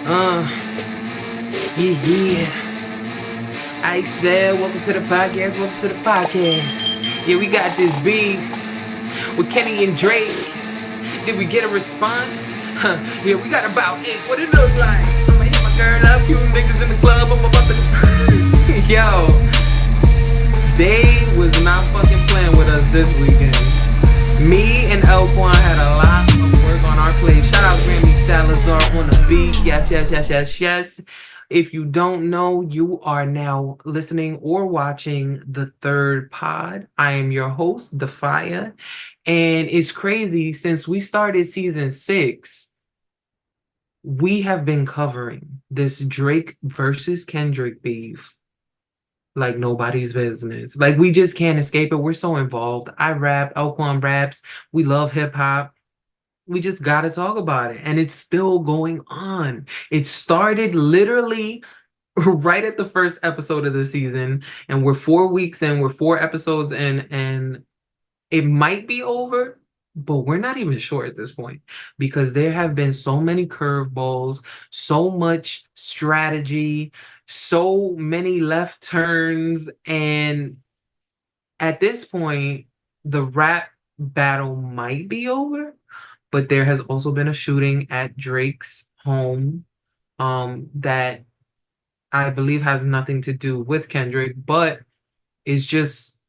Yeah. I said, welcome to the podcast. Welcome to the podcast. Yeah, we got this beef with Kenny and Drake. Did we get a response? Yeah, we got about it. What it look like? I'ma hit my girl up. Few niggas in the club. I'm about to. Yo, they was not fucking playing with us this weekend. Me and L-Kwon had a lot of work on our plate. Shout out Grammy Salazar on the beat. Yes. If you don't know, you are now listening or watching the third pod. I am your host, DAPHYA. And it's crazy, since we started season 6, we have been covering this Drake versus Kendrick beef like nobody's business. Like, we just can't escape it. We're so involved. I rap, L-Kwon raps. We love hip hop. We just got to talk about it. And it's still going on. It started literally right at the first episode of the season. And we're 4 weeks in, we're 4 episodes in, and it might be over, but we're not even sure at this point because there have been so many curveballs, so much strategy, so many left turns. And at this point, the rap battle might be over, but there has also been a shooting at Drake's home that I believe has nothing to do with Kendrick, but it's just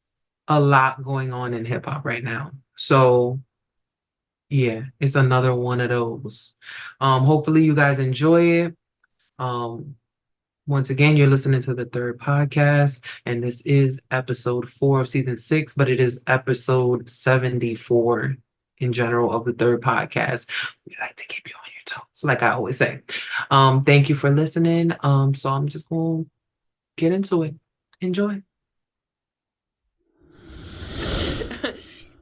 a lot going on in hip hop right now. So yeah, it's another one of those. Hopefully you guys enjoy it. Um, Once again, you're listening to the third podcast, and this is episode 4 of season 6, but it is episode 74 in general of the third podcast. We like to keep you on your toes, like I always say. Thank you for listening. So I'm just gonna get into it. Enjoy.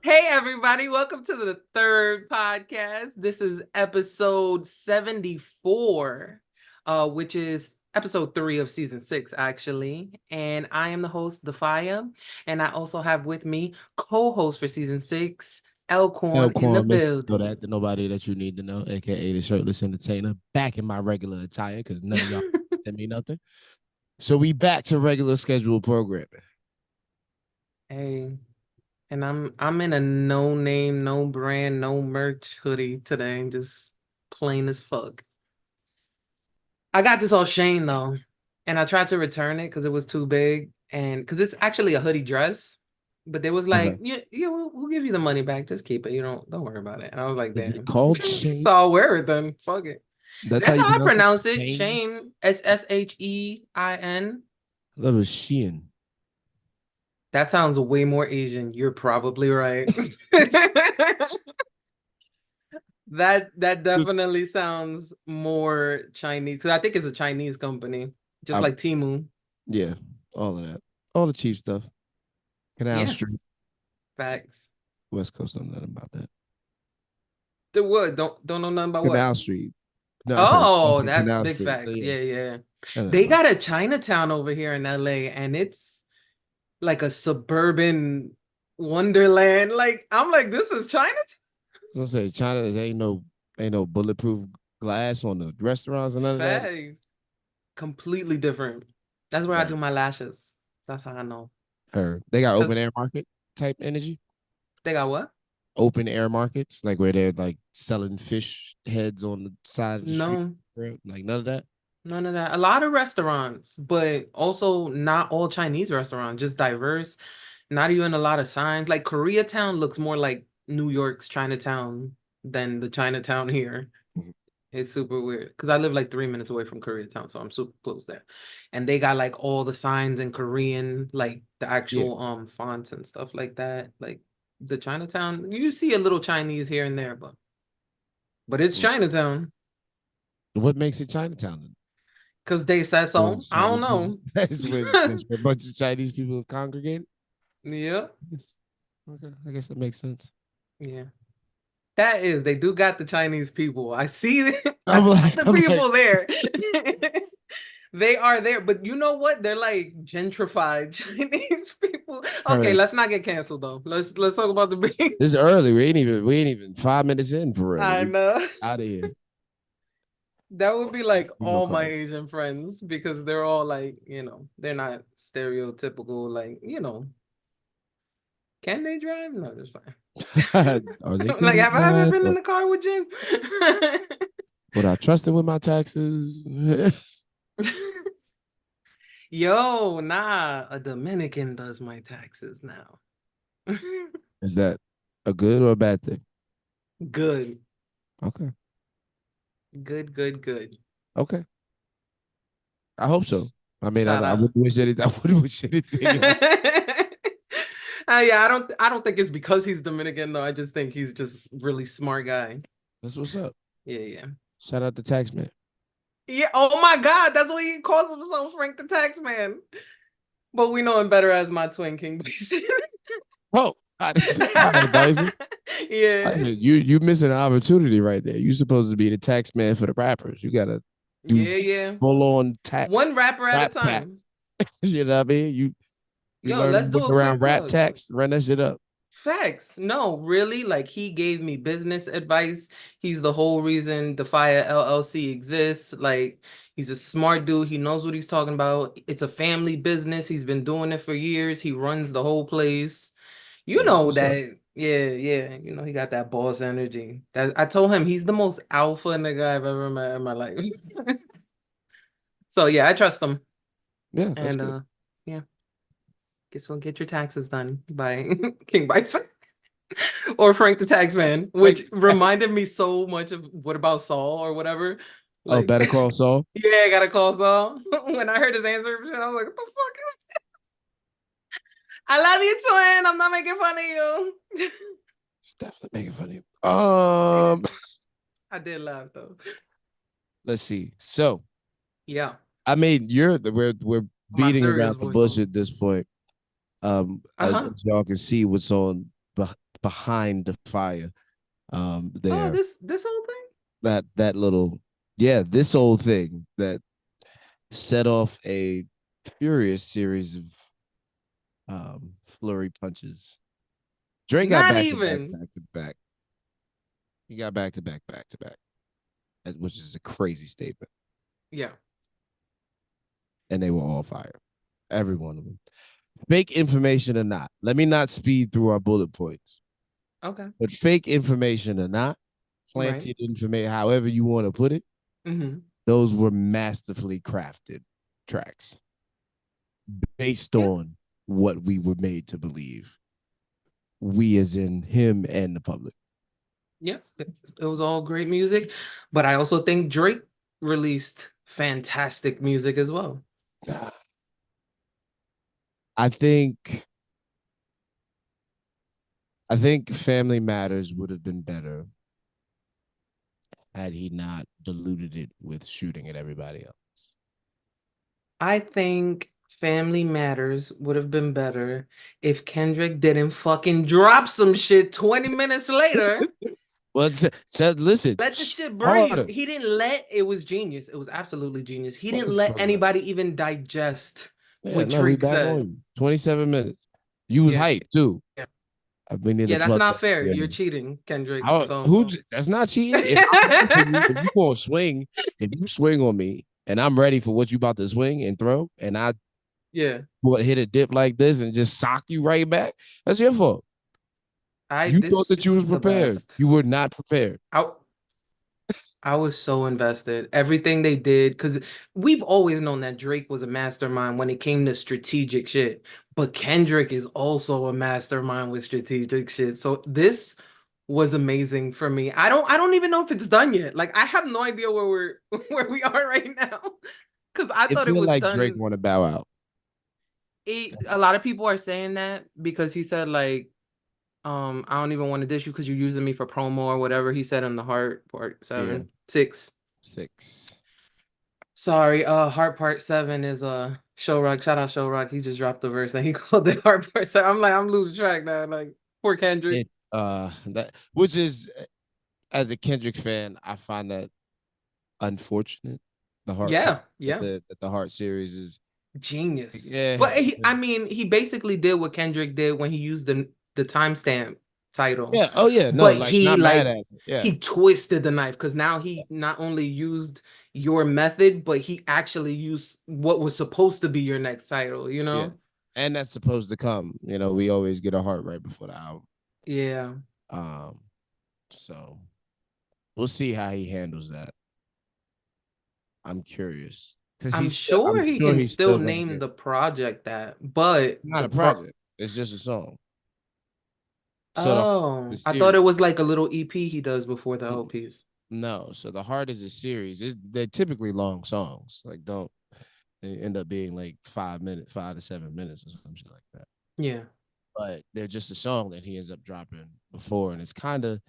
Hey everybody, welcome to the third podcast. This is episode 74, which is episode 3 of season 6, actually. And I am the host, DAPHYA, and I also have with me co-host for season 6, L-Kwon in the L-Kwon, know building. that to nobody that you need to know, aka the shirtless entertainer, back in my regular attire because none of y'all sent me nothing. So we back to regular scheduled programming. Hey, and I'm in a no name, no brand, no merch hoodie today, just plain as fuck. I got this off Shane though, and I tried to return it because it was too big, and because it's actually a hoodie dress, but they was like, Okay. yeah, we'll give you the money back, just keep it, don't worry about it. And I was like, Is it damn. called Shane? So I'll wear it then. Fuck it. That's how That's you how I pronounce it? pronounce it. Shane? Shane, Shein. I thought it was Shein. That sounds way more Asian. You're probably right. That definitely sounds more Chinese because I think it's a Chinese company, just like Temu. Yeah, all of that. All the cheap stuff. Canal Street. Facts. West Coast don't know nothing about that. The what? Don't know nothing about Canal what? Street. No, Oh, that's Canal big Street. facts. Yeah. So, They got a Chinatown over here in LA, and it's like a suburban wonderland. Like, I'm like, this is Chinatown? I was gonna say China ain't no bulletproof glass on the restaurants and none of that. Completely different. That's where I do my lashes. That's how I know. They got open air market type energy. They got what? Open air markets, like where they're like selling fish heads on the side of the street. Like none of that. None of that. A lot of restaurants, but also not all Chinese restaurants, just diverse. Not even a lot of signs. Like Koreatown looks more like New York's Chinatown than the Chinatown here. Mm-hmm. It's super weird because I live like 3 minutes away from Koreatown, so I'm super close there. And they got like all the signs in Korean, like the actual fonts and stuff like that. Like the Chinatown, you see a little Chinese here and there, but it's Chinatown. What makes it Chinatown? Because they said so. I don't know. That's where a bunch of Chinese people congregate. Yeah. Okay, I guess that makes sense. Yeah. They do got the Chinese people. I see the people there. They are there, but you know what? They're like gentrified Chinese people. Okay, let's not get canceled though. Let's talk about the beef. This is early. We ain't even 5 minutes in for real. I know. Out of here. That would be like Single all my card. Asian friends because they're all like, they're not stereotypical, like, can they drive? No, that's fine. Are they Like, good have I ever at been math? in the car with Jim? Would I trust it with my taxes? Yo, nah, a Dominican does my taxes now. Is that a good or a bad thing? Good, Okay. good, good, good. Okay. I hope so. I mean, Shout I out. wouldn't wish anything. I wouldn't wish anything about. Yeah, I don't think it's because he's Dominican though. I just think he's just really smart guy. That's what's up. Yeah, yeah. Shout out to Taxman. Yeah, oh my God, that's what he calls himself, Frank the Taxman. But we know him better as my twin King Bison. Oh, I didn't all right, Bison. Yeah. You missing an opportunity right there. You're supposed to be the tax man for the rappers. You gotta do Yeah, yeah. full on tax One rapper at a rap time. tax. You know what I mean? You Yo, learn let's to work do a quick around rap plug. tax, run that shit up. Facts. No, really, like he gave me business advice. He's the whole reason DAPHYA LLC exists. Like he's a smart dude. He knows what he's talking about. It's a family business. He's been doing it for years. He runs the whole place. You That's know what's up. that. Yeah, yeah. He got that boss energy. That I told him he's the most alpha nigga I've ever met in my life. So yeah, I trust him. Yeah, that's And good. yeah, get your taxes done by King Bison. Or Frank the Taxman, Like, which reminded me so much of What About Saul or whatever. oh, Like, Better Call Saul. yeah, I gotta call Saul. When I heard his answer, I was like, what the fuck is that? I love you, twin. I'm not making fun of you. It's definitely making fun of you. I did laugh though. Let's see. So, Yeah. I mean, we're My beating serious around the voice bush on. at this point. As Uh-huh. y'all can see what's on behind the fire. Oh, There this whole thing? that little this old thing that set off a furious series of flurry punches. Drake got Not back to back, even. back to back. He got back to back, which is a crazy statement. Yeah. And they were all fire. Every one of them. Fake information or not. Let me not speed through our bullet points. Okay. But fake information or not, Right. planted information, however you want to put it, Mm-hmm. those were masterfully crafted tracks based Yeah. on what we were made to believe. We, as in him and the public. Yes. It was all great music. But I also think Drake released fantastic music as well. I think Family Matters would have been better had he not diluted it with shooting at everybody else. I think Family Matters would have been better if Kendrick didn't fucking drop some shit 20 minutes later. Well, listen, Let the shit breathe. harder. He didn't let it was genius. It was absolutely genius. He didn't What's let fucking up? anybody even digest Yeah, what no, we Drake back on said. you. 27 minutes. You was Yeah. hyped too. Yeah. I've been in the Yeah, that's plug not that. fair. Yeah. You're cheating, Kendrick. So That's not cheating. If you gonna swing, if you swing on me and I'm ready for what you about to swing and throw, and I yeah. hit a dip like this and just sock you right back, that's your fault. You thought This that you was was the prepared. best. You were not prepared. I was so invested. Everything they did, because we've always known that Drake was a mastermind when it came to strategic shit. But Kendrick is also a mastermind with strategic shit. So this was amazing for me. I don't even know if it's done yet. Like I have no idea where we're where we are right now. Because I It thought it feel was like Drake done. want to bow out. A lot of people are saying that because he said like I don't even want to dish you because you're using me for promo or whatever he said in the Heart Part Yeah, 6. 6. Sorry, Heart Part 7 is Show Rock. Shout out Show Rock. He just dropped the verse and he called it Heart Part 7. I'm like, I'm losing track now. Like, poor Kendrick. That which is, as a Kendrick fan, I find that unfortunate. The heart part Yeah, yeah. that the Heart series is, Genius. yeah. But I mean, he basically did what Kendrick did when he used the timestamp title. Yeah. Oh yeah. No, But like he not mad like at it. Yeah. he twisted the knife because now he not only used your method, but he actually used what was supposed to be your next title, you Yeah. know? And that's supposed to come. You know, we always get a heart right before the album. Yeah. Um, so we'll see how he handles that. I'm curious. Because I'm I'm sure he sure can he's still still gonna name get the project that, but not a project. It's just a song. So the oh, I thought series. it was like a little EP he does before the LPs. No, so the heart is a series. They're typically long songs. Like don't they end up being like 5 minutes, 5 to 7 minutes or some shit like that. Yeah. But they're just a song that he ends up dropping before, and it's kind of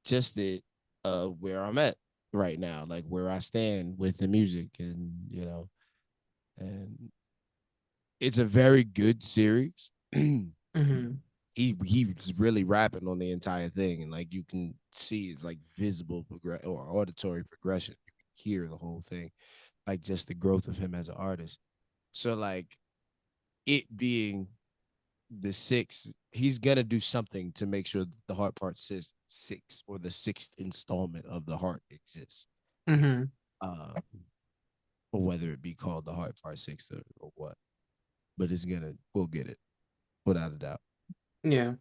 just it where I'm at right now, like where I stand with the music, and and it's a very good series. Mm-hmm. He's really rapping on the entire thing, and like you can see it's like visible progress or auditory progression. You can hear the whole thing, like just the growth of him as an artist. So like it being the sixth, he's gonna do something to make sure the Heart Part six or the sixth installment of the Heart exists. Mm-hmm. Um, or whether it be called the Heart Part Six or what, but we'll get it without a doubt. Yeah.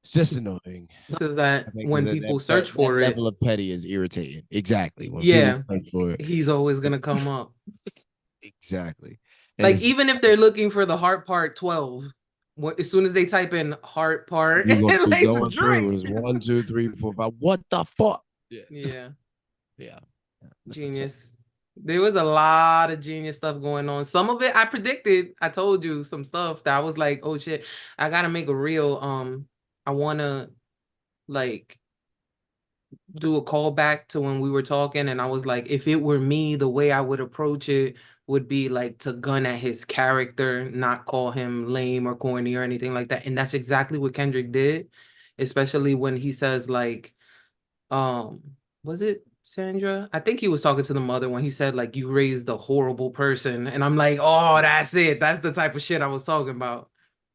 It's just annoying. Is I that think because when people search that for it, level of petty is irritating. Exactly. When people yeah, search for it, he's always gonna come up. exactly. And Like it's even if they're looking for the heart part 12, as soon as they type in heart part, you're gonna it be likes a going drink. through is 1, 2, 3, 4, 5. What the fuck? Yeah. Yeah, Yeah. genius. There was a lot of genius stuff going on. Some of it I predicted. I told you some stuff that I was like, oh shit, I gotta make a real I wanna like do a callback to when we were talking, and I was like, if it were me, the way I would approach it would be like to gun at his character, not call him lame or corny or anything like that. And that's exactly what Kendrick did, especially when he says like, um, was it Sandra? I think he was talking to the mother when he said like you raised a horrible person. And I'm like, oh, that's it. That's the type of shit I was talking about.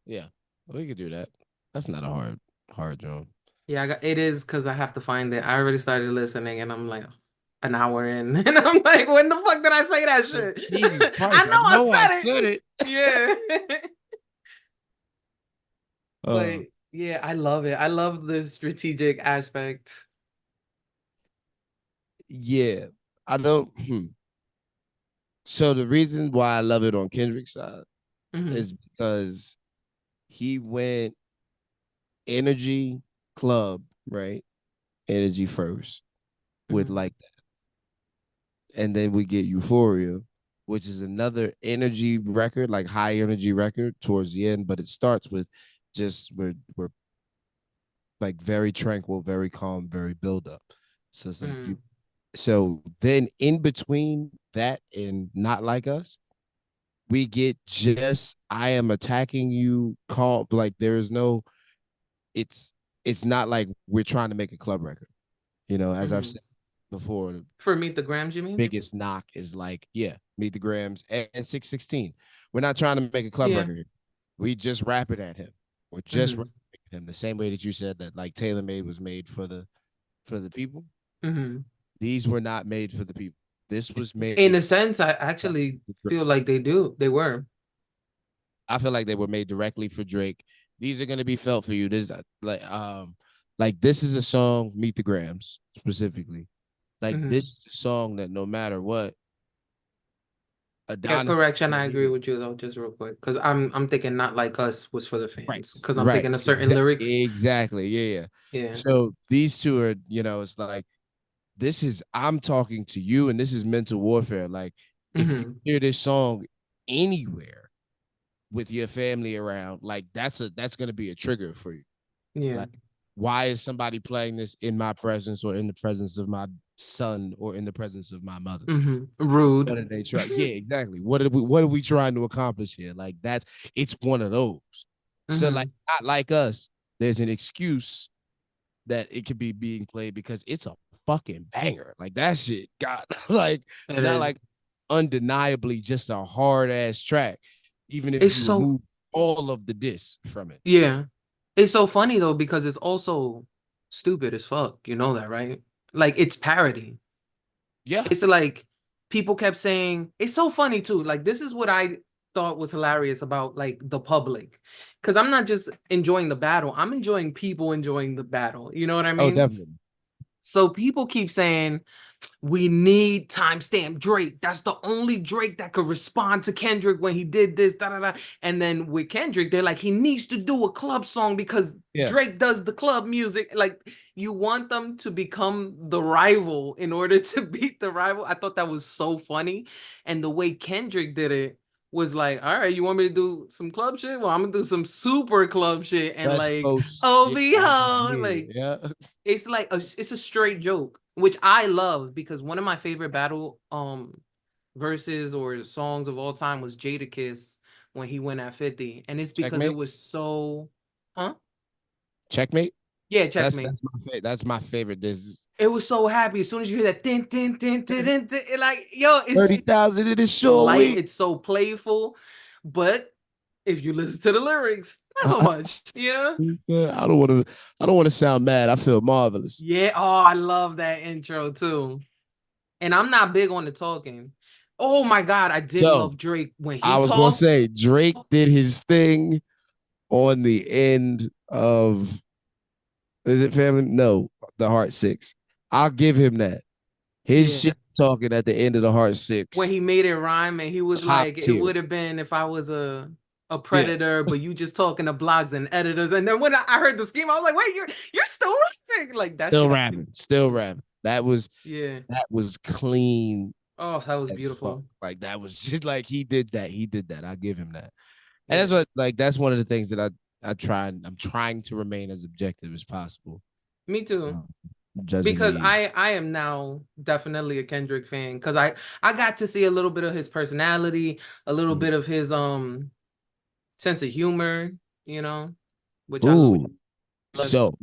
Yeah. We could do that. That's not a hard job. Yeah, it is because I have to find it. I already started listening and I'm like an hour in. And I'm like, when the fuck did I say that shit? Jesus I Christ, I know know I I said said it. it. Yeah. Uh But yeah, I love it. I love the strategic aspect. yeah. I don't So the reason why I love it on Kendrick's side Hmm. is because he went energy club, right? Energy first with Hmm. like that. And then we get Euphoria, which is another energy record, like high energy record towards the end, but it starts with just we're like very tranquil, very calm, very build up. So it's like you Hmm. so then in between that and Not Like Us, we get just I am attacking you calm. Like there's no it's it's not like we're trying to make a club record. You know, as I've Hmm. said before, the For Meet the Grams, you mean? biggest knock is like, yeah, Meet the Grams and 616. We're not trying to make a club Yeah. record. We just rap it at him. We're just Hmm. rapping at him the same way that you said that like Taylor Made was made for the people. Hmm. These were not made for the people. This was In made. a sense, I actually feel like they do. They were. I feel like they were made directly for Drake. These are gonna be felt for you. This like this is a song, Meet the Grams specifically. Like Hmm. this is a song that no matter what, Yeah, Adonis is correction. gonna I agree hear. with you though, just real quick, because I'm thinking Not Like Us was for the Right, fans, because I'm right, thinking of certain lyrics. exactly, yeah, yeah. Yeah. So these two are, it's like this is I'm talking to you, and this is mental warfare. Like if you Hmm. hear this song anywhere with your family around, like that's gonna be a trigger for you. Yeah. Like, why is somebody playing this in my presence or in the presence of my son or in the presence of my mother? Hmm. Rude. What are they trying? Yeah, exactly. What are we trying to accomplish here? Like it's one of those. So like Hmm. not like us, there's an excuse that it could be being played because it's a fucking banger. Like that shit got like It not is. like undeniably just a hard ass track, even if It's you so remove all of the diss from it. yeah. It's so funny though because it's also stupid as fuck. You know that, right? Like it's parody. Yeah. It's like people kept saying it's so funny too. Like this is what I thought was hilarious about like the public, because I'm not just enjoying the battle, I'm enjoying people enjoying the battle. You know what I Oh, mean? definitely. So people keep saying we need timestamp Drake. That's the only Drake that could respond to Kendrick when he did this. Da, da, da. And then with Kendrick, they're like, he needs to do a club song because Yeah. Drake does the club music. Like, you want them to become the rival in order to beat the rival. I thought that was so funny. And the way Kendrick did it was like, all right, you want me to do some club shit? Well, I'm gonna do some super club shit and West like Coast. Yeah, OVO. yeah, Like yeah. it's like it's a straight joke, which I love because one of my favorite battle verses or songs of all time was Jadakiss when he went at 50. And it's because it Checkmate. was so huh? Checkmate. Yeah, That's checkmate. that's my favorite. This It was so happy as soon as you hear that din din din din din, din like yo, it's 30,000 in a short light, week. it's so playful, but if you listen to the lyrics, not so much, yeah. Yeah, I don't want to. I don't want to sound mad. I feel marvelous. Yeah, oh, I love that intro too. And I'm not big on the talking. Oh my God, I did Yo, love Drake when I he was gonna talked. say Drake did his thing on the end of, is it Family? No, the Heart Six. I'll give him that. His Yeah, shit talking at the end of the Heart when Six, he made it rhyme and he was top like, it tier. would have been if I was a Yeah, predator, but you just talking to blogs and editors. And then when I heard the scheme, I was like, wait, you're still rapping. Like that still shit. rapping, still rapping. Yeah. That was clean Oh, that was as fuck. beautiful. Like that was just like he did that. He did that. I give him that. And that's Yeah. what, like, that's one of the things that I'm trying to remain as objective as possible. Me too. Um, Judging Because these. I am now definitely a Kendrick fan because I got to see a little bit of his personality, a little bit of his sense of humor, you know, which I love. Ooh. So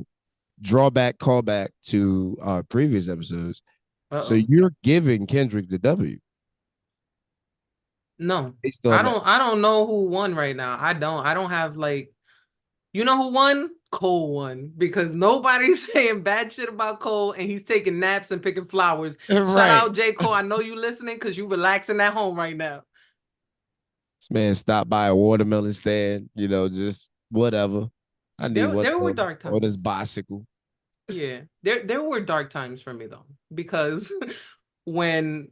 drawback, callback to our previous episodes. So Uh-oh. you're giving Kendrick the W No. based on that. I don't know who won right now. I don't have like you know who won? Cole won because nobody's saying bad shit about Cole and he's taking naps and picking flowers. Shout Right. out J. Cole. I know you listening because you relaxing at home right now. This man stopped by a watermelon stand, just whatever. I need There were whatever dark on this times. bicycle. Yeah. There were dark times for me though. Because when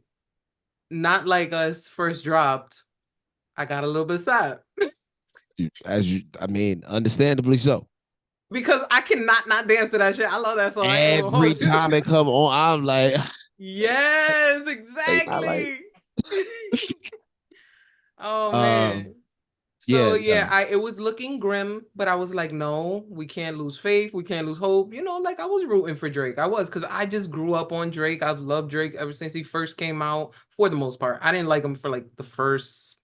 Not Like Us first dropped, I got a little bit sad. I mean, understandably so. Because I cannot not dance to that shit. I love that song. I ain't gonna Every hold you. time it come on, I'm like, Yes, I like, exactly. Oh um, man. So yeah, yeah, no. I it was looking grim, but I was like, no, we can't lose faith, we can't lose hope. You know, like I was rooting for Drake. I was because I just grew up on Drake. I've loved Drake ever since he first came out, for the most part. I didn't like him for like the first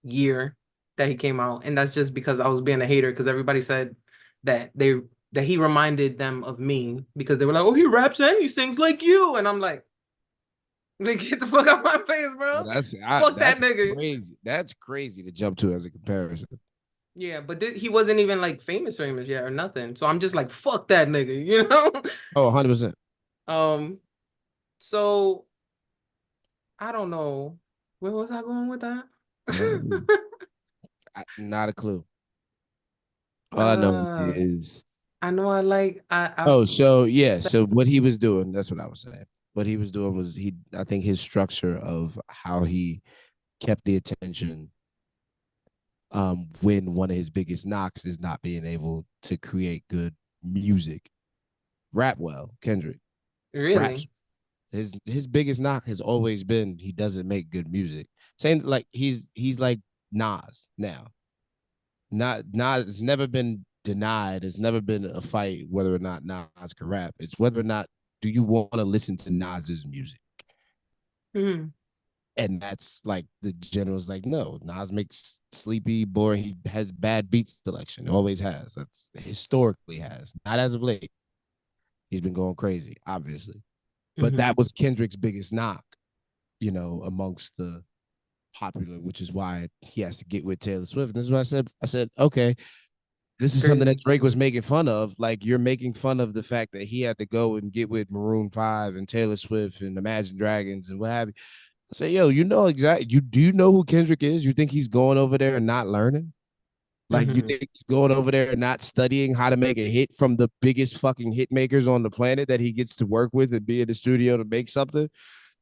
year that he came out, and that's just because I was being a hater because everybody said that that he reminded them of me because they were like, oh, he raps and he sings like you, and I'm like get the fuck out my face, Well, bro. Fuck that that's nigga. crazy. That's crazy to jump to as a comparison. Yeah, but he wasn't even like famous yet or nothing. So I'm just like, fuck that nigga, you know? Oh, 100%. um, so I don't know. Where was I going with that? Um, not a clue. All I know uh is, I know I like oh, so yeah. So what he was doing, that's what I was saying. What he was doing was I think his structure of how he kept the attention when one of his biggest knocks is not being able to create good music. Rap well, Kendrick. Raps. really. His biggest knock has always been he doesn't make good music. Same, like he's like Nas now. Not Nas has never been denied. It's never been a fight whether or not Nas can rap. It's whether or not do you want to listen to Nas's music. Mhm. And that's like the general's like, no, Nas makes sleepy, boring. He has bad beat selection. Always has. That's historically has. Not as of late. He's been going crazy, obviously. But Mhm. that was Kendrick's biggest knock, amongst the popular, which is why he has to get with Taylor Swift. And this is what I said. I said, okay, this It's is something that crazy. Drake was making fun of. Like, you're making fun of the fact that he had to go and get with Maroon 5 and Taylor Swift and Imagine Dragons and what have you. Say, yo, you know exactly. You do you know who Kendrick is? You think he's going over there and not learning? Like you Hmm. think he's going over there and not studying how to make a hit from the biggest fucking hit makers on the planet that he gets to work with and be in the studio to make something?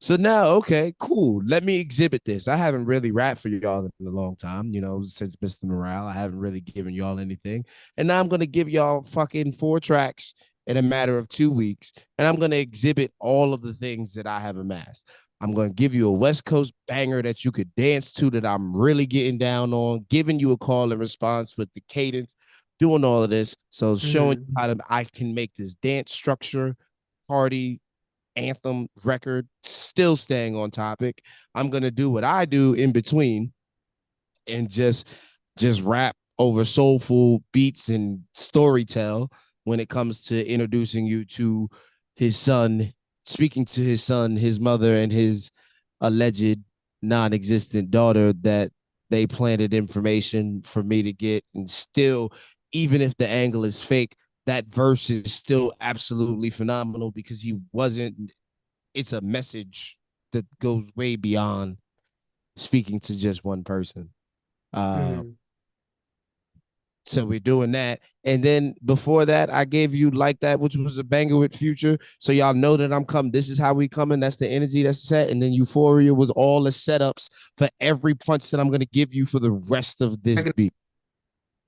So now, okay, cool. Let me exhibit this. I haven't really rapped for y'all in a long time, since Mr. Morale. I haven't really given y'all anything. And now I'm gonna give y'all fucking 4 tracks in a matter of 2 weeks. And I'm gonna exhibit all of the things that I have amassed. I'm going to give you a West Coast banger that you could dance to that I'm really getting down on, giving you a call and response with the cadence, doing all of this. So showing you Hmm. how I can make this dance structure, party, anthem, record, still staying on topic. I'm going to do what I do in between and just rap over soulful beats and storytell when it comes to introducing you to his son, speaking to his son, his mother, and his alleged non-existent daughter that they planted information for me to get. And still, even if the angle is fake, that verse is still absolutely phenomenal because he wasn't, it's a message that goes way beyond speaking to just one person. Uh, Hmm. So we're doing that. And then before that, I gave you Like That, which was a banger with Future. So y'all know that I'm coming. This is how we coming. That's the energy that's set. And then Euphoria was all the setups for every punch that I'm going to give you for the rest of I this can beat.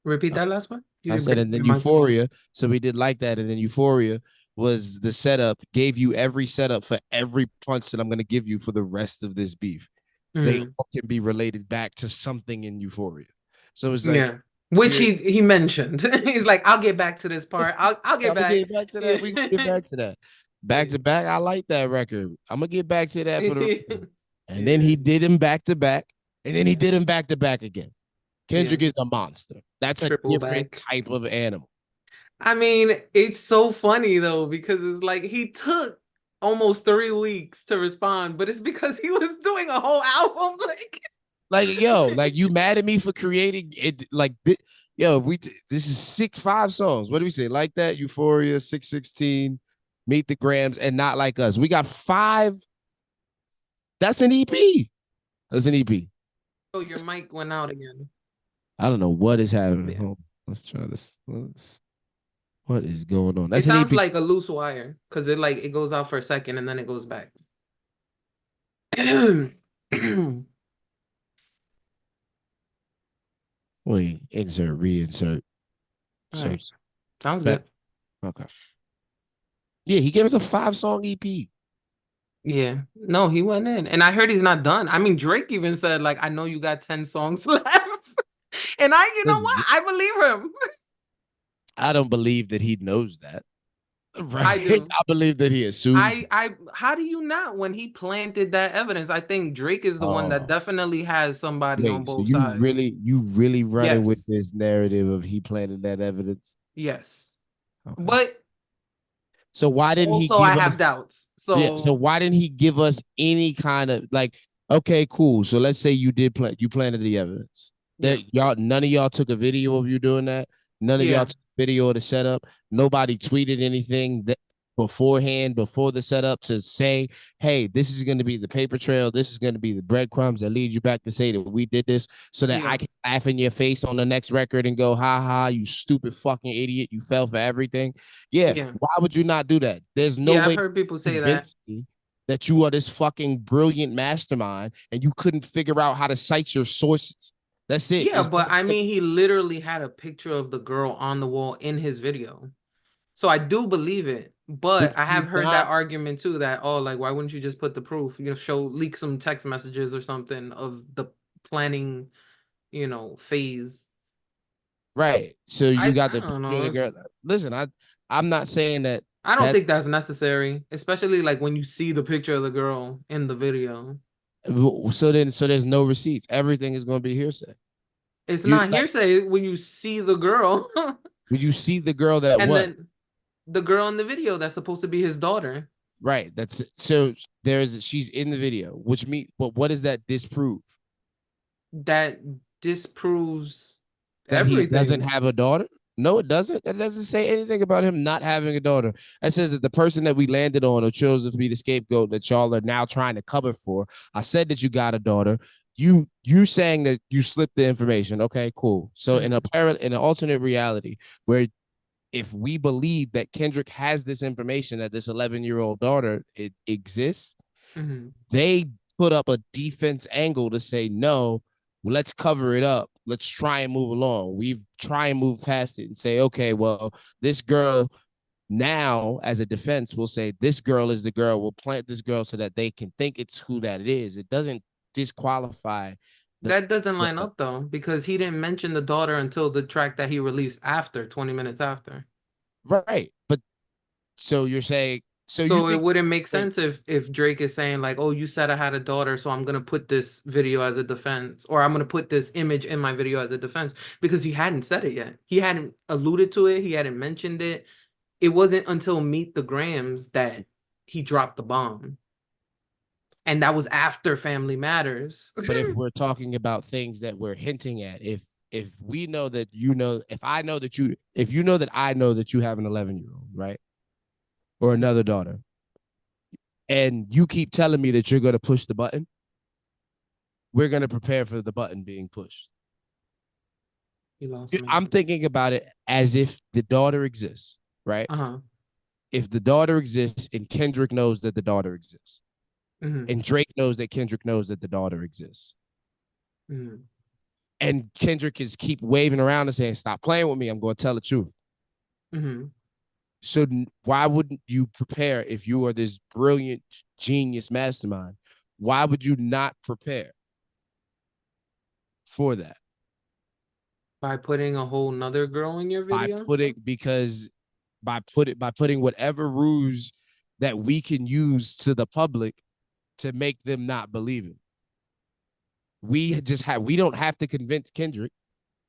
repeat that last one. I You said, break and then your mic. Euphoria. So we did Like That. And then Euphoria was the setup, gave you every setup for every punch that I'm going to give you for the rest of this beef. They Mm. all can be related back to something in Euphoria. So it's like, Yeah. Which you're he mentioned. He's like, I'll get back to this part. I'll I'm get gonna back. get back to that. Yeah. We gonna get back to that. Back Yeah. to back. I like that record. I'm gonna get back to that for the record. And then Yeah. he did him back to back, and then he Yeah. did him back to back again. Yeah. Kendrick is a monster. That's a Triple different back. type of animal. I mean, it's so funny though, because it's like he took almost 3 weeks to respond, but it's because he was doing a whole album. Like, Like yo, like you mad at me for creating it? Like yo, this is 6 5 songs. What do we say? Like That, Euphoria, 616, Meet the Grams, and Not Like Us. We got 5. That's an EP. That's an EP. oh, your mic went out again. I don't know what is happening. Yeah. Hold on. Let's try this. What is going on? It That's an sounds EP. like a loose wire because it goes out for a second and then it goes back. All Wait, insert, reinsert, right. search. Sounds Back. good. Okay. Yeah, he gave us a 5 song EP. Yeah. No, he went in. And I heard he's not done. I mean, Drake even said, like, I know you got 10 songs left. And you know what? Listen, I believe him. I don't believe that he knows that. I Right? do. I believe that he assumes. How do you not when he planted that evidence? I think Drake is the one that Oh, definitely has somebody on wait. So both sides. you really running with Yes. this narrative of he planted that evidence? Yes. Okay. But So why didn't he also I give have us? doubts. Yeah. So So, why didn't he give us any kind of like? Okay, cool. So let's say you did plant. You planted the evidence. yeah. That y'all, none of y'all took a video of you doing that. None of y'all Yeah. took a video of the setup. Nobody tweeted anything that beforehand, before the setup, to say, "Hey, this is going to be the paper trail. This is going to be the breadcrumbs that lead you back to say that we did this, so that I Yeah. can laugh in your face on the next record and go, ha ha, you stupid fucking idiot, you fell for everything." Yeah, Yeah. why would you not do that? There's no Yeah, I've way to heard people say that. convince me that you are this fucking brilliant mastermind and you couldn't figure out how to cite your sources. That's it. Yeah, It's but that I simple. mean, he literally had a picture of the girl on the wall in his video. So I do believe it. Did But I have you heard that not? argument too that, oh, like, why wouldn't you just put the proof? Leak some text messages or something of the planning, phase. Right. So you I got I the don't picture of know. the girl. Listen, I'm not saying that I don't that's think that's necessary, especially like when you see the picture of the girl in the video. so there's no receipts. Everything is going to be hearsay. It's You not like hearsay when you see the girl when you see the girl that and what? then the girl in the video that's supposed to be his daughter. Right. That's it. So she's in the video, which means but what does that disprove? That disproves That he doesn't everything. have a daughter? No, it doesn't. That doesn't say anything about him not having a daughter. That says that the person that we landed on or chose to be the scapegoat that y'all are now trying to cover for. I said that you got a daughter. You saying that you slipped the information. Okay, cool. So in an alternate reality where if we believe that Kendrick has this information that this 11-year-old daughter it exists, Mm-hmm. they put up a defense angle to say no, let's cover it up. Let's try and move along. We've try and move past it and say, okay, well, this girl now as a defense will say this girl is the girl. We'll plant this girl so that they can think it's who that it is. It doesn't disqualify the, That doesn't line the up though, because he didn't mention the daughter until the track that he released after 20 minutes after. right. But so you're saying so you So it think wouldn't make like, sense if Drake is saying like, "Oh, you said I had a daughter, so I'm gonna put this video as a defense, or I'm gonna put this image in my video as a defense," because he hadn't said it yet. He hadn't alluded to it. He hadn't mentioned it. It wasn't until Meet the Grams that he dropped the bomb, and that was after Family Matters. but if we're talking about things that we're hinting at, if we know that you know, if I know that you, if you know that I know that you have an 11-year-old, right, or another daughter, and you keep telling me that you're going to push the button, we're going to prepare for the button being pushed. He lost me. I'm thinking about it as if the daughter exists, right? Uh-huh. If the daughter exists and Kendrick knows that the daughter exists, Mm-hmm. and Drake knows that Kendrick knows that the daughter exists, Mm-hmm. and Kendrick is keep waving around and saying, "Stop playing with me. I'm going to tell the truth." Mm-hmm. So why wouldn't you prepare if you are this brilliant genius mastermind? Why would you not prepare for that? By putting a whole nother girl in your By video? putting because by putting whatever ruse that we can use to the public to make them not believe it. We don't have to convince Kendrick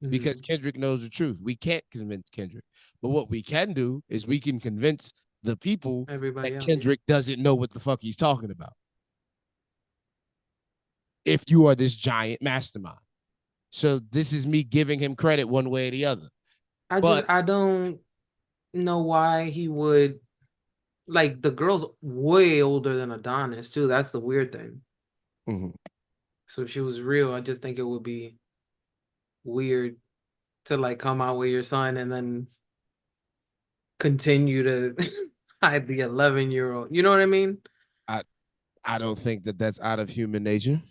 because Mm-hmm. Kendrick knows the truth. We can't convince Kendrick. But what we can do is we can convince the people Everybody that else. Kendrick doesn't know what the fuck he's talking about. If you are this giant mastermind. So this is me giving him credit one way or the other. But I don't know why he would like the girl's way older than Adonis too. That's the weird thing. mhm, So if she was real, I just think it would be weird to like come out with your son and then continue to hide the 11-year-old. You know what I mean? I I don't think that that's out of human nature.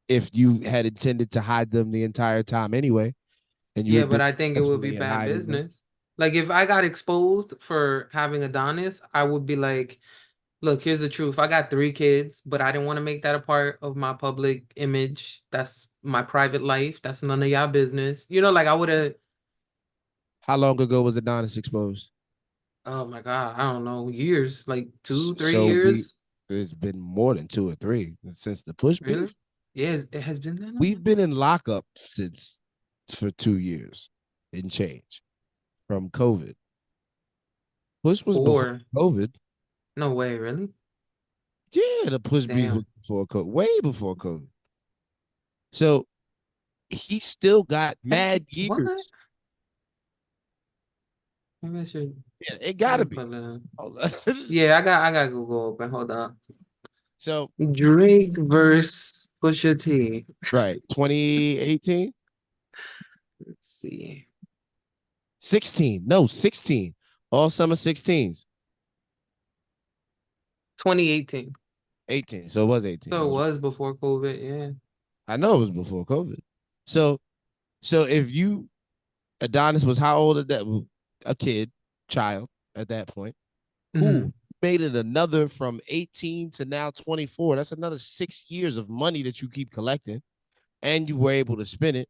If you had intended to hide them the entire time anyway, and you Yeah, had but been I think it would be successfully in bad hiding them, business. Like if I got exposed for having Adonis, I would be like, look, here's the truth. I got 3 kids, but I didn't want to make that a part of my public image. That's my private life. That's none of y'all business. You know, like I would have, how long ago was Adonis exposed? oh my God, I don't know, years, like two, three So we years. it's been more than 2 or 3 since the push Really? beef. Yeah, it has been that long. We've been in lockup since for 2 years and change from COVID. Push was before Or COVID. no way, really? Yeah, the push beef was Damn. before COVID, way before COVID. So he still got mad What? years. Maybe I should Yeah, it let gotta me be. put it in. Hold on. Yeah, I got Google open. Hold on. So Drake versus Pusha T. right, 2018, Let's see. 16, no 16, all summer 16s, 2018. 18. So it was 18. So I it was. was before COVID, yeah. I know it was before COVID. So if you Adonis was how old at that? A kid, child at that point. Hmm. Cool. Made it another from 18 to now 24. That's another 6 years of money that you keep collecting, and you were able to spend it.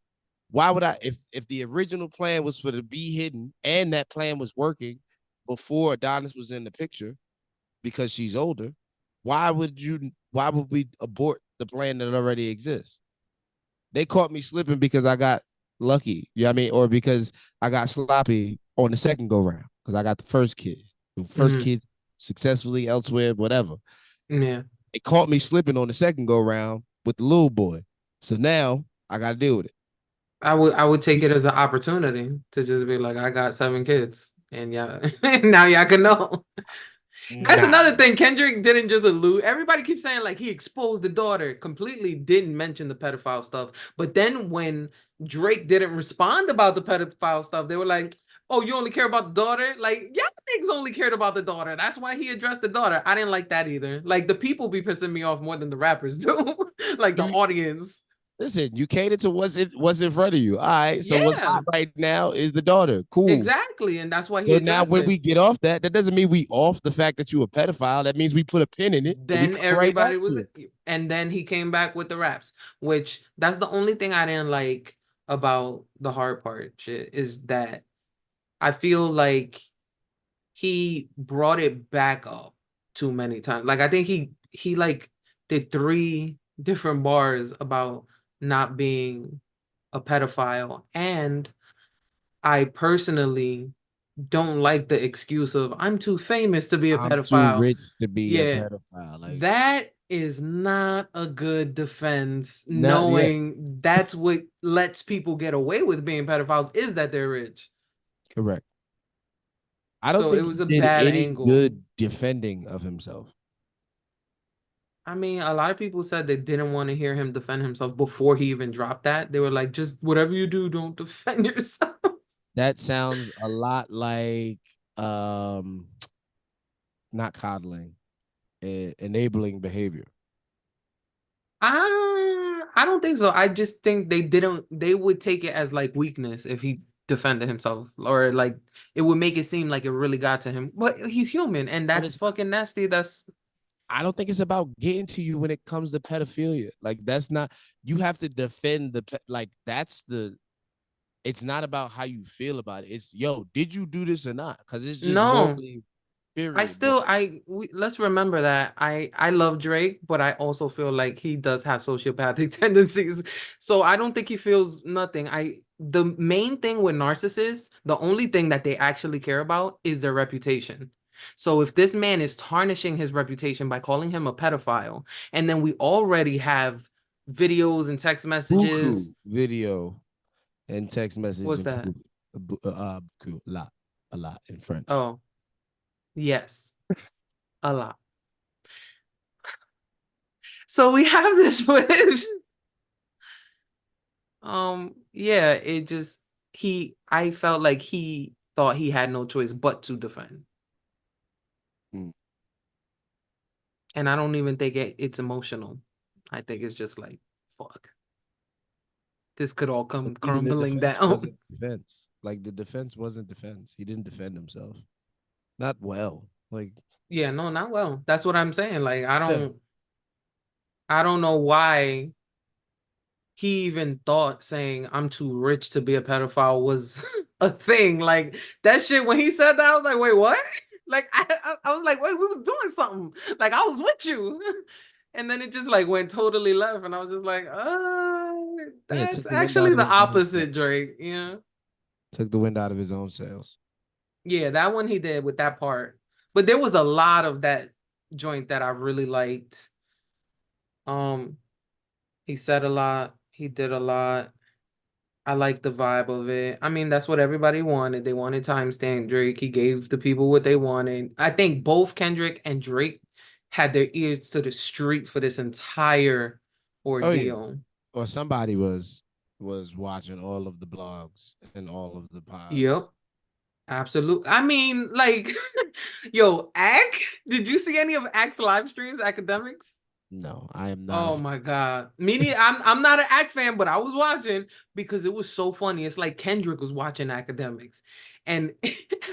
Why would I? If the original plan was for to be hidden, and that plan was working before Adonis was in the picture, because she's older, why would you? Why would we abort the plan that already exists? They caught me slipping because I got lucky. You know what I mean? Or because I got sloppy on the second go round because I got the first kid. The first Hmm. kid successfully elsewhere, whatever. Yeah. They caught me slipping on the second go round with the little boy. So now I got to deal with it. I would take it as an opportunity to just be like, I got 7 kids, and yeah, now y'all can know. That's Nah, another thing. Kendrick didn't just allude. Everybody keeps saying like he exposed the daughter, completely didn't mention the pedophile stuff. But then when Drake didn't respond about the pedophile stuff, they were like, "Oh, you only care about the daughter?" Like, yeah, niggas only cared about the daughter. That's why he addressed the daughter. I didn't like that either. Like the people be pissing me off more than the rappers do. Like the you audience. listen. You catered to what's in front of you. All right. So what's Yeah, hot right now is the daughter. Cool. exactly. And that's why he So now addressed when it. we get off that, that doesn't mean we off the fact that you a pedophile. That means we put a pin in it and we Then come right everybody back was, to it. and then he came back with the raps, which that's the only thing I didn't like about the hard part shit is that I feel like he brought it back up too many times. Like I think he like did 3 different bars about not being a pedophile, and I personally don't like the excuse of I'm too famous to be a I'm too pedophile. rich to be a Yeah, pedophile. Like, that is not a good defense, not yet. knowing that's what lets people get away with being pedophiles is that they're rich. Correct. I don't So it think he was a did bad any angle. good defending of himself. I mean, a lot of people said they didn't want to hear him defend himself before he even dropped that. They were like, just whatever you do, don't defend yourself. That sounds a lot like not coddling, enabling behavior. I don't think so. I just think they would take it as like weakness if he defended himself, or like it would make it seem like it really got to him. But he's human, and But that's it's fucking nasty. That's I don't think it's about getting to you when it comes to pedophilia. Like that's not you have to defend like that's the it's not about how you feel about it. It's yo, did you do this or not? Because it's just no. morally period, bro. Let's remember that I love Drake, but I also feel like he does have sociopathic tendencies. So I don't think he feels nothing. The main thing with narcissists, the only thing that they actually care about is their reputation. So if this man is tarnishing his reputation by calling him a pedophile, and then we already have videos and text Buku messages, video and text message what's and that? buku, a lot in French. Oh, yes, a lot. So we have this footage. Yeah, it just I felt like he thought he had no choice but to defend. Mm. And I don't even think it's emotional. I think it's just like, fuck, this could all But come even the crumbling defense down. wasn't defense. Like the defense wasn't defense. He didn't defend himself. Not well. Like Yeah, no, not well. That's what I'm saying. Like, yeah. I don't know why he even thought saying I'm too rich to be a pedophile was a thing. Like that shit when he said that, I was like, wait, what? Like I was like, wait, we was doing something. Like I was with you. And then it just like went totally left. And I was just like, Yeah, that's took the wind out actually of the his own opposite, sails. Drake. Yeah. Took the wind out of his own sails. Yeah, that one he did with that part. But there was a lot of that joint that I really liked. Um, he said a lot, he did a lot. I like the vibe of it. I mean, that's what everybody wanted. They wanted timestamp Drake. He gave the people what they wanted. I think both Kendrick and Drake had their ears to the street for this entire Oh yeah. ordeal. Or somebody was watching all of the blogs and all of the pods. Yep, absolutely. I mean, like, yo, Ack, did you see any of Ack's live streams, academics? No, I am not a Oh my God. I'm not an Act fan, but I was watching because it was so funny. It's like Kendrick was watching academics. And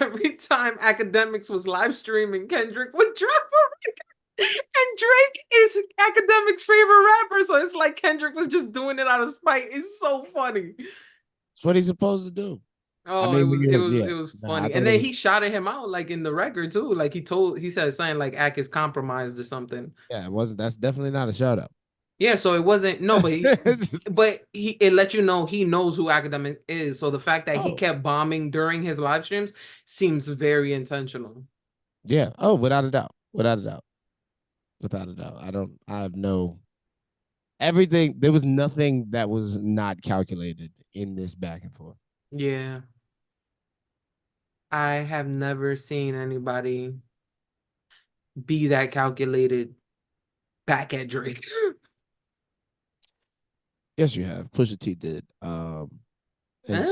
every time academics was live streaming, Kendrick would drop a record. And Drake is academics' favorite rapper. So it's like Kendrick was just doing it out of spite. It's so funny. It's what he's supposed to do. I Oh, mean, when you're it yeah, was nah, I funny. And thought it then was he shouted him out like in the record too. Like he said something like Ack is compromised or something. yeah, it wasn't that's definitely not a shout out. Yeah, so it wasn't no, but he it let you know he knows who academic is. So the fact that he Oh, kept bombing during his live streams seems very intentional. yeah. Oh, without a doubt. Without a doubt. Without a doubt. I have no Everything, there was nothing that was not calculated in this back and forth. Yeah. I have never seen anybody be that calculated back at Drake. Yes, you have. Pusha T did. Um, And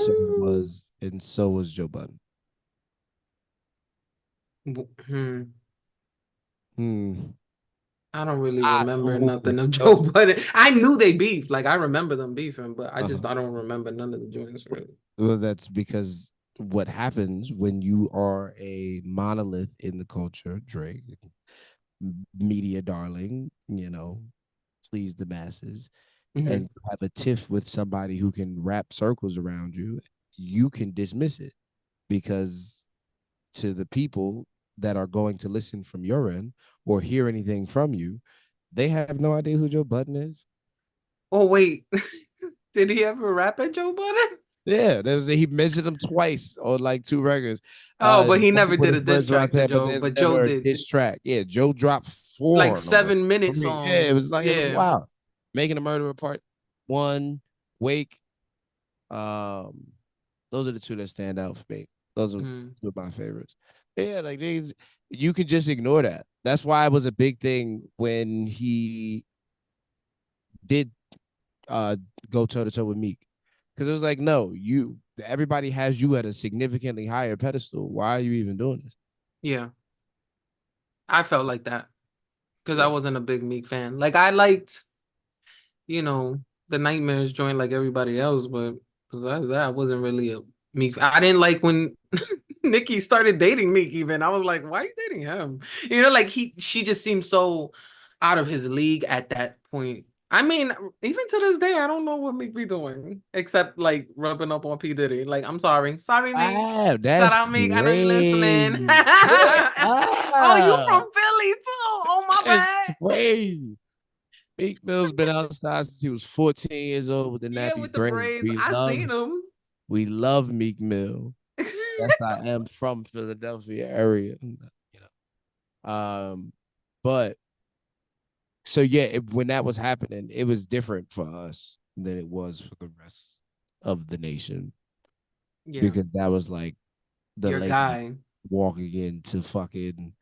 so was Joe Budden. hmm. Hmm. I don't really Ah, remember oh, nothing of Joe no. Budden. I knew they beefed. Like I remember them beefing, but Uh-huh. I don't remember none of the joints really. Well, that's because what happens when you are a monolith in the culture, Drake, media darling, please the masses, and Hmm. you have a tiff with somebody who can wrap circles around you, you can dismiss it because to the people that are going to listen from your end or hear anything from you, they have no idea who Joe Budden is. Oh wait, did he ever rap at Joe Budden? Yeah, he mentioned him twice on like two records. Oh, but he One never with did his a diss friends right track to there, but Joe. there's But Joe never a did diss track. Yeah, Joe dropped like four on them, 7 minute three. Yeah, it was songs. like it was Yeah. wild. Making a Murderer Part One, Wake. Um, those are the two that stand out for me. Those are Mm. two of my favorites. Yeah, like you could just ignore that. That's why it was a big thing when he did uh go toe to toe with Meek. Because it was like, no, everybody has you at a significantly higher pedestal. Why are you even doing this? Yeah. I felt like that because I Yeah. wasn't a big Meek fan. Like I liked, the Nightmares joint like everybody else, but besides that, I wasn't really a Meek. I didn't like when Nikki started dating Meek. Even I was like, why are you dating him? Like she just seemed so out of his league at that point. I mean, even to this day, I don't know what Meek be doing except like rubbing up on P Diddy. Like, I'm sorry, Meek. Wow, Shout that's out Meek. I know you listening. crazy. Yeah. Oh, you from Ah, Philly too? Oh my that's bad. crazy. Meek Mill's been outside since he was 14 years old with the Yeah, nappy with the brain. braids. I seen him. We love Meek Mill. Yes, I am from Philadelphia area. Um, but so yeah, when that was happening, it was different for us than it was for the rest of the nation Yeah, because that was like the your lady guy. walking into fucking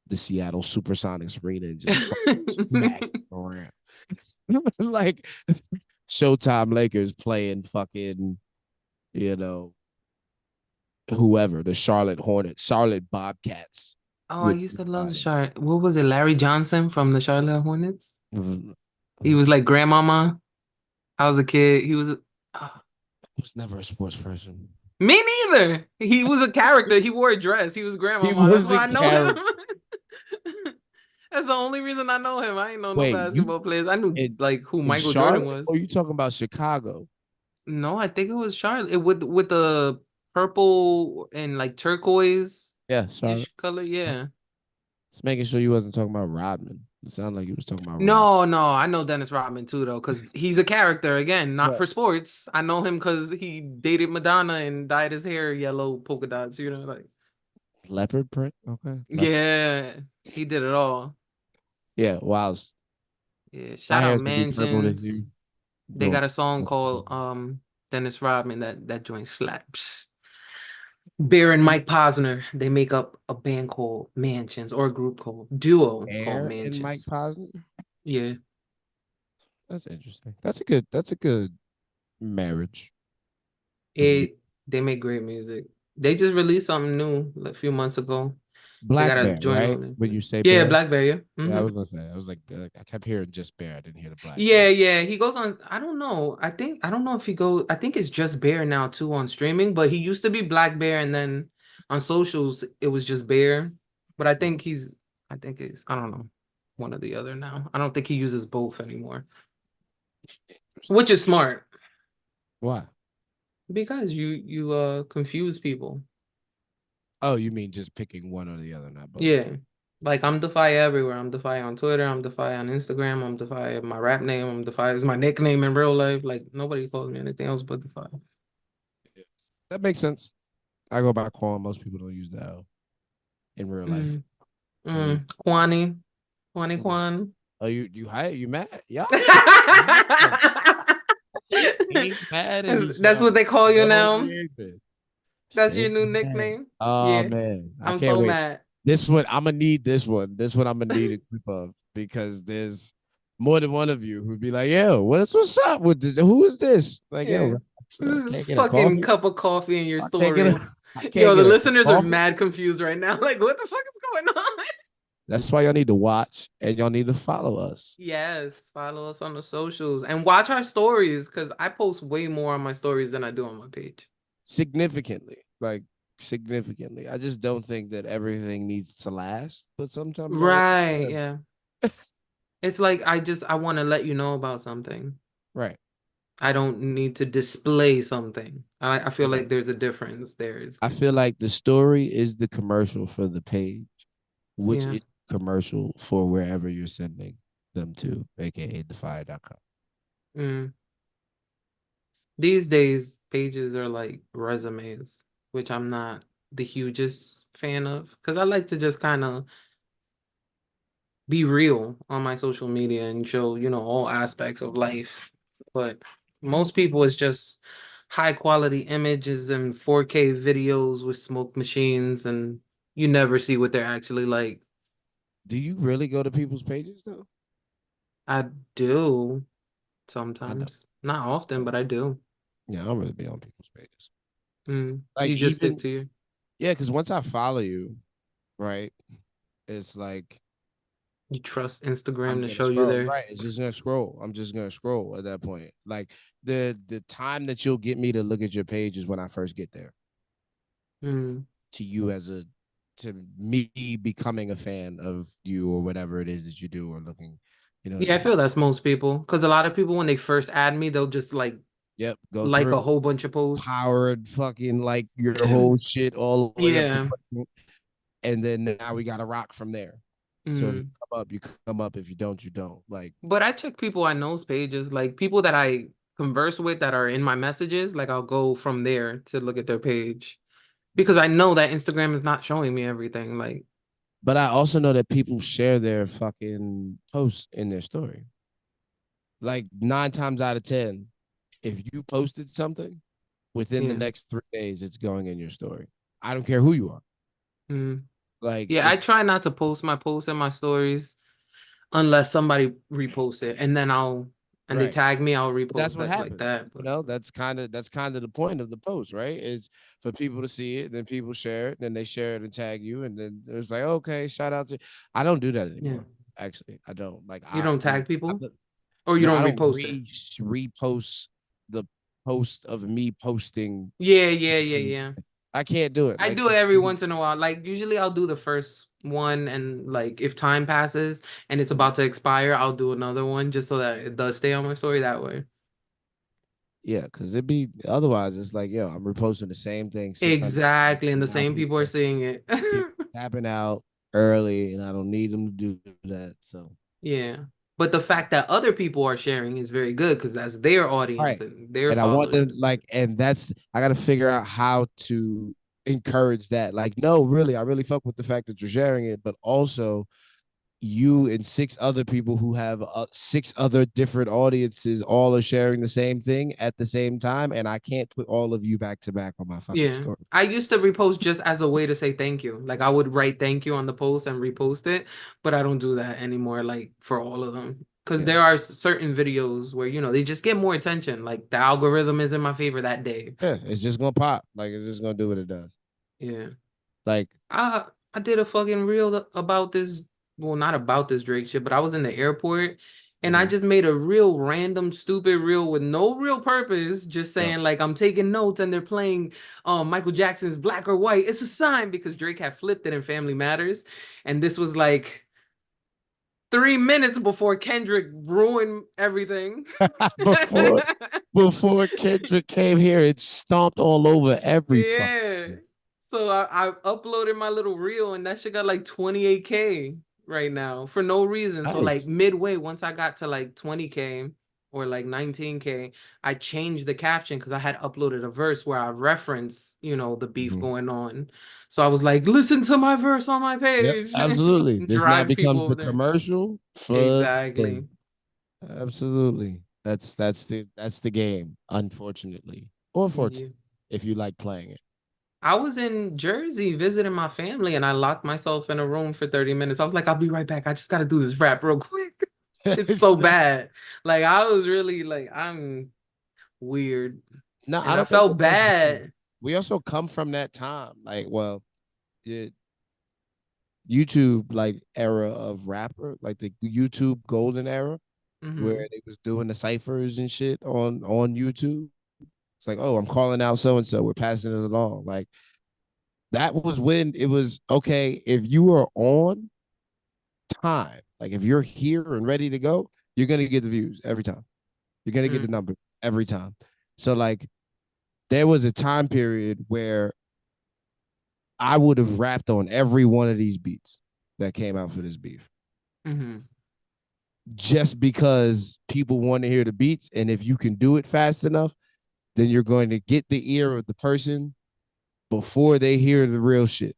the Seattle Supersonics arena and just fucking smack around. Like Showtime Lakers playing fucking, you know, whoever, the Charlotte Hornets, Charlotte Bobcats Oh, I with used to love the everybody. Charlotte. What was it? Larry Johnson from the Charlotte Hornets. I He was like grandmama. I was a kid. He was. Oh, was never a sports person. me neither. He was a character. He wore a dress. He was He grandmama. That's was a why I know him. character. That's the only reason I know him. I ain't know no Wait, you basketball players. I knew in like who in Michael Jordan Charlotte, or was. you talking about Chicago? No, I think it was Charlotte with the purple and like turquoise Yeah, Charlotte. ish color. Yeah. Just making sure you wasn't talking about Rodman. It sounded like you was talking about Rodman. No, no, I know Dennis Rodman too though, because he's a character again, not Right. for sports. I know him because he dated Madonna and dyed his hair yellow polka dots. Like Leopard print. Okay. Leopard. yeah, he did it all. Yeah. Whilst Yeah, my shout out hair's gonna be purple this year. Mansions. They Doing. got a song called Dennis Rodman that joint slaps. Bear and Mike Posner, they make up a band called Mansions or a group called duo called Air and Mike Mansions. Posner. Yeah, That's interesting. That's a good marriage. Mhm. they make great music. They just released something new a few months ago. They Black got a Bear, joint right? on it. When you say Yeah, Bear, Blackberry. Yeah. yeah, I Hmm. was gonna say. I was like, I kept hearing just Bear. I didn't hear the Black Yeah, Bear. yeah. He goes on. I don't know. I don't know if he goes. I think it's just Bear now too on streaming. But he used to be Black Bear, and then on socials it was just Bear. But I think he's. I think it's. I don't know. One or the other now. I don't think he uses both anymore, Interesting. which is smart Why? because you confuse people. Oh, you mean just picking one or the other, not both? Yeah. Like I'm DAPHYA everywhere. I'm DAPHYA on Twitter. I'm DAPHYA on Instagram. I'm DAPHYA my rap name. I'm DAPHYA is my nickname in real life. Like nobody calls me anything else but DAPHYA. Yeah. That makes sense. I go by Quan. Most people don't use that in real life. Mm, Only Kwani. Kwani mm, Kwan. Oh, you mad? Y'all stay mad at each That's other. what they call you No now. reason. That's your Stay new mad. nickname. Oh Yeah, man, I I'm can't so wait. mad. This one, I'm gonna need this one. This one, I'm gonna need a clip of because there's more than one of you who'd be like, "Yo, what's up with this? Who is this?" Like, yo, Yeah. relax. This I is can't get a fucking coffee. cup of coffee in your I can't get a. stories. I can't Yo, the get a listeners are coffee. mad confused right now. Like, what the fuck is going on? That's why y'all need to watch and y'all need to follow us Yes, follow us on the socials and watch our stories because I post way more on my stories than I do on my page. significantly. Like significantly. I just don't think that everything needs to last, but sometimes I want Right, to. yeah. It's like I want to let you know about something. Right. I don't need to display something. I feel Yeah. like there's a difference there. It's I feel like the story is the commercial for the page, which yeah. is commercial for wherever you're sending them to, aka DAPHYA.com. Mm. These days, pages are like resumes, which I'm not the hugest fan of because I like to just kind of be real on my social media and show, all aspects of life. But most people it's just high quality images and 4K videos with smoke machines and you never see what they're actually like. Do you really go to people's pages though? I do I don't. sometimes. Not often, but I do. Yeah, I don't really be on people's pages. Like You just stick even to your yeah, because once I follow you, right, it's like you trust I'm Instagram to gonna show you scroll. there. Right. It's just gonna scroll. I'm just gonna scroll at that point. Like the time that you'll get me to look at your page is when I first get there. Mm. To you as a to me becoming a fan of you or whatever it is that you do or looking, Yeah, to I feel follow. that's most people. Because a lot of people when they first add me, they'll just Yep. Go like through a whole bunch of posts. powered fucking like your whole shit all the way up to Yeah. and then now we gotta rock from there. So if you Mm. come up, you come up. If you don't, you don't. Like, But I check people I know's pages, like people that I converse with that are in my messages. Like I'll go from there to look at their page because I know that Instagram is not showing me everything. Like, but I also know that people share their fucking posts in their story. Like 9 times out of 10, if you posted something within the yeah. next 3 days, it's going in your story. I don't care who you are. Mm. Like Yeah, I it, try not to post my posts and my stories unless somebody reposts it, and then and they right. tag me, I'll But that's repost what that like happens. that. But That's kind of the point of the post, right? Is for people to see it, then people share it, then they share it and tag you, and then it's like, okay, shout out to. I don't do that yeah, anymore. Actually, I don't. Like you I, don't I'm, tag people I'm or you no, I don't don't repost it. repost the post of me posting. Yeah, yeah, yeah, yeah. I can't do it. I Like do it every once in a while. Like usually I'll do the first one and like if time passes and it's about to expire, I'll do another one just so that it does stay on my story that way. yeah, because it'd be otherwise. It's like, yo, I'm reposting the same thing 600 times. Exactly. And the Now same people are seeing it. people tapping out early, and I don't need them to do that. So Yeah. But the fact that other people are sharing is very good because that's their audience right. and their And I want them followers. like, and that's I gotta figure out how to encourage that. Like, no, really, I really fuck with the fact that you're sharing it, but also you and six other people who have six other different audiences all are sharing the same thing at the same time, and I can't put all of you back to back on my fucking Yeah. story. I used to repost just as a way to say thank you. Like I would write thank you on the post and repost it, but I don't do that anymore, like for all of them. Because Yeah, there are certain videos where, they just get more attention. Like the algorithm is in my favor that day. yeah, it's just gonna pop. Like it's just gonna do what it does. Yeah. Like, I did a fucking reel about this. Well, not about this Drake shit, but I was in the airport and I mhm, just made a real random stupid reel with no real purpose, just yo, saying like I'm taking notes and they're playing Michael Jackson's Black or White. It's a sign because Drake had flipped it in Family Matters. And this was like 3 minutes before Kendrick ruined everything. before before Kendrick came here, it stomped all over every fucking Yeah. thing. So I uploaded my little reel and that shit got like 28K right now for no reason. So like Nice. midway, once I got to like 20K, or like 19K, I changed the caption because I had uploaded a verse where I reference, the beef Mhm. going on. So I was like, listen to my verse on my Yep, page. absolutely. This now Drive people becomes over the there. commercial for the Exactly. thing. Absolutely. That's the game, unfortunately. Or Yeah. fortunately, if you like playing it. I was in Jersey visiting my family and I locked myself in a room for 30 minutes. I was like, I'll be right back. I just gotta do this rap real quick. It's It's so not- bad. Like I was really like, I'm weird. no, I And I don't think felt that that's weird. bad. We also come from that time. Like, well, yeah, YouTube like era of rapper, like the YouTube golden era, where Hmm. they was doing the ciphers and shit on YouTube. It's like, oh, I'm calling out so and so. We're passing it along. Like that was when it was okay. If you are on time, like if you're here and ready to go, you're gonna get the views every time. You're gonna get the Mm. number every time. So like there was a time period where I would have rapped on every one of these beats that came out for this beef. Hmm. Just because people want to hear the beats. And if you can do it fast enough, then you're going to get the ear of the person before they hear the real shit.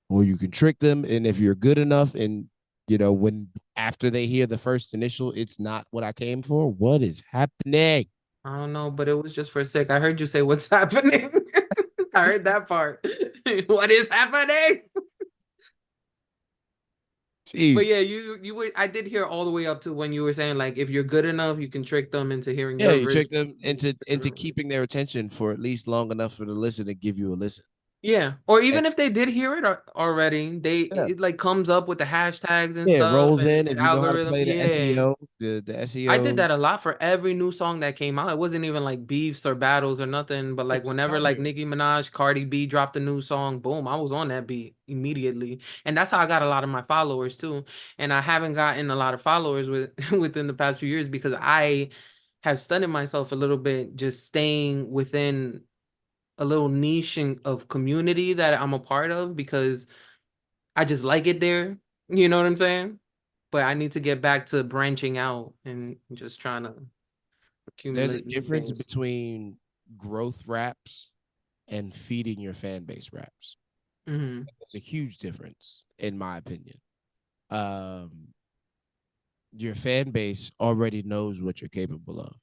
Or you can trick them. And if you're good enough and when after they hear the first initial, it's not what I came for. What is happening? I don't know, but it was just for a sec. I heard you say what's happening. I heard that part. What is happening? But Jeez. yeah, you were I did hear all the way up to when you were saying like if you're good enough, you can trick them into hearing Yeah, your you version. trick them into keeping their attention for at least long enough for the listen to give you a listen. Yeah, or And even if they did hear it already, yeah, it like comes up with the hashtags and yeah, it stuff rolls and in if you know how to algorithm. play the Yeah. SEO, the I did SEO. that a lot for every new song that came out. It wasn't even like beefs or battles or nothing, but like It's whenever like discovery. Nicki Minaj, Cardi B dropped a new song, boom, I was on that beat immediately. And that's how I got a lot of my followers too. And I haven't gotten a lot of followers within the past few years because I have studied myself a little bit just staying within a little niche of community that I'm a part of because I just like it there. You know what I'm saying? But I need to get back to branching out and just trying to There's a accumulate new difference things. between growth raps and feeding your fan base raps. Hmm. There's a huge difference, in my opinion. Um, your fan base already knows what you're capable of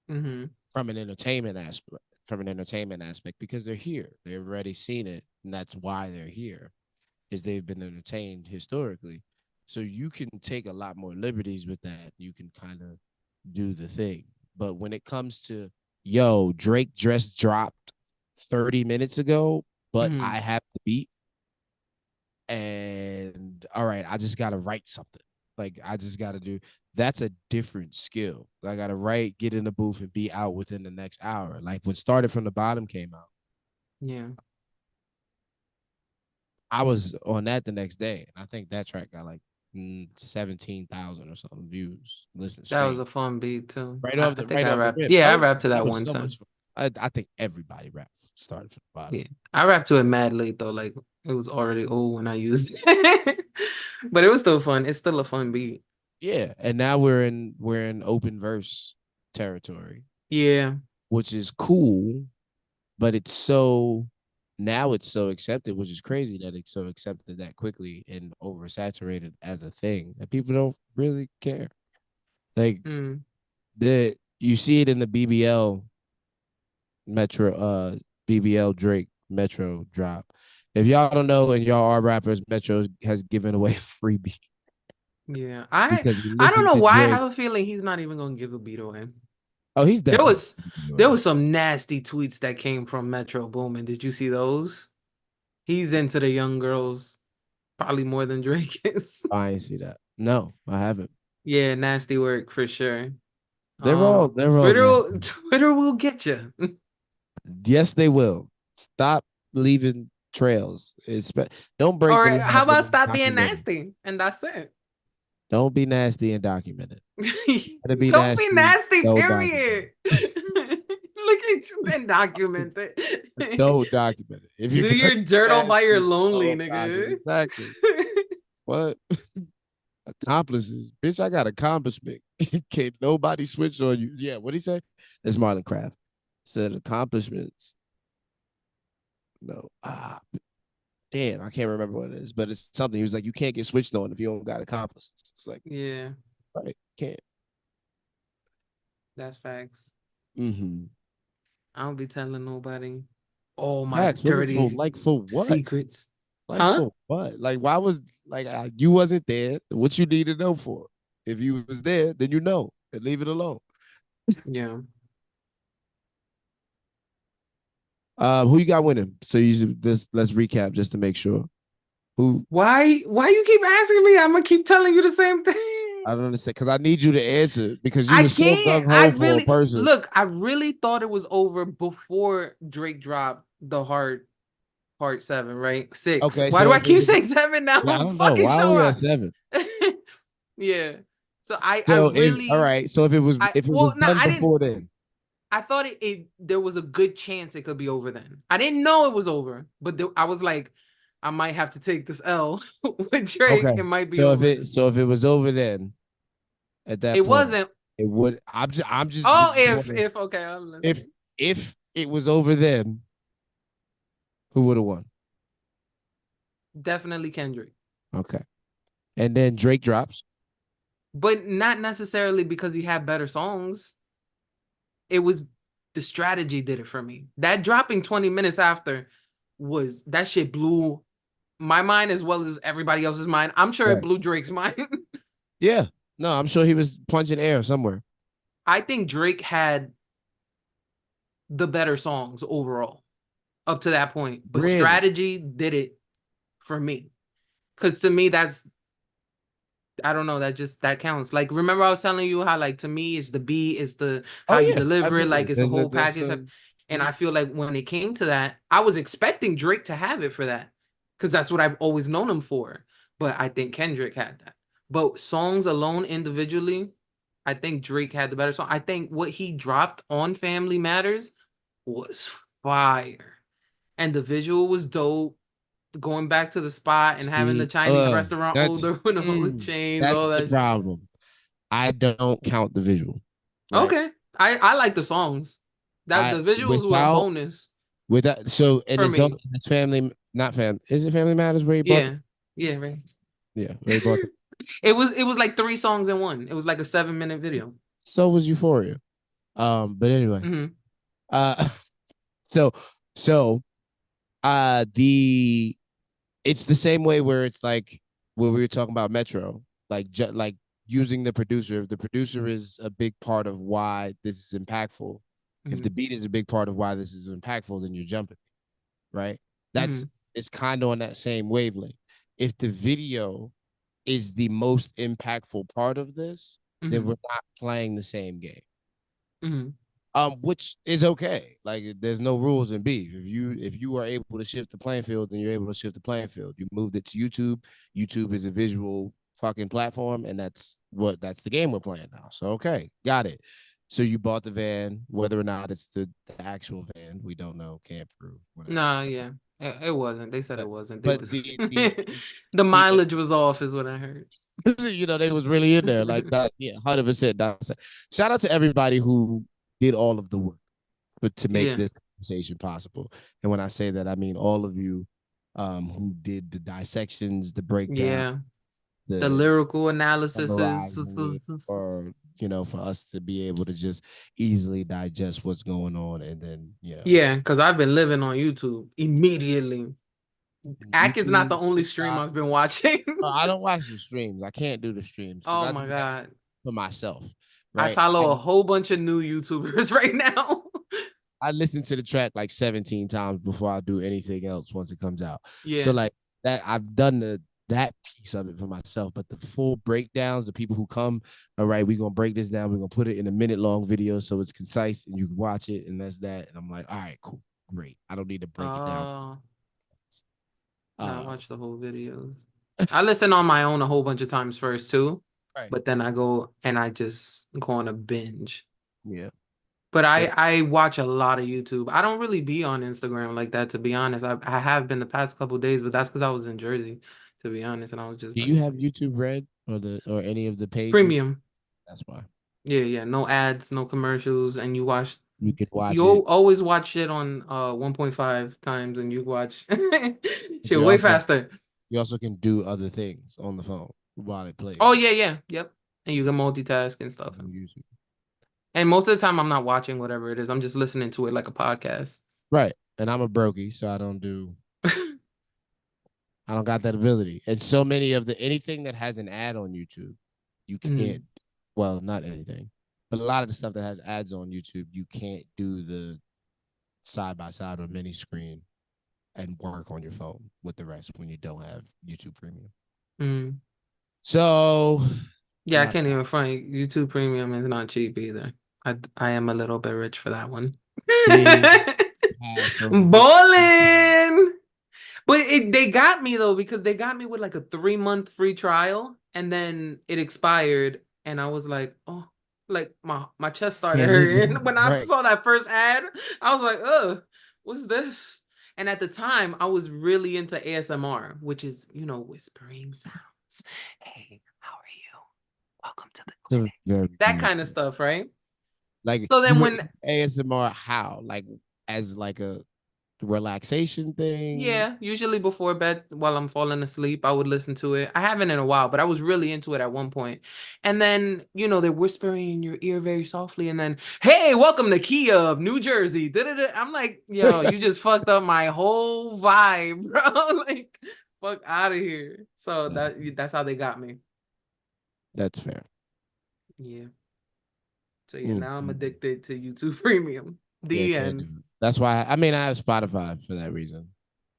Hmm. from an entertainment aspect. From an entertainment aspect, because they're here, they've already seen it, and that's why they're here. Is they've been entertained historically, so you can take a lot more liberties with that. You can kind of do the thing, but when it comes to Drake just dropped 30 minutes ago, but Hmm. I have the beat and all right, I just gotta write something. Like I just gotta do that's a different skill. I gotta write, get in the booth, and be out within the next hour. Like when Started from the Bottom came out, Yeah, I was on that the next day. And I think that track got like 17,000 or something views. Listen that was straight. a fun beat too. Right I, off I the think right I off the rapped. rip. Yeah, I Oh, rapped to that that was one so time. much fun. I think everybody rap Started from the Bottom. Yeah, I rapped to it mad late though. Like it was already old when I used it, but it was still fun. It's still a fun beat. Yeah. And now we're in open verse territory, Yeah. which is cool, but it's so accepted, which is crazy that it's so accepted that quickly and oversaturated as a thing that people don't really care. Like Mm. you see it in the BBL Drake Metro drop. If y'all don't know and y'all are rappers, Metro has given away a freebie Yeah. I because he I don't listened know to why I Drake. have a feeling he's not even gonna give a beat away. Oh, he's There definitely was giving there away. was some nasty tweets that came from Metro Boomin. Did you see those? He's into the young girls probably more than Drake is. I ain't see that. No, I haven't. Yeah, nasty work for sure. They're all Twitter nasty. Twitter will get you. Yes, they will. Stop leaving trails. Don't break the Or law how and about then stop being document it. nasty and that's it. Don't be nasty and document it. Try to be Don't be nasty. nasty, Don't document period. Look at you and document it. it. Don't document it. If you're Do gonna your be dirt all by your nasty, lonely, don't document nigga. it. Exactly. What accomplices, bitch? I got accomplishment. Can't nobody switch on you. Yeah, what did he say? That's Marlon Craft. Said accomplishments. No. Damn, I can't remember what it is, but it's something. He was like, you can't get switched on if you don't got accomplices. It's like, Yeah, right, can't. that's facts. Mm-hmm. I don't be telling nobody all my Facts. dirty For what? secrets. Like Huh? for what? Like why was like you wasn't there? What you need to know for? If you was there, then you know and leave it alone. Yeah. Who you got winning? So you this let's recap just to make sure. Who Why you keep asking me? I'm gonna keep telling you the same thing. I don't understand because I need you to answer because you I were so can't. gung I ho for a really person. look, I really thought it was over before Drake dropped the Heart Part 7, right? Six. Okay, Why do so I if it keep was saying seven now? yeah, I I'm don't know fucking why are we at sure. 7. Yeah. So I So if all really right, so if it was no, done I didn't. before then, I thought there was a good chance it could be over then. I didn't know it was over, but I was like, I might have to take this L with Drake. okay. It might be over then. So if it was over then at that It point, wasn't. it would. We Oh, just want to if okay, I'm if listening. it was over then, who would have won? Definitely Kendrick, Okay, and then Drake drops. but not necessarily because he had better songs. It was the strategy did it for me. That dropping 20 minutes after was that shit blew my mind as well as everybody else's mind. I'm sure it Right. blew Drake's mind. Yeah. No, I'm sure he was punching air somewhere. I think Drake had the better songs overall up to that point, but Really? strategy did it for me. Because to me, that's I don't know, that counts. Like remember I was telling you how like to me it's the beat, it's the Oh how you yeah, deliver it, like absolutely. it's a whole There's package. some. And I feel like when it came to that, I was expecting Drake to have it for that. Because that's what I've always known him for. But I think Kendrick had that. But songs alone individually, I think Drake had the better song. I think what he dropped on Family Matters was fire. And the visual was dope. Going back to the spot and having the See, Chinese restaurant that's older with all the chains, all that's the that shit. problem. I don't count the visual, right? Okay. I like the songs. That I the visuals were a bonus without so and for it's on me. it's family not family. Is it Family Matters where he bought the Yeah. Yeah, right. yeah where he bought the It was like three songs in one. It was like a 7-minute video. so was Euphoria. But anyway, Hmm. uh, so so the it's the same way where it's like where we were talking about Metro, like like using the producer. If the producer is a big part of why this is impactful, if Hmm. the beat is a big part of why this is impactful, then you're jumping, right? That's Hmm. it's kind of on that same wavelength. If the video is the most impactful part of this, then Hmm. we're not playing the same game. Hmm. Which is okay. Like there's no rules in beef. If you are able to shift the playing field, then you're able to shift the playing field. You moved it to YouTube. YouTube is a visual fucking platform, and that's the game we're playing now. So okay, got it. So you bought the van, whether or not it's the actual van, we don't know, can't prove, whatever. Nah, yeah. It wasn't. They said But it wasn't. They but the the mileage was off, is what I heard. they was really in there like that. Yeah, 100%. Shout out to everybody who did all of the work, but to make Yeah. this conversation possible. And when I say that, I mean all of you who did the dissections, the breakdown, Yeah. The the lyrical analysis is summarizing it, or for us to be able to just easily digest what's going on, and then yeah, because I've been living on YouTube immediately. Ack is not YouTube, the only stream TikTok. I've been watching. I don't watch the streams. I can't do the streams because Oh I my do that God. for myself, I right? follow a whole bunch of new YouTubers right now. I listen to the track like 17 times before I do anything else once it comes out. So Yeah. like that I've done that piece of it for myself, but the full breakdowns, the people who come, all right, we're gonna break this down, we're gonna put it in a minute long video so it's concise and you can watch it, and that's that. And I'm like, all right, cool, great. I don't need to break it down. Uh, I Uh watch the whole videos. I listen on my own a whole bunch of times first too, right. but then I go and I just go on a binge. Yeah. But I Yeah. I watch a lot of YouTube. I don't really be on Instagram like that, to be honest. I have been the past couple days, but that's because I was in Jersey, to be honest, and I was just Do like you have YouTube Red or any of the paid YouTube? premium. That's why Yeah, yeah. No ads, no commercials, and you can watch you it. always watch shit on 1.5 times and you watch But shit way faster. you also can do other things on the phone while it Oh plays yeah, yeah. Yep. And you can multitask and stuff. on YouTube. And most of the time I'm not watching whatever it is. I'm just listening to it like a podcast. Right. And I'm a brokey, so I don't got that ability. And so many of the anything that has an ad on YouTube, you Mm, can't. Well, not anything, but a lot of the stuff that has ads on YouTube, you can't do the side by side or mini screen and work on your phone with the rest when you don't have YouTube Premium. mm. So Yeah, I my can't even front. YouTube Premium is not cheap either. I am a little bit rich for that one. big pass over YouTube Premium. Bowling. But they got me though because they got me with like a 3 month free trial and then it expired and I was like, oh, like my chest started Can't do hurting that. when I Right. saw that first ad. I was like, what's this? And at the time, I was really into ASMR, which is whispering sounds. Hey, how are you? Welcome to the So clinic. very That kind of beautiful. stuff, right? Like So then you when ASMR how? Like as like a relaxation thing. Yeah, usually before bed while I'm falling asleep, I would listen to it. I haven't in a while, but I was really into it at one point. And then, they're whispering in your ear very softly, and then, hey, welcome to Kia of New Jersey. Da-da-da. I'm like, yo, you just fucked up my whole vibe, bro. Like, fuck out of here. So that's that's how they got me. that's fair. Yeah. So yeah, Mm, now I'm mm, mm. addicted to YouTube Premium. Yeah, The can't do end. it. That's why I mean I have Spotify for that reason.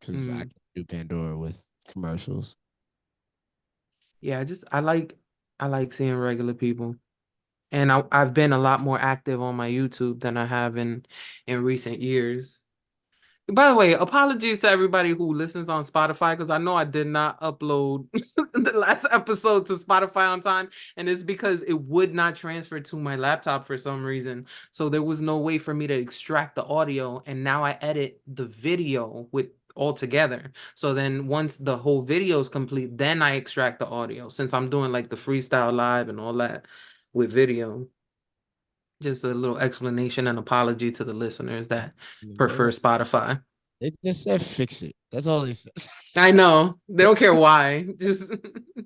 Because I Mm. can do Pandora with commercials. Yeah, I like seeing regular people. And I've been a lot more active on my YouTube than I have in recent years. By the way, apologies to everybody who listens on Spotify because I know I did not upload the last episode to Spotify on time, and it's because it would not transfer to my laptop for some reason. So there was no way for me to extract the audio, and now I edit the video with all together. So then once the whole video is complete, then I extract the audio since I'm doing like the freestyle live and all that with video. Just a little explanation and apology to the listeners that I mean, prefer Spotify. they just said fix it. That's all they I said. know. They don't care why. Just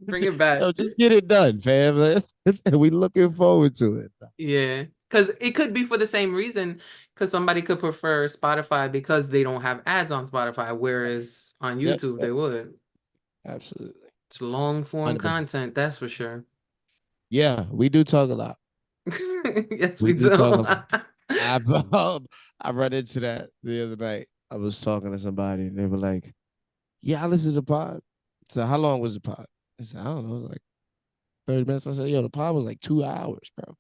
bring it back. Yo, just get it done, fam. We looking forward to it. Yeah. Because it could be for the same reason. Because somebody could prefer Spotify because they don't have ads on Spotify, whereas on Yep, YouTube yep, they would. absolutely. It's long form 100%. content, that's for sure. Yeah, we do talk a lot. Yes, We we do do. talk a lot. I I run into that the other night. I was talking to somebody and they were like, "Yeah, I listened to the pod." So how long was the pod? I said, "I don't know, it was like 30 minutes." I said, "Yo, the pod was like 2 hours, bro.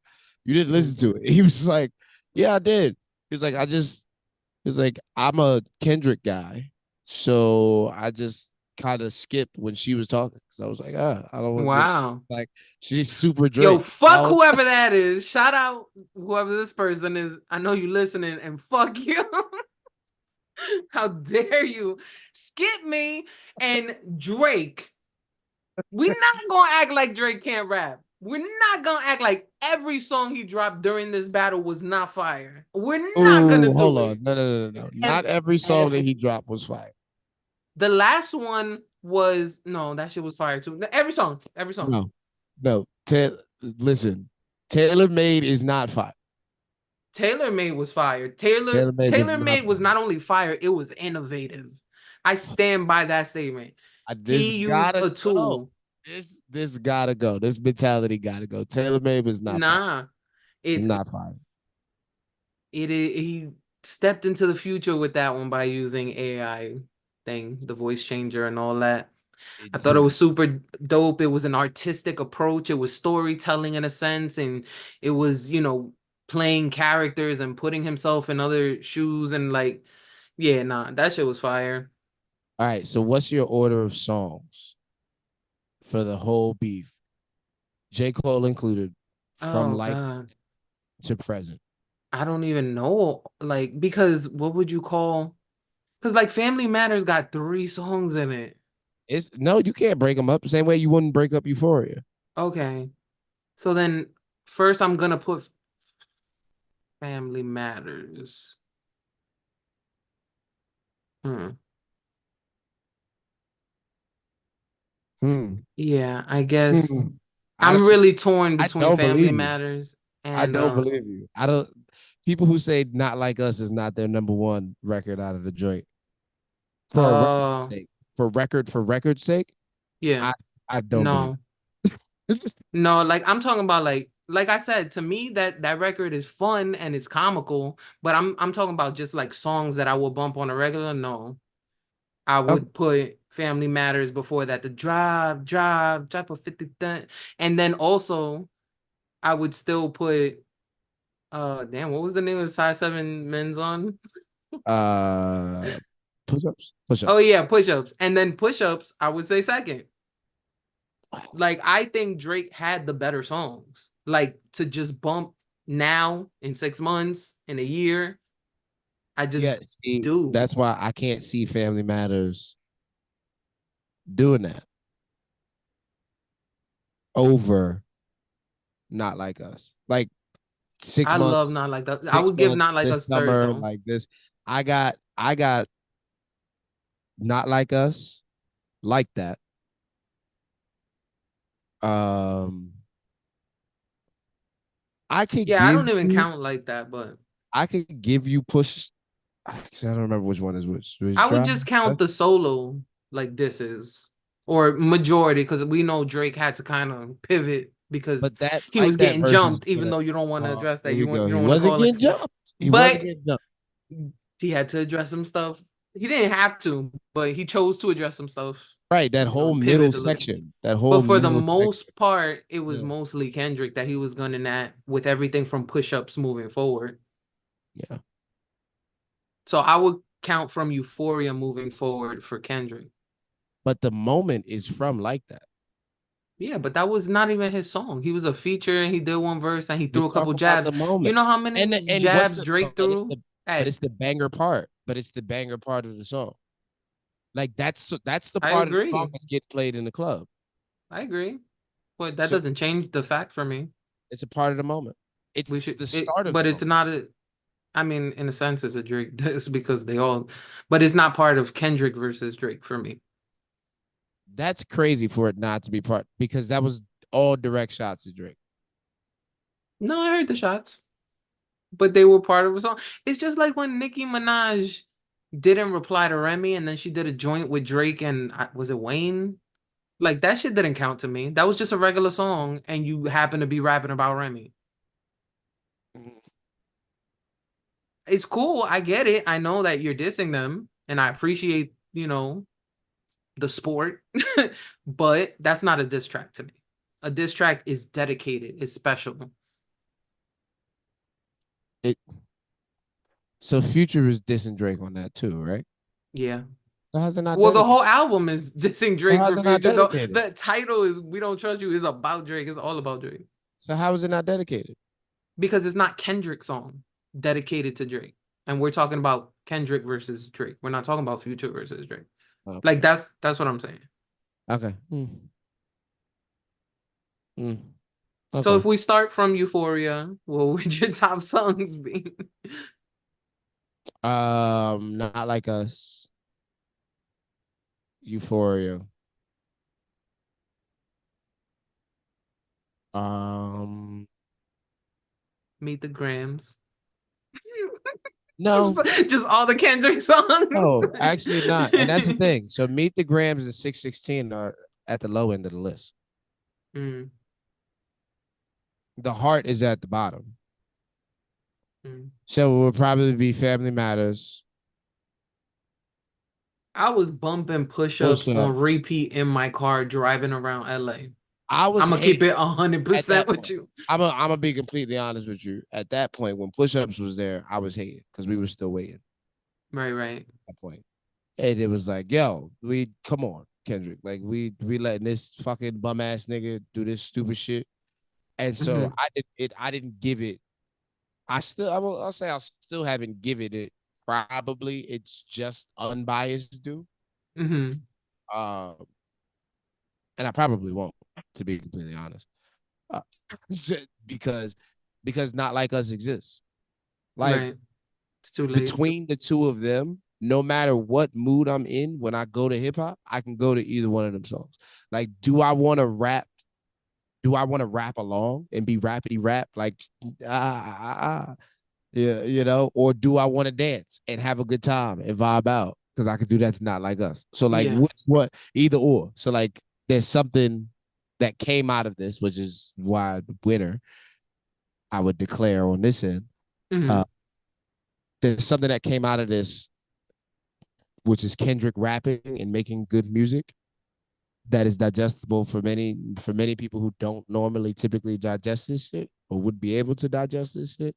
You didn't listen Mm. to it." He was like, "Yeah, I did." He was like, he was like, "I'm a Kendrick guy, so I just kind of skipped when she was talking because I was like, I don't want to Wow. like she's super Yo, Drake." fuck whoever that is. Shout out whoever this person is. I know you listening and fuck you. How dare you skip me and Drake? We're not gonna act like Drake can't rap. We're not gonna act like every song he dropped during this battle was not fire. We're not gonna Oh, hold do on. it. No. And Not every song that he dropped was fire. the last one was no, that shit was fire too. Every song, every song. No, no. Listen, Taylor Made is not fire. Taylor Made was fire. Taylor Taylor Made was Taylor not Made was fire. not only fire, it was innovative. I stand by that statement. This He used gotta a go. tool. This gotta go. This mentality gotta go. Taylor Made was not fire. Nah, it's Not fire. he stepped into the future with that one by using AI thing, the voice changer and all that. I thought it Into was super dope. It was an artistic approach. It was storytelling in a sense, and it was, playing characters and putting himself in other shoes and like, yeah, nah, that shit was fire. All right. So what's your order of songs for the whole beef? J. Cole included, from Oh like God. to present. I don't even know. Like, because what would you call? Because like Family Matters got 3 songs in it. It's no, you can't break them up the same way you wouldn't break up Euphoria. Okay. So then First, I'm gonna put Family Matters. Hmm. Hmm. Yeah, I guess Hmm. I I'm don't. really torn I between don't Family believe you. Matters I and don't believe you. I don't. People who say "Not Like Us" is not their number one record out of the joint for a record uh sake. For record's sake, yeah, I I don't believe no. No, like I'm talking about like I said, to me that record is fun and it's comical, but I'm talking about just like songs that I will bump on a regular. No. I it. would put Family Matters before that. The drop of 50 Cent. And then also I would still put damn, what was the name of the Size 7 Men's on? Uh, push-ups, Oh push-ups. yeah, push-ups. And then push-ups, I would say second. Like I think Drake had the better songs. Like to just bump now in 6 months, in a year, I just Yeah, see, do. that's why I can't see Family Matters doing that over Not Like Us. Like six I love months, Not Like That. I six would give months Not Like this Us third summer, though. like this. I got Not Like Us, like that. Um, I could Yeah, I give don't even you, count like that, but I could give you push. Actually, I don't remember which one is which. Was I would dry? just count the solo like this is or majority because we know Drake had to kind of pivot because But that, he like was that getting verse is jumped, even gonna. though you don't want to address that. Here we go. You He don't want to wasn't call it, getting jumped. He wasn't but getting jumped. he had to address some stuff. He didn't have to, but he chose to address some stuff. Right, that You know, whole middle pivot a little. section. That But whole for the middle section. most part, it was Yeah, mostly Kendrick that he was gunning at with everything from push-ups moving forward. yeah. So I would count from Euphoria moving forward for Kendrick. But the moment is from like that. Yeah, but that was not even his song. He was a feature and he did one verse and he You're threw a couple talking about jabs. the You moment. know how many And what's jabs the Drake threw? but it's Hey, the banger part. But it's the banger part of the song. Like that's the I part of the song agree. that's get played in the club. I agree. But that So doesn't change the fact for me. it's a part of the moment. It's We should the it, start of the but it's moment. not a I mean, in a sense, it's a Drake diss because they all, but it's not part of Kendrick versus Drake for me. That's crazy for it not to be part because that was all direct shots at Drake. No, I heard the shots, but they were part of a song. It's just like when Nicki Minaj didn't reply to Remy and then she did a joint with Drake and was it Wayne? Like that shit didn't count to me. That was just a regular song and you happen to be rapping about Remy. It's cool. I get it. I know that you're dissing them and I appreciate, the sport, but that's not a diss track to me. A diss track is dedicated, is special. It so Future is dissing Drake on that too, right? Yeah. So how's it not Well, the dedicated? whole album is dissing So Drake how's for it not Future. The, dedicated? the title is "We Don't Trust You" is about Drake. It's all about Drake So how is it not dedicated? because it's not Kendrick's song dedicated to Drake, and we're talking about Kendrick versus Drake. We're not talking about Future versus Drake. Like Okay. that's what I'm saying. Okay. Mm. So Okay. if we start from Euphoria, what would your top songs be? Not like us. Euphoria. Um, Meet the Grams. just, no, just all the Kendrick songs. no, actually not. And that's the thing. So Meet the Grams and 616 are at the low end of the list. Mm, The heart is at the bottom. mm. So it would probably be Family Matters, I was bumping push push-ups on ups. repeat in my car driving around LA. I was I'm gonna keep hating it hundred at percent that with point. you. I'm gonna be completely honest with you. At that point, when push ups was there, I was hating because we were still waiting at Right, right. that point. And it was like, yo, we come on, Kendrick. Like we letting this fucking bum ass nigga do this stupid shit. And so Mm-hmm. I didn't give it. I'll say I still haven't given it probably it's just unbiased due. Mm-hmm. Um, and I probably won't, to be completely honest. uh, because Not Like Us exists. Like Right. It's too late. between the two of them, no matter what mood I'm in, when I go to hip hop, I can go to either one of them songs. Like, do I want to rap? Do I want to rap along and be rapidy rap like yeah, or do I want to dance and have a good time and vibe out? Because I could do that to Not Like Us. So like, Yeah. what's what? Either or. So like, there's something that came out of this, which is why the winner I would declare on this end. Mm-hmm. Uh, there's something that came out of this, which is Kendrick rapping and making good music that is digestible for many people who don't normally typically digest this shit or would be able to digest this shit.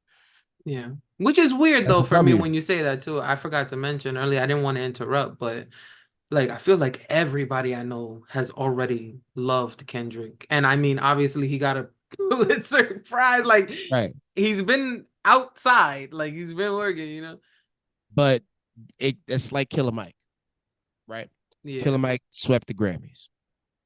Yeah. Which is weird That's though a for me W. when you say that too. I forgot to mention earlier, I didn't want to interrupt, but like I feel like everybody I know has already loved Kendrick. And I mean, obviously he got a Pulitzer Prize. Like Right. he's been outside, like he's been working, But it's like Killer Mike, right? Killer Yeah. Mike swept the Grammys,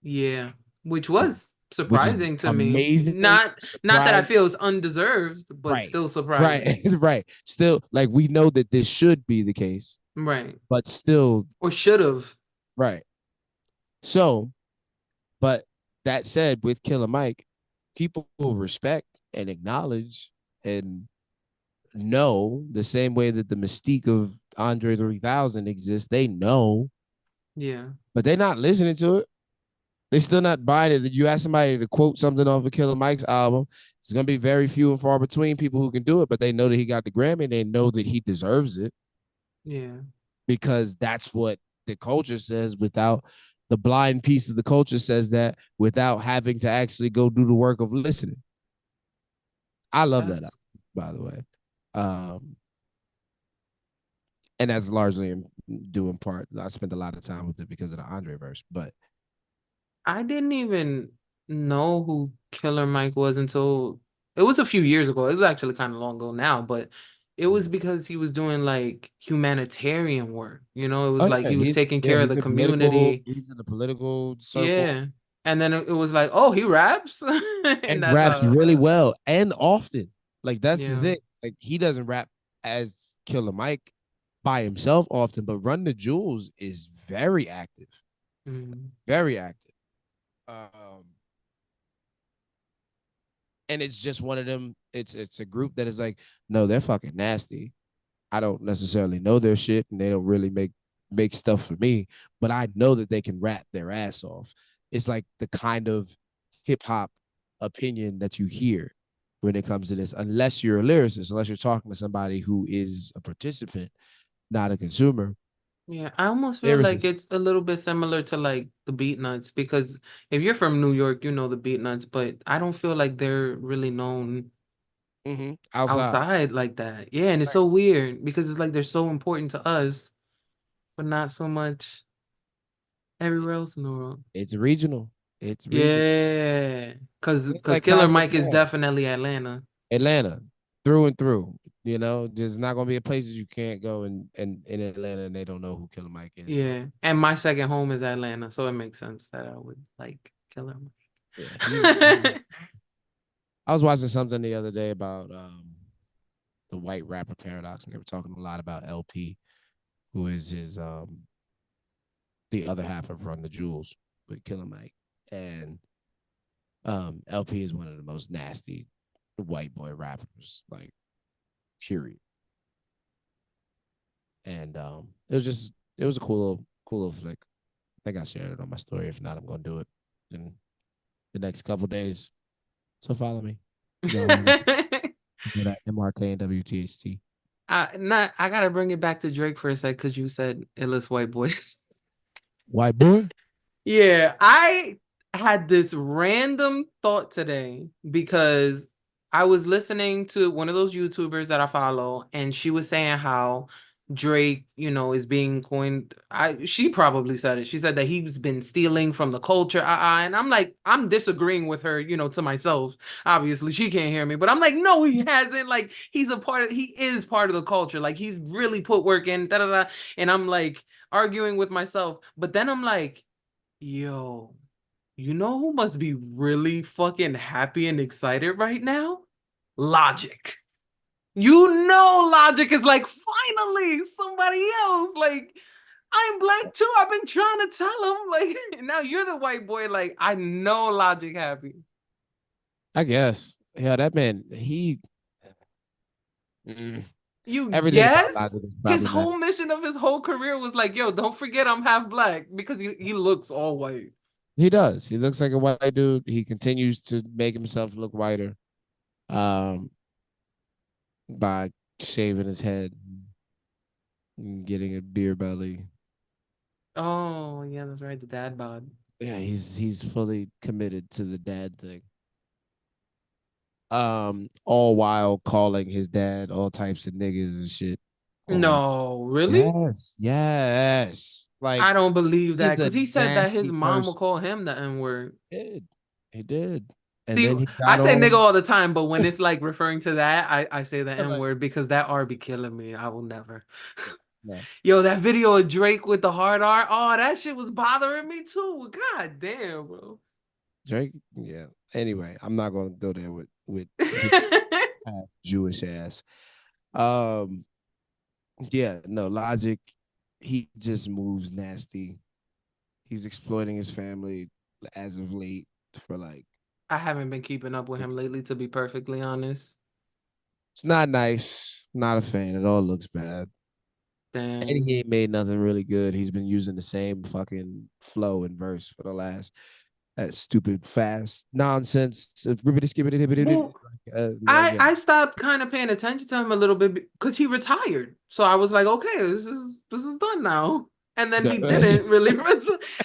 Yeah. Which was which is surprising to me. amazing. Not that I Surprise. feel it's undeserved, but Right. still surprising. Right. Right. Still, like, we know that this should be the case, Right. but still, Or should have. right. So, but that said, with Killer Mike, people will respect and acknowledge and know the same way that the mystique of Andre 3000 exists. They know, Yeah. but they're not listening to it. They still not buying it. You ask somebody to quote something off of Killer Mike's album, it's gonna be very few and far between people who can do it, but they know that he got the Grammy and they know that he deserves it Yeah. because that's what the culture says without the blind piece of the culture says that without having to actually go do the work of listening. I love that album, That's by the way. Um, and that's largely due in part. I spent a lot of time with it because of the Andre verse, but I didn't even know who Killer Mike was until it was a few years ago. It was actually kind of long ago now, but it was because he was doing like humanitarian work. It was oh like yeah, he was taking care of the community. he's in the political circle Yeah. And then it was like, oh, he raps? And and that's raps how, really well and often. Like that's the yeah. thing. Like he doesn't rap as Killer Mike by himself often, but Run the Jewels is very active, Mm, very active. Um, and it's just one of them. It's a group that is like, no, they're fucking nasty. I don't necessarily know their shit, and they don't really make stuff for me. But I know that they can rap their ass off. It's like the kind of hip hop opinion that you hear when it comes to this, unless you're a lyricist, unless you're talking to somebody who is a participant, not a consumer. yeah, I almost feel like Lyricist, it's a little bit similar to like the Beat Nuts because if you're from New York, you know the Beat Nuts, but I don't feel like they're really known outside. outside like that. Yeah, and it's Right. so weird because it's like they're so important to us, but not so much everywhere else in the world. It's regional. It's regional. Yeah, because It's like Killer Cosmo Mike is Brown. definitely Atlanta. Atlanta, through and through. There's not gonna be a places you can't go in Atlanta and they don't know who Killer Mike is. So Yeah, and my second home is Atlanta, so it makes sense that I would like Killer yeah, Mike. I was watching something the other day about the white rapper paradox, and they were talking a lot about LP, who is his the other half of Run the Jewels with Killer Mike, and LP is one of the most nasty white boy rappers, like period. And it was a cool little flick. I think I shared it on my story. If not, I'm gonna do it in the next couple days. So follow me. Y'all go that MRK and WTHT. I gotta bring it back to Drake for a sec because you said illest white boys. White boy. Yeah, I had this random thought today because I was listening to one of those YouTubers that I follow, and she was saying how Drake, is being coined. She probably said it. She said that he's been stealing from the culture. And I'm like, I'm disagreeing with her, to myself. Obviously, she can't hear me, but I'm like, no, he hasn't. Like, he is part of the culture. Like, he's really put work in, da da da. And I'm like arguing with myself, but then I'm like, yo, You know who must be really fucking happy and excited right now? Logic. You know Logic is like, finally, somebody else. Like, I'm black too. I've been trying to tell him. Like, now you're the white boy. Like, I know Logic happy. I guess. Yeah, that man, mm, You everything about guess? Logic is His problematic. whole mission of his whole career was like, yo, don't forget I'm half black because he looks all white. He does. He looks like a white dude. He continues to make himself look whiter um, by shaving his head and getting a beer belly. Oh, yeah, that's right. The dad bod. Yeah, he's fully committed to the dad thing. All while calling his dad all types of niggas and shit. On No, really? yes, yes. Like I don't believe that he's a because he said that his nasty mom will person. call him the N word. He did. He did. And See, then he I got say nigga on all the time, but when it's like referring to that, I say the N like word because that R be killing me. I will never. no. Yo, that video of Drake with the hard R, oh, that shit was bothering me too. God damn, bro. Drake, yeah. Anyway, I'm not gonna go there with his half Jewish ass. Um, yeah, no, Logic, he just moves nasty. He's exploiting his family as of late for like I haven't been keeping up with him it's, lately, to be perfectly honest. it's not nice. Not a fan. It all looks bad. And Dang. he ain't made nothing really good. He's been using the same fucking flow and verse for the last that stupid fast nonsense. Well, Like, I stopped kind of paying attention to him a little bit because he retired. So I was like, okay, this is done now. And then he yeah. didn't really.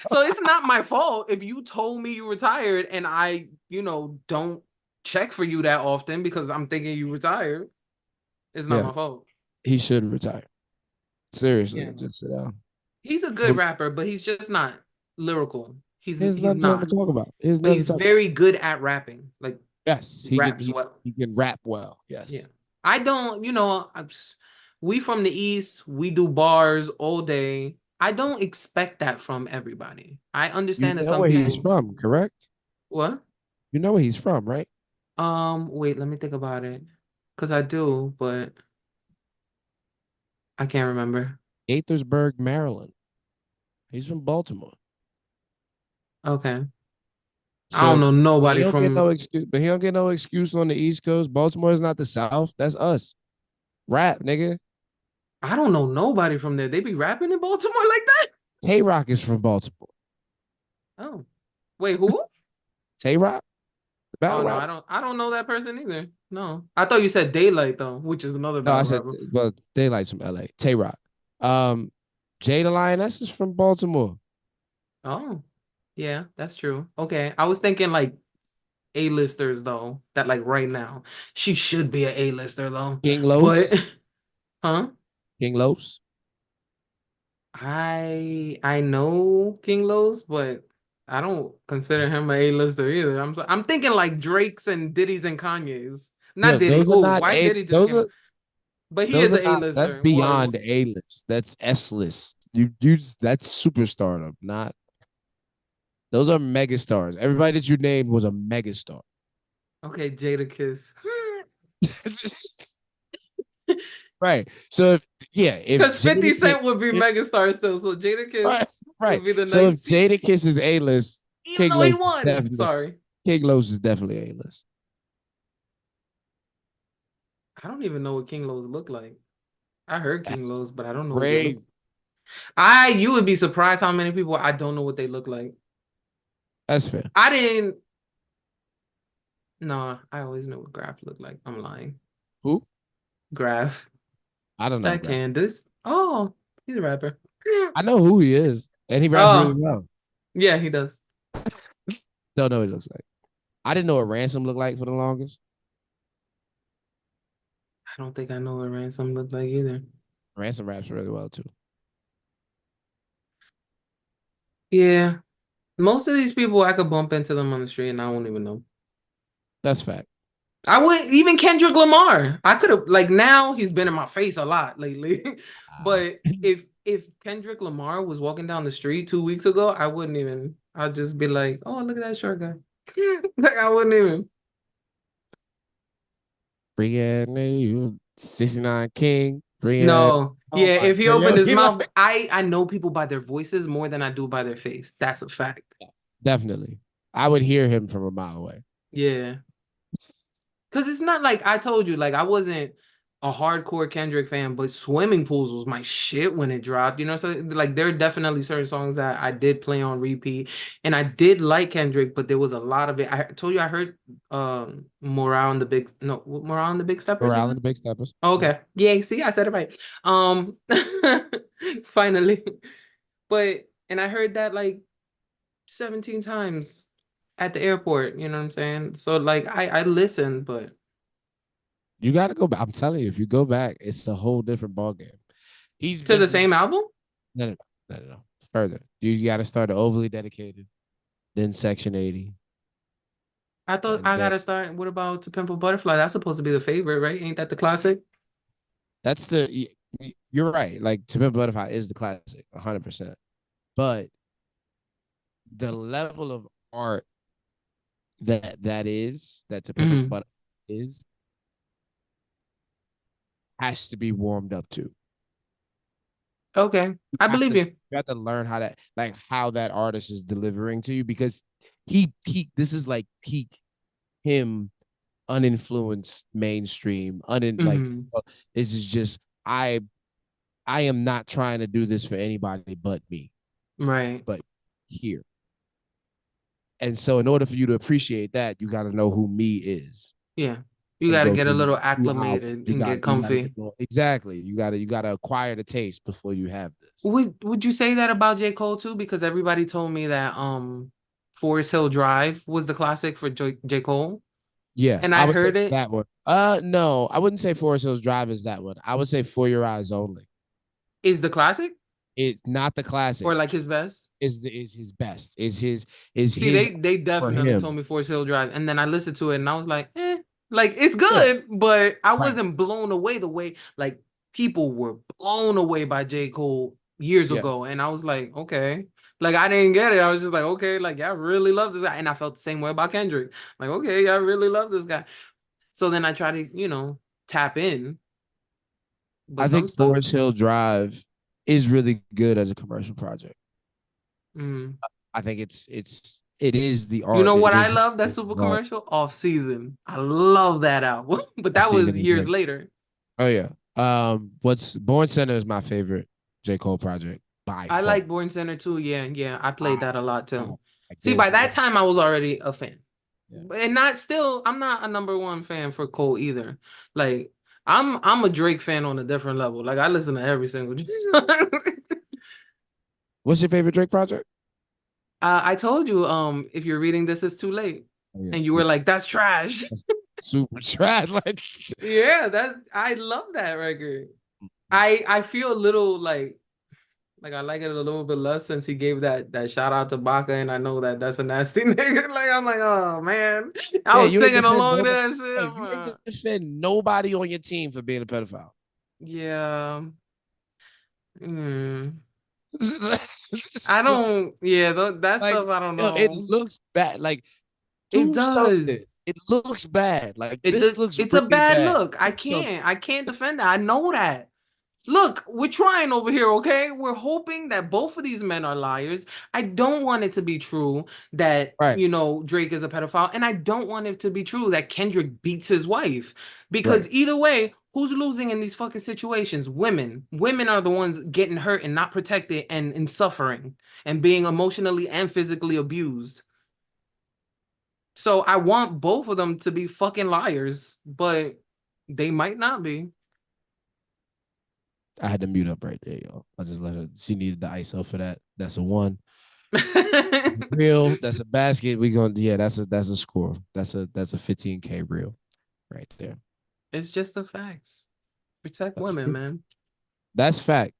So it's not my fault if you told me you retired and I, don't check for you that often because I'm thinking you retired. It's not Yeah, my fault. he should retire. Seriously, Yeah. and just sit down. He's a good rapper, but he's just not lyrical. There's He's nothing to not. talk about. There's But nothing to he's talk about. very good at rapping. Like Yes, he can raps he well. he can rap well. Yeah. Yes. I don't, we from the East, we do bars all day. I don't expect that from everybody. I You understand that know some where he's people, from, correct? what? You know where he's from, right? Wait, let me think about it. Because I do, but I can't remember. Gaithersburg, Maryland. He's from Baltimore. Okay. I don't So know he nobody don't get no from, excuse, but he don't get no excuse on the East Coast. Baltimore is not the South. That's us. Rap, nigga. I don't know nobody from there. They be rapping in Baltimore like that? Tay Rock is from Baltimore. Oh. Wait, who? Tay Rock, the Oh battle no, rapper. I don't know that person either. No. I thought you said Daylight though, which is another No, I battle said rapper. well, Daylight's from LA. Tay Rock. Um, Jay the Lioness is from Baltimore. Oh. Yeah, that's true. Okay. I was thinking like A-listers though, that like right now. She should be an A-lister though. King But Los. huh? King Los. I know King Los, but I don't consider him an A-lister either. I'm thinking like Drake's and Diddy's and Kanye's. Not Yo, Diddy. those are Oh, not why a Diddy just those came are out? But he those is are an not that's A-lister. beyond Was. A list. That's S list. You that's superstardom, not those are megastars. Everybody that you named was a megastar. Okay, Jada Kiss. Right. So if yeah, if Because 50 Jada Cent would be if, megastar still. So Jada Kiss right, right. would be the So if next. Jada Kiss is A list, Even though he won. Sorry. King Los is definitely A list. I don't even know what King Lowe's look like. I heard King That's Lowe's, but I don't know what they look. crazy. You would be surprised how many people I don't know what they look like. That's fair. I didn't. No, I always knew what Graph looked like. I'm lying. Who? Graph. I don't know, That Grab. Candace. Oh, he's a rapper. I know who he is, and he raps really Oh, well. yeah, he does. Don't know what he looks like. I didn't know what Ransom looked like for the longest. I don't think I know what Ransom looked like either. Ransom raps really well too. Yeah, most of these people I could bump into them on the street and I won't even know. That's fact. I wouldn't even Kendrick Lamar. I could have like now he's been in my face a lot lately. Uh, But if Kendrick Lamar was walking down the street 2 weeks ago, I wouldn't even I'll just be like, oh, look at that short guy. Like I wouldn't even. Free at you, 69 King. Free at. No. Oh Yeah, my if he god, yo, opened his he mouth, like I know people by their voices more than I do by their face. That's a fact. definitely. I would hear him from a mile away. Yeah. Cause it's not like I told you, like I wasn't a hardcore Kendrick fan, but Swimming Pools was my shit when it dropped. You know, so like there are definitely certain songs that I did play on repeat, and I did like Kendrick, but there was a lot of it. I told you I heard Morale and the Big no Morale and the Big Steppers Morale and even. the Big Steppers. Yeah. Okay, yay! See, I said it right. Um, finally, but and I heard that like 17 times at the airport. You know what I'm saying? So like I listened, but. You got to go back. I'm telling you, if you go back, it's a whole different ballgame. He's To the just same album? no, no, no, no, no. Further, you got to start the overly dedicated, then Section 80, I thought and I then gotta start. What about To Pimp a Butterfly? That's supposed to be the favorite, right? Ain't that the classic? that's the. You're right. Like To Pimp a Butterfly is the classic, 100%. But the level of art that To Pimp a Hmm. Butterfly is has to be warmed up to. Okay, You I have believe to you. you have to learn how that like how that artist is delivering to you because peak. This is like peak him uninfluenced mainstream Hmm. this is just I am not trying to do this for anybody but me, Right. but here. And so in order for you to appreciate that, you got to know who me is Yeah. You and got to go get a through little 2 hours. acclimated and get You got to get comfy. exactly. You got to acquire the taste before you have this. Would you say that about J. Cole too? Because everybody told me that Forest Hill Drive was the classic for J. Cole, Yeah, and I I would say heard it. that one. No, I wouldn't say Forest Hills Drive is that one. I would say For Your Eyes Only. Is the classic It's not the or classic. like his best? Is his best. Is See, his they for definitely told him. me Forest Hill Drive, and then I listened to it, and I was like, eh, like it's Yeah, good, but I right. wasn't blown away the way like people were blown away by J. Cole years Yeah. ago, and I was like, okay, like I didn't get it. I was just like, okay, like yeah, I really love this guy, and I felt the same way about Kendrick. Like, okay, yeah, I really love this guy. So then I try to, tap in, but I some think stuff. Forest Hill Drive is really good as a commercial project. Mm. I think it is the You art. know what It I is love that the super art commercial off season. I love that album, but of that was season is years great. later. Oh yeah. What's Born Center is my favorite J. Cole project by I far. like Born Center too. Yeah, yeah. I played By that a lot far. too. Like See, there's by that no time I was already a fan. yeah. And not still, I'm not a number one fan for Cole either. Like I'm a Drake fan on a different level. Like I listen to every single What's your favorite Drake project? I told you, if you're reading this, it's too late. Oh, yeah. And you were Yeah. like, that's trash. That's super trash. Like Yeah, that I love that record. I feel a little like I like it a little bit less since he gave that shout out to Baca, and I know that that's a nasty nigga. Like I'm like, oh man, I yeah, was you ain't singing defend along to nobody. that shit. Yo, you ain't defend nobody on your team for being a pedophile. Yeah, mm. I don't. Yeah, that like stuff I don't it know. looks bad. Like It do does. something. It looks bad. Like It this does. looks It's a really bad bad. look. I Do something. can't. I can't defend that. I know that. Look, we're trying over here, okay? We're hoping that both of these men are liars. I don't want it to be true that, Right. Drake is a pedophile, and I don't want it to be true that Kendrick beats his wife. Because Right. either way, who's losing in these fucking situations? Women. Women are the ones getting hurt and not protected and suffering and being emotionally and physically abused. So I want both of them to be fucking liars, but they might not be. I had to mute up right there, y'all. I just let her. She needed the ISO for that. That's a one. Real. That's a basket. We going. Yeah. That's a score. That's a 15K real, right there. It's just the facts. Protect That's women, true. man. That's fact.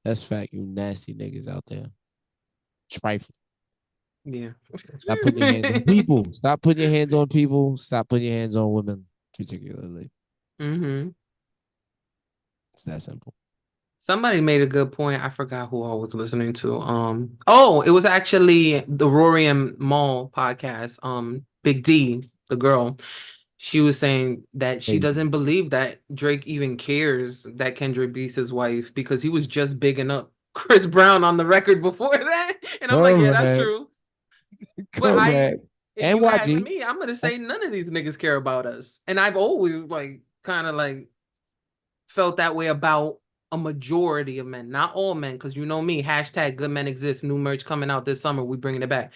That's fact. You nasty niggas out there. Trifling. Yeah. Stop putting your hands on people. Stop putting your hands on people. Stop putting your hands on women, particularly. Mm-hmm. It's that simple. Somebody made a good point. I forgot who I was listening to. Oh, it was actually the Rory and Mal podcast. Big D, the girl, she was saying that she Hey, doesn't believe that Drake even cares that Kendrick beats his wife because he was just bigging up Chris Brown on the record before that. And I'm like, yeah, that's correct, true. But correct. if And you ask YG. me, I'm gonna say none of these niggas care about us. And I've always like kind of like felt that way about a majority of men, not all men, because you know me, hashtag good men exist, new merch coming out this summer, we bringing it back.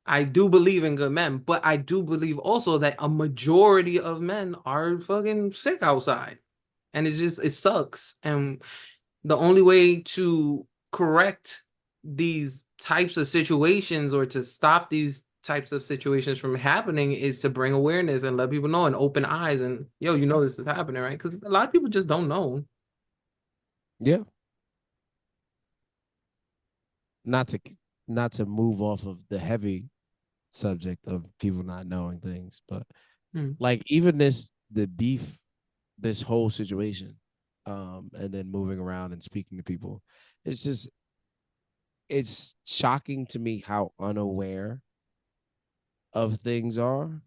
I do believe in good men, but I do believe also that a majority of men are fucking sick outside. And it sucks. And the only way to correct these types of situations or to stop these types of situations from happening is to bring awareness and let people know and open eyes and yo, you know this is happening, right? Because a lot of people just don't know. Yeah. Not to not to move off of the heavy subject of people not knowing things, but Hmm. like even the beef, this whole situation, and then moving around and speaking to people, it's just it's shocking to me how unaware of things are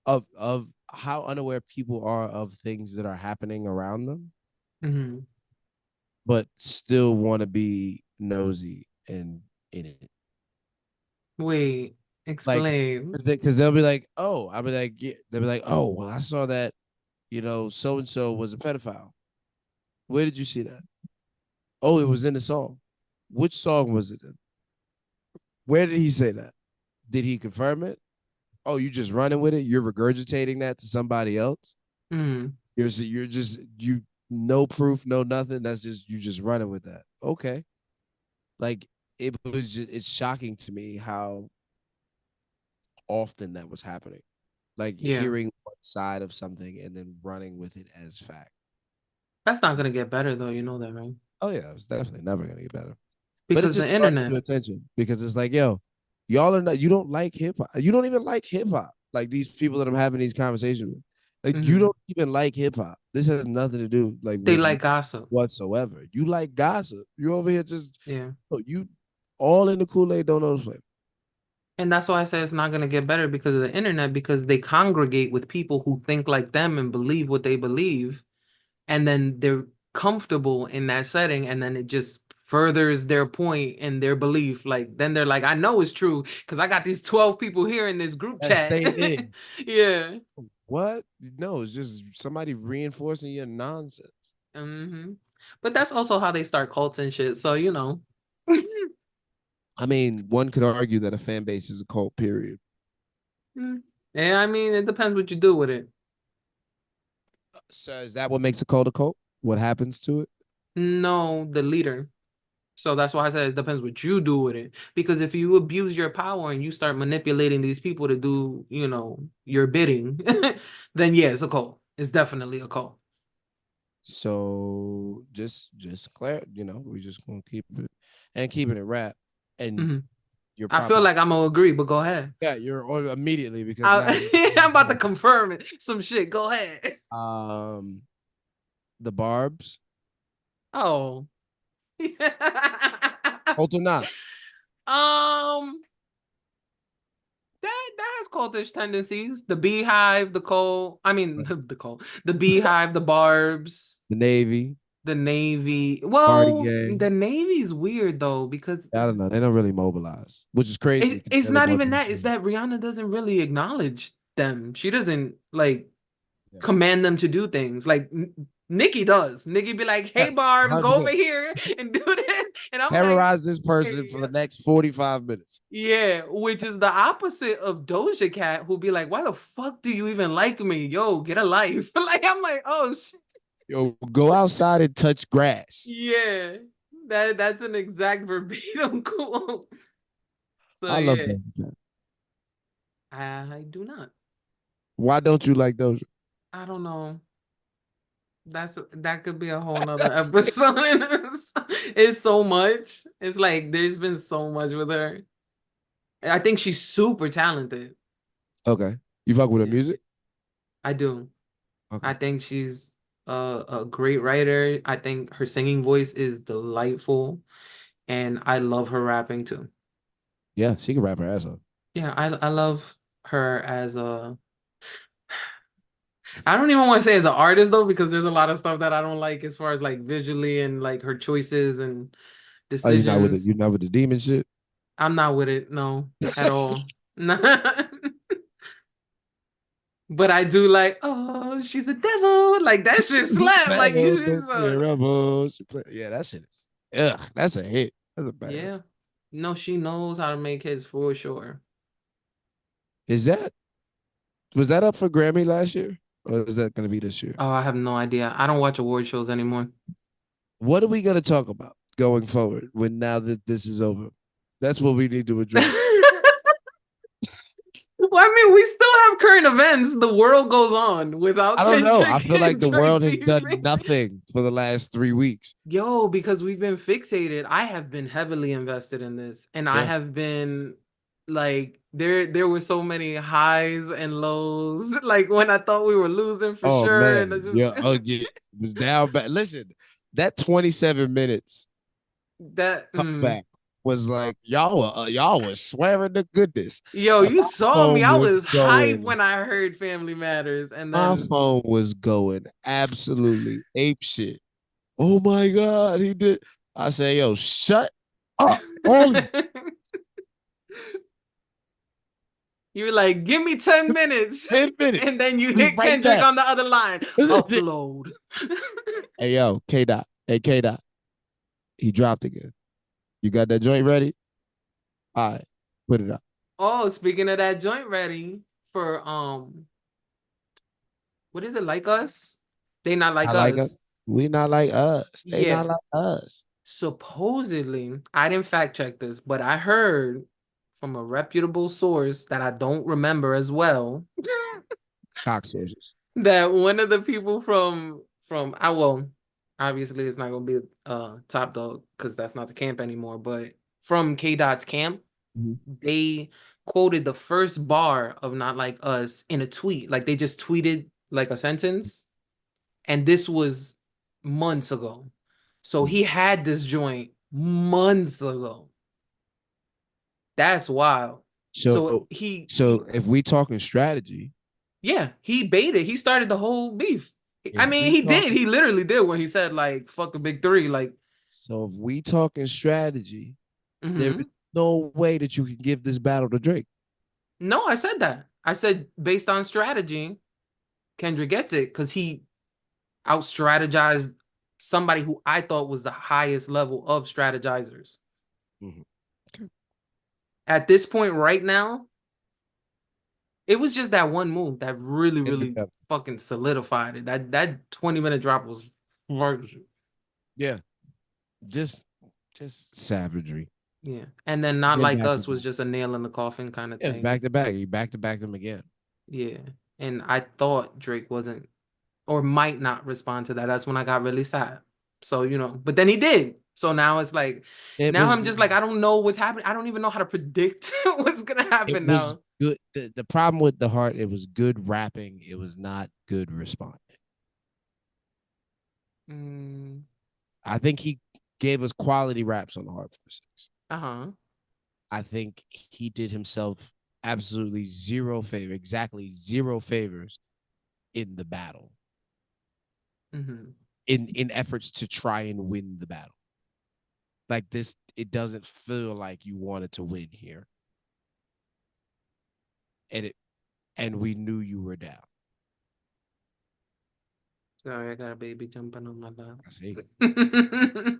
of how unaware people are of things that are happening around them, Mm-hmm. but still want to be nosy and in it. Wait, Like, explain. because they'll be like, oh, I'll be like, yeah. They'll be like, oh, well, I saw that, so and so was a pedophile. Where did you see that? Oh, it was in the song. Which song was it in? Where did he say that? Did he confirm it? Oh, you just running with it? You're regurgitating that to somebody else? Mm, You're just you no proof, no nothing. That's just you just running with that. Okay. Like it's shocking to me how often that was happening. Like yeah. hearing one side of something and then running with it as fact. That's not gonna get better though, you know that, right? Oh yeah, it's definitely never gonna get better. But it Because the just brought it to internet. attention because it's like, yo, y'all are not. You don't like hip hop. You don't even like hip hop. Like these people that I'm having these conversations with, like you Mhm. don't even like hip hop. This has nothing to do like They with you like gossip. whatsoever. You like gossip. You over here just Yeah. you all in the Kool Aid, don't know the flavor. And that's why I say it's not gonna get better because of the internet, because they congregate with people who think like them and believe what they believe, and then they're comfortable in that setting, and then it just furthers their point and their belief. Like then they're like, I know it's true because I got these 12 people here in this group That's chat. staying in. Yeah. What? No, it's just somebody reinforcing your nonsense. Hmm. But that's also how they start cults and shit. So, you know. I mean, one could argue that a fan base is a cult, period. Mm. Yeah, I mean, it depends what you do with it. So is that what makes a cult a cult? What happens to it? No, the leader. So that's why I said it depends what you do with it. Because if you abuse your power and you start manipulating these people to do, you know, your bidding, then yeah, it's a cult. It's definitely a cult. So just clear, we just gonna keep it and keeping it rap. And Hmm. you're I feel probably like I'm gonna agree, but go ahead. yeah, you're on immediately because now you I'm about to confirm it. Some shit. Go ahead. um the Barbs, Oh. cult or not. um. That has cultish tendencies. The beehive, the coal. I mean, the coal. The beehive, the barbs, The Navy, the navy. Party Well, the Gang. navy's weird though because I don't know. They don't really mobilize, which is crazy because it's they're the not ones even who that. It's should. that Rihanna doesn't really acknowledge them. She doesn't like Yeah. command them to do things like Nikki does. Nikki be like, "Hey, Yes, Barb's, go over 100%. here and do this," and I'm like, Terrorize this person for the next 45 minutes. yeah, which is the opposite of Doja Cat, who be like, "Why the fuck do you even like me? Yo, get a life." Like I'm like, oh shit. Yo, go outside and touch grass. Yeah, that's an exact verbatim quote. So I love yeah, Doja Cat. I do not. Why don't you like Doja? I don't know. That could be a whole nother episode. It's so much. It's like there's been so much with her. I think she's super talented. Okay. You fuck with her Yeah, music? I do. Okay. I think she's a great writer. I think her singing voice is delightful, and I love her rapping too. Yeah, she can rap her ass off. Yeah, I love her as a. I don't even want to say as an artist though, because there's a lot of stuff that I don't like as far as like visually and like her choices and Oh, you're not with it. decisions. You're not with the demon shit. I'm not with it, no, at all. But I do like, oh, she's a devil. Like that shit slap. Like you Devil, should bitch, yeah, rebel. Yeah, that shit is. Ugh, that's a hit. That's a banger. yeah. No, she knows how to make hits for sure. Is that was that up for Grammy last year, or is that going to be this year? Oh, I have no idea. I don't watch award shows anymore. What are we going to talk about going forward when now that this is over? That's what we need to address. Well, I mean, we still have current events. The world goes on without I don't know. I Kendrick feel like and the world Drake has done beefing. nothing for the last 3 weeks. Yo, because we've been fixated. I have been heavily invested in this, and I Yeah. have been like there were so many highs and lows. Like when I thought we were losing for Oh sure, and I man. just Yeah. Oh yeah. It was down bad. Listen, that 27 minutes that comeback was like y'all was swearing to goodness. yo, And you saw me. phone I was was hyped going when I heard Family Matters, and my then phone was going absolutely ape shit. Oh my god, he did. I say, yo, shut up. Only you were like, give me 10 minutes. 10 And minutes. then you Be hit right Kendrick back. on the other line. Upload. Hey yo, K Dot. Hey K Dot. He dropped again. You got that joint ready? All right, put it up. Oh, speaking of that joint ready for what is it like us? They not like Not like us. us. We not like us. They not Yeah. like us. Supposedly, I didn't fact check this, but I heard from a reputable source that I don't remember as well Cock sources. that one of the people from I well, obviously it's not gonna be Top Dog because that's not the camp anymore, but from K Dot's camp, Mhm. they quoted the first bar of Not Like Us in a tweet. Like they just tweeted like a sentence, and this was months ago. So Mhm. he had this joint months ago. That's wild. So So, he so if we talking strategy, yeah, he baited. He started the whole beef. I if mean, we he did. talking, He literally did when he said like "fuck the big three." Like, so if we talking strategy, there mhm. is no way that you can give this battle to Drake. No, I said that. I said based on strategy, Kendrick gets it because he out strategized somebody who I thought was the highest level of strategizers. Mhm. Okay. At this point, right now, it was just that one move that really, really fucking solidified it. That 20-minute drop was Yeah, just just savagery. yeah. And then Not Again, Like back to Us was back. just a nail in the coffin kind of Yeah, it's thing. back to back. He back to back them again. Yeah. And I thought Drake wasn't or might not respond to that. That's when I got really sad. So, but then he did. So now it's like, It now was I'm just like, I don't know what's happening. I don't even know how to predict what's gonna it happen was now. good. The problem with the heart, it was good rapping. It was not good responding. Mm, I think he gave us quality raps on the heart for six. uh-huh. I think he did himself absolutely zero favor, exactly zero favors in the battle, Mm-hmm. in efforts to try and win the battle. Like this, it doesn't feel like you wanted to win here, and we knew you were down. Sorry, I got a baby jumping on my I see. lap.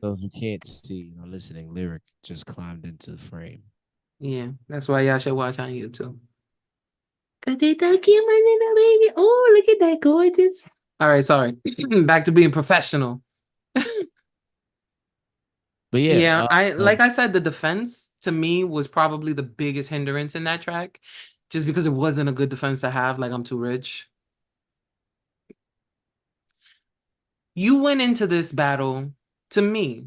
Those who can't see, listening, lyric just climbed into the frame. Yeah, that's why y'all should watch on YouTube. Cause they talk you my little baby. Oh, look at that gorgeous. All right, sorry. Back to being professional. But yeah, Yeah, I said, the defense to me was probably the biggest hindrance in that track, just because it wasn't a good defense to have. Like I'm too rich. You went into this battle to me.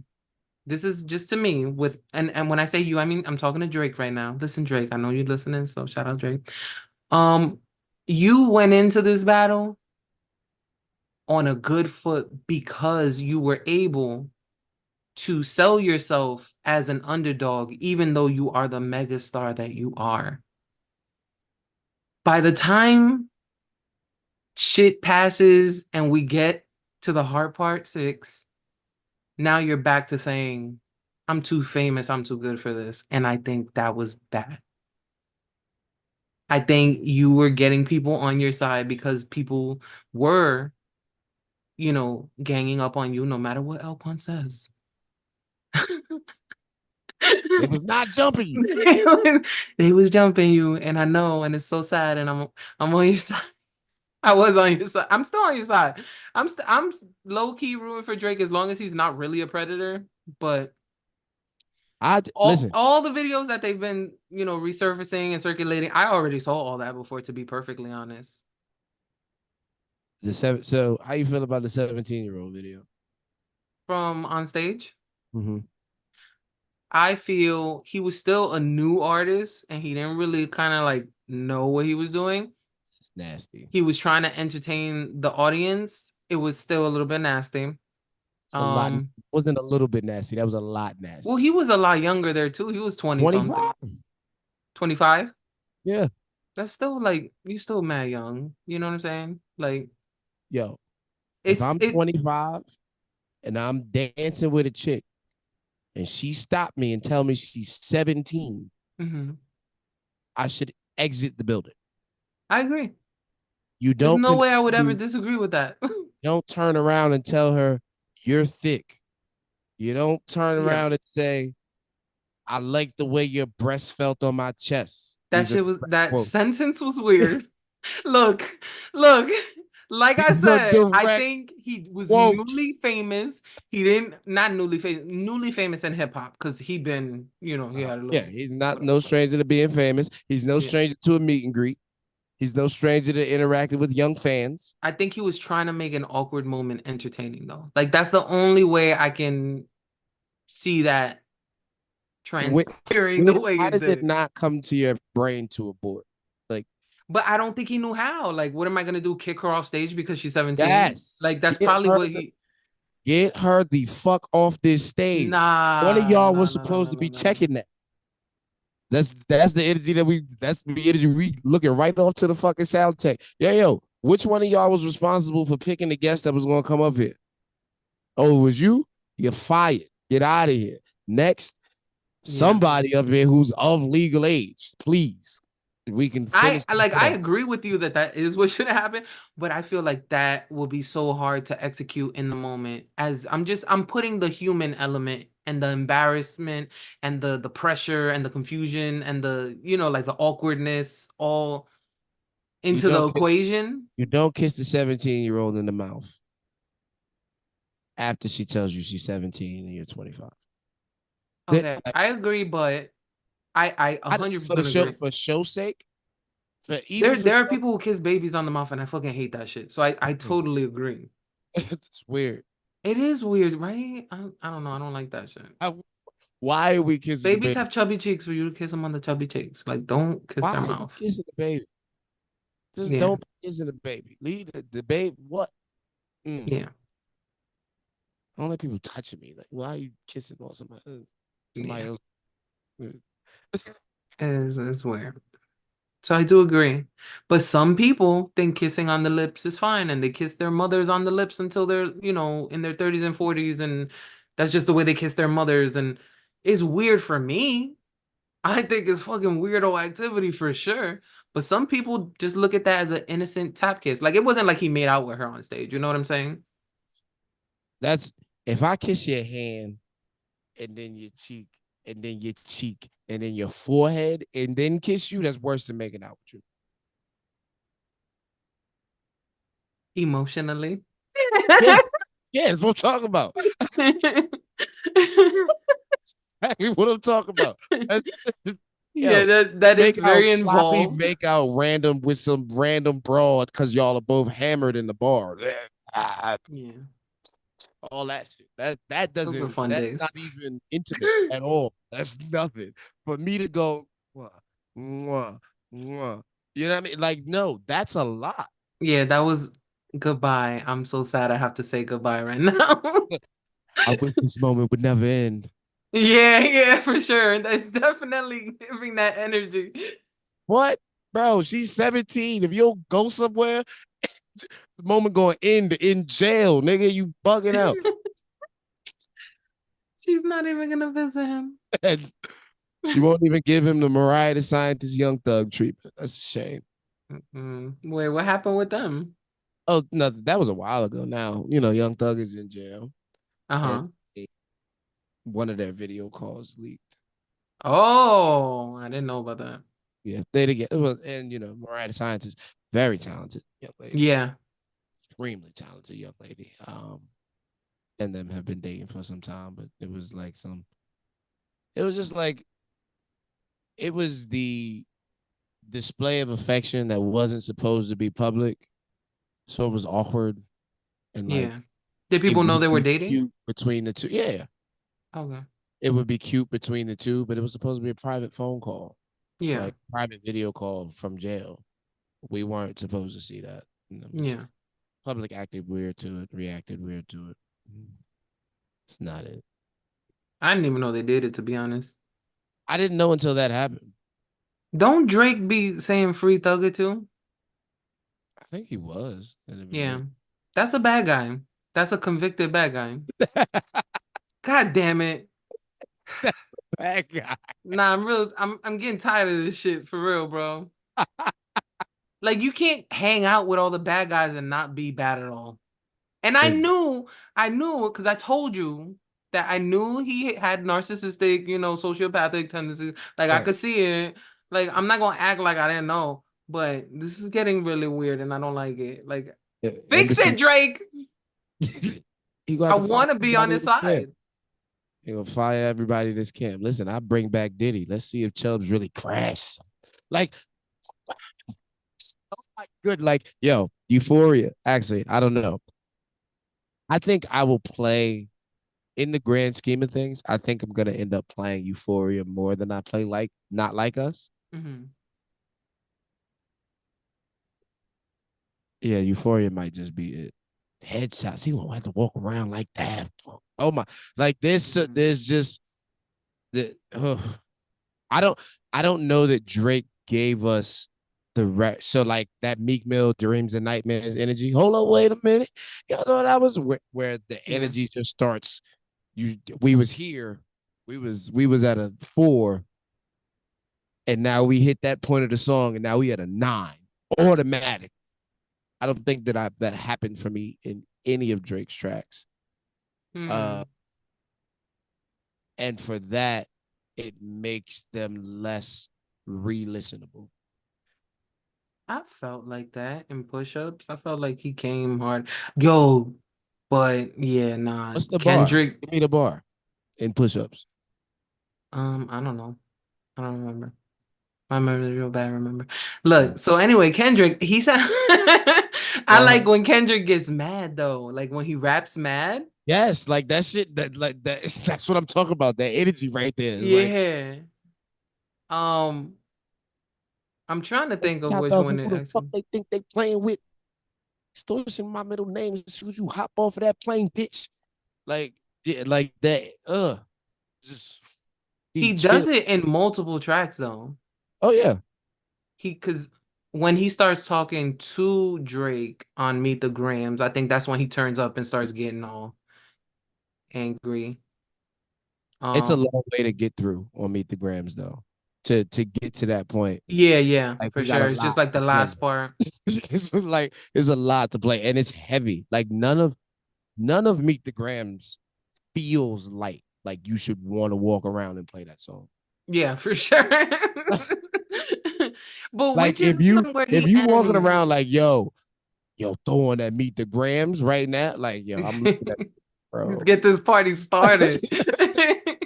This is just to me with and when I say you, I mean I'm talking to Drake right now. Listen, Drake, I know you're listening, so shout out Drake. Um, you went into this battle on a good foot because you were able to sell yourself as an underdog, even though you are the megastar that you are. By the time shit passes and we get to the hard part six, now you're back to saying, I'm too famous, I'm too good for this. And I think that was bad. I think you were getting people on your side because people were, ganging up on you no matter what L-Kwon says. They was not jumping you. They was jumping you, and I know, and it's so sad, and I'm on your side. I was on your side. I'm still on your side. I'm low key rooting for Drake as long as he's not really a predator. But all Listen. all the videos that they've been, resurfacing and circulating, I already saw all that before, to be perfectly honest. So how you feel about the 17-year-old video? From on stage, Mm-hmm. I feel he was still a new artist and he didn't really kind of like know what he was doing. It's nasty. He was trying to entertain the audience. It was still a little bit nasty. It's a lot. It wasn't a little bit nasty. That was a lot nasty. Well, he was a lot younger there too. He was 20 something. 25. 25? Yeah. That's still like, you still mad young. You know what I'm saying? Like, Yo, if it's I'm it 25 and I'm dancing with a chick and she stopped me and tell me she's 17, mhm. I should exit the building. I agree. You There's don't no way I would ever continue, disagree with that. don't turn around and tell her you're thick. You don't turn Yeah. around and say, I like the way your breast felt on my chest. That Quotes. sentence was weird. Look, look. Like I These are said, I direct think he was quotes. newly famous. He didn't not newly famous in hip hop because he been, he had a Yeah, little he's not whatever. no stranger to being famous. He's no Yeah. stranger to a meet and greet. He's no stranger to interacting with young fans. I think he was trying to make an awkward moment entertaining though. Like that's the only way I can see that When, transpiring the way how it does it did. not come to your brain to abort? Like, But I don't think he knew how. Like, what am I gonna do? Kick her off stage because she's 17? yes, Like, that's probably what he. get her the fuck off this stage. One of Nah, y'all nah, was nah, nah, supposed nah, to nah, be nah, nah. checking that. That's the energy that's the energy we looking right off to the fucking sound tech. Yo, which one of y'all was responsible for picking the guest that was gonna come up here? Oh, it was you? You're fired. Get out of here. Next, Yeah. somebody up here who's of legal age, please. We can finish the I show. agree with you that that is what should have happened, but I feel like that will be so hard to execute in the moment. As I'm putting the human element and the embarrassment and the pressure and the confusion and the like the awkwardness all You into the don't kiss equation. you don't kiss the 17-year-old in the mouth after she tells you she's 17 and you're 25. Okay, I agree, but I For the 100% show, agree. for show's sake, There even for there are show, people who kiss babies on the mouth, and I fucking hate that shit. So I totally agree. it's weird. It is weird, right? I don't know. I don't like that shit. I, why are we kissing the Babies baby? have chubby cheeks for you to kiss them on the chubby cheeks. Like, don't kiss Why their are you mouth. kissing the baby? Just Yeah, don't be kissing the baby. Leave the baby. What? Mm. yeah, I don't like people touching me. Like, why are you kissing on somebody yeah. else? Mm. It's weird. So I do agree. But some people think kissing on the lips is fine, and they kiss their mothers on the lips until they're, in their 30s and 40s, and that's just the way they kiss their mothers. And it's weird for me. I think it's fucking weirdo activity for sure. But some people just look at that as an innocent tap kiss. Like it wasn't like he made out with her on stage. You know what I'm saying? That's if I kiss your hand and then your cheek and then your cheek and then your forehead and then kiss you, that's worse than making out with you. Emotionally. Yeah, yeah, that's what I'm talking about. Exactly what I'm talking about. That's, Yeah, yo, that is make out very sloppy, involved. make out random with some random broad because y'all are both hammered in the bar. Yeah, All that shit. That those were doesn't. fun That's not days. even intimate at all. That's nothing. For me to go, mwah, mwah, mwah, you know what I mean? Like, no, that's a lot. Yeah, that was. Goodbye. I'm so sad I have to say goodbye right now. I wish this moment would never end. Yeah, yeah, for sure. That's definitely giving that energy. What? Bro, she's 17. If you don't go somewhere, the moment going to end in jail, nigga. You bugging out. She's not even gonna visit him. And she won't even give him the Mariah the Scientist Young Thug treatment. That's a shame. Mm-mm. Wait, what happened with them? Oh, no, that was a while ago now. Young Thug is in jail. And Uh-huh. one of their video calls leaked. Oh, I didn't know about that. Yeah, they together. Well, and Mariah the Scientist, very talented young lady, Yeah, extremely talented young lady. And them have been dating for some time, but it was just like it was the display of affection that wasn't supposed to be public, so it was awkward and like yeah. Did it people know would they were be dating? cute between the two. Yeah, Okay. it would be cute between the two, but it was supposed to be a private phone call, Yeah, like private video call from jail. We weren't supposed to see that. And it was yeah. public acted weird to it, reacted weird to it. It's not it. I didn't even know they did it, to be honest. I didn't know until that happened. Don't Drake be saying free Thugger too? I think he was in the Yeah. beginning. That's a bad guy. That's a convicted bad guy. God damn it. That guy. Nah, I'm getting tired of this shit for real, bro. Like you can't hang out with all the bad guys and not be bad at all. And I knew because I told you that I knew he had narcissistic, sociopathic tendencies. Like I Right. could see it. Like I'm not gonna act like I didn't know, but this is getting really weird and I don't like it. Like Yeah, fix embassy. it, Drake. He gonna I have to fire want to be on everybody in his this camp. side. He gonna fire everybody in this camp. Listen, I bring back Diddy. Let's see if Chubbs really crashed. Like, oh my good. Like, yo, Euphoria. Actually, I don't know. I think I will play in the grand scheme of things. I think I'm gonna end up playing Euphoria more than I play like Not Like Us. Hmm. Yeah, Euphoria might just be it. Headshots. He won't have to walk around like that. Oh my! Like there's just the. I don't I don't know that Drake gave us the so like that Meek Mill Dreams and Nightmares energy. Hold on, wait a minute. Y'all know that was where the Yeah. energy just starts. We was here, we was at a 4, and now we hit that point of the song, and now we at a 9. Automatic. I don't think that happened for me in any of Drake's tracks. Uh, Hmm. and for that, it makes them less re-listenable. I felt like that in push-ups. I felt like he came hard. Yo, but yeah, nah. What's the bar? Kendrick, Give me the bar in push-ups. I don't know. I don't remember. My memory's real bad, remember. Look, so anyway, Kendrick, he said I Uh-huh. like when Kendrick gets mad though. Like when he raps mad. Yes, like that shit. That like that. That's what I'm talking about. That energy right there is like, Yeah. Um, I'm trying to hey, think of top which dog, one who it the fuck actually. they think they playing with? Extortion my middle name as soon as you hop off of that plane, bitch. Like, yeah, like that. Just he He does chill. it in multiple tracks though. Oh yeah, Because when he starts talking to Drake on Meet the Grams, I think that's when he turns up and starts getting all angry. it's a Um, long way to get through on Meet the Grams though. To get to that point, yeah, yeah, like for we got a sure. It's just lot like the to play. last part. It's a lot to play, and it's heavy. Like none of Meet the Grams feels light. Like you should want to walk around and play that song. Yeah, for sure. But Like which is if the you one where if he you walking ends? around like yo throwing that Meet the Grams right now, like yo, I'm looking at Let's bro, get this party started.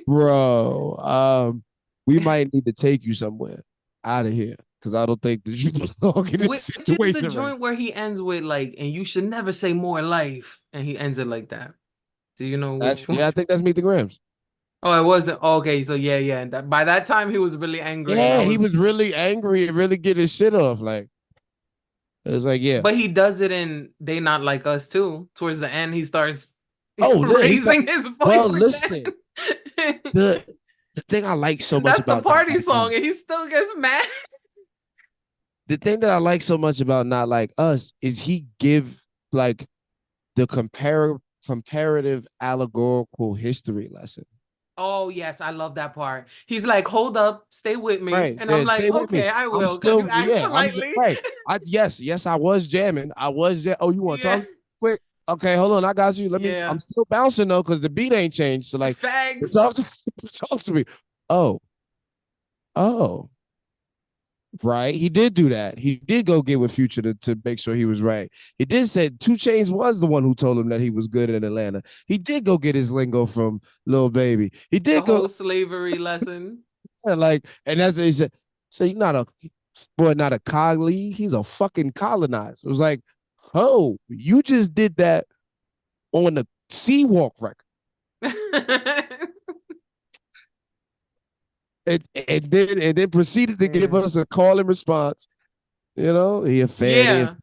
bro. We might need to take you somewhere out of here because I don't think that you belong in this Which is the situation right. joint where he ends with like, and you should never say more life, and he ends it like that. Do you know which That's one? yeah, I think that's Meet the Grams. Oh, it wasn't. Okay, so yeah, yeah. By that time, he was really angry, and I Yeah, he was was really angry and really getting his shit off. Like It's like, yeah. But he does it in They Not Like Us too. Towards the end, he starts Oh, he's not. raising his Well, voice listen, again. the the thing I like so much That's the about Not party Like Us, song, and he still gets mad. the thing that I like so much about Not Like Us is he give like the comparative allegorical history lesson. Oh yes, I love that part. He's like, "Hold up, stay with me," Right. and I'm Yeah, like, stay with me. "Okay, I I'm will," because you still, asked yeah, politely. right. Yes, I was jamming. Oh, you want to Yeah, talk quick? Okay, hold on. I got you. I'm yeah. still bouncing though, because the beat ain't changed. So like Facts. talk to, talk to me. Oh, oh, right. He did do that. He did go get with Future to make sure he was right. He did say 2 Chainz was the one who told him that he was good in Atlanta. He did go get his lingo from Lil Baby. He The did go whole slavery lesson. like, and that's what he said. So you're not a boy, not a cogly. He's a fucking colonizer. It was like, oh, you just did that on the Seawalk record. And then proceeded to give Yeah. us a call and response. You know, Yeah. he a From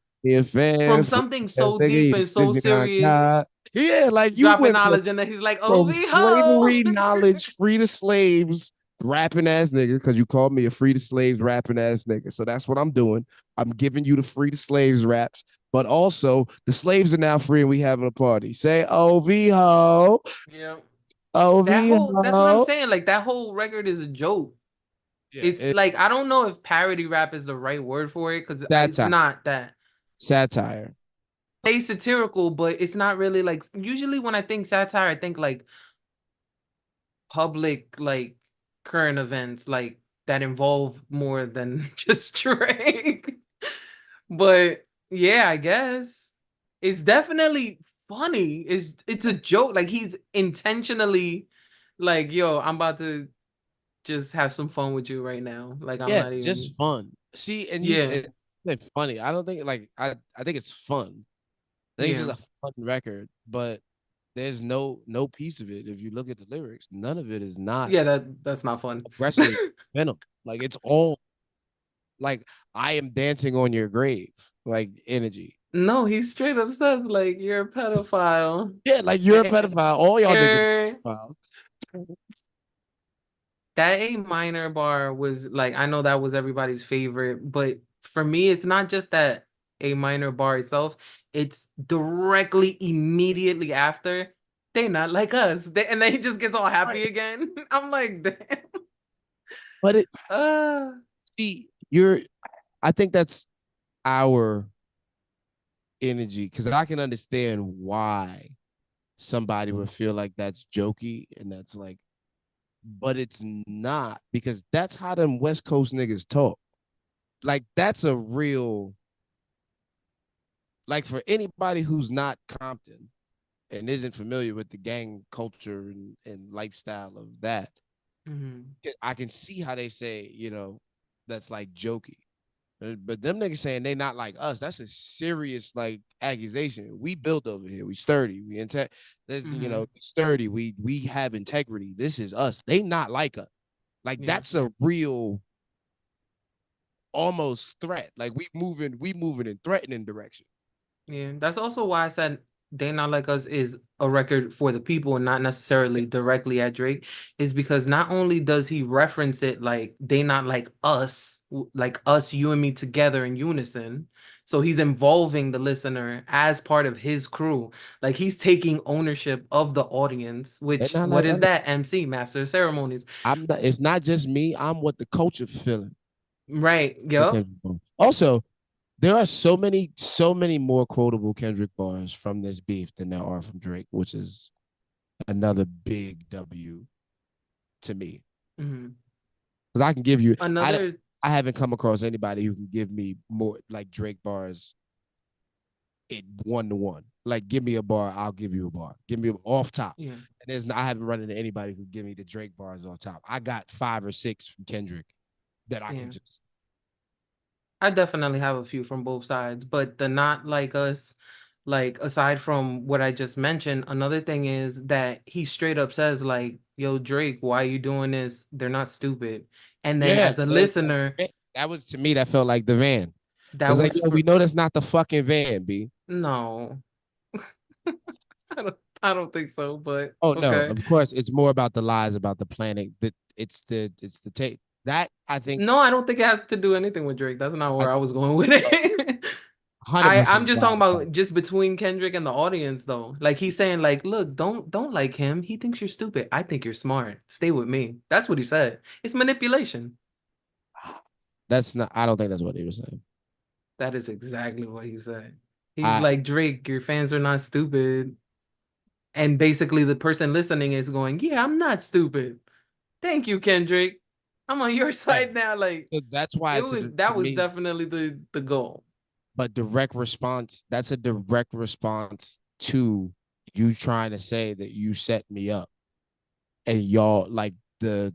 fan, something so deep he and so serious, God. Yeah, like you dropping went knowledge, and then he's like, from "OV ho." slavery knowledge, free to slaves, rapping ass nigga, because you called me a free to slaves rapping ass nigga. So that's what I'm doing. I'm giving you the free to slaves raps, but also the slaves are now free and we having a party. Say OV ho, Yeah. OV That's what I'm ho. saying. Like that whole record is a joke. Yeah, It's like I don't know if parody rap is the right word for it because it's satire, not that. satire. It's satirical, but it's not really like usually when I think satire, I think like public like current events like that involve more than just Drake. But yeah, I guess it's definitely funny. It's a joke. Like he's intentionally like, yo, I'm about to just have some fun with you right now. Like I'm Yeah, not just even. fun. See, and Yeah, it's funny. I don't think like I think it's fun. I think it's yeah, just a fun record, but there's no piece of it. If you look at the lyrics, none of it is not yeah. That's not fun. aggressive venom. Like it's all like I am dancing on your grave, like energy. No, he straight up says like you're a pedophile. Yeah, like you're a Eh, pedophile. All y'all niggas eh, are pedophiles. That A minor bar was like I know that was everybody's favorite, but for me, it's not just that A minor bar itself. It's directly immediately after They Not Like Us, and then he just gets all happy Right. again. I'm like, damn. But it Uh, see, I think that's our energy because I can understand why somebody would feel like that's jokey and that's like, but it's not because that's how them West Coast niggas talk. Like that's a real like for anybody who's not Compton and isn't familiar with the gang culture and lifestyle of that, mhm, I can see how they say, that's like jokey. But them niggas saying they not like us, that's a serious like accusation. We built over here. We sturdy. We intact. mhm, Sturdy. We have integrity. This is us. They not like us. Like yeah. that's a real almost threat. Like we moving in threatening direction. Yeah, that's also why I said They Not Like Us is a record for the people and not necessarily directly at Drake, is because not only does he reference it like they not like us, like us, you and me together in unison. So he's involving the listener as part of his crew. Like he's taking ownership of the audience, They which not what like is us. that? MC, Master of Ceremonies. I'm not. It's not just me. I'm what the culture feeling. Right. Yep. Also, there are so many more quotable Kendrick bars from this beef than there are from Drake, which is another big W to me. Mhm. Because I can give you, Another, I haven't come across anybody who can give me more like Drake bars it 1 to 1. Like, give me a bar, I'll give you a bar. Give me off top. yeah, And I haven't run into anybody who give me the Drake bars off top. I got 5 or 6 from Kendrick that I can yeah. just. I definitely have a few from both sides, but the Not Like Us, like aside from what I just mentioned, another thing is that he straight up says like, "Yo, Drake, why you doing this? They're not stupid." And then Yeah, as a listener, that was to me that felt like the van. That It's like, was yo, we for know that's not the fucking van, B. no. I don't think so, but Oh no, okay. of course it's more about the lies about the planet. That it's the take that I think No, I don't think it has to do anything with Drake. That's not I where I was going with it. I'm 100% just talking lied about about it. just between Kendrick and the audience though. Like he's saying like, look, don't like him. He thinks you're stupid. I think you're smart. Stay with me. That's what he said. It's manipulation. That's not. I don't think that's what he was saying. That is exactly what he said. He's I like, Drake, your fans are not stupid. And basically the person listening is going, yeah, I'm not stupid. Thank you, Kendrick. I'm on your yeah. side now. Like So that's why it it's was to that was me. definitely the goal. But direct response. That's a direct response to you trying to say that you set me up and y'all like the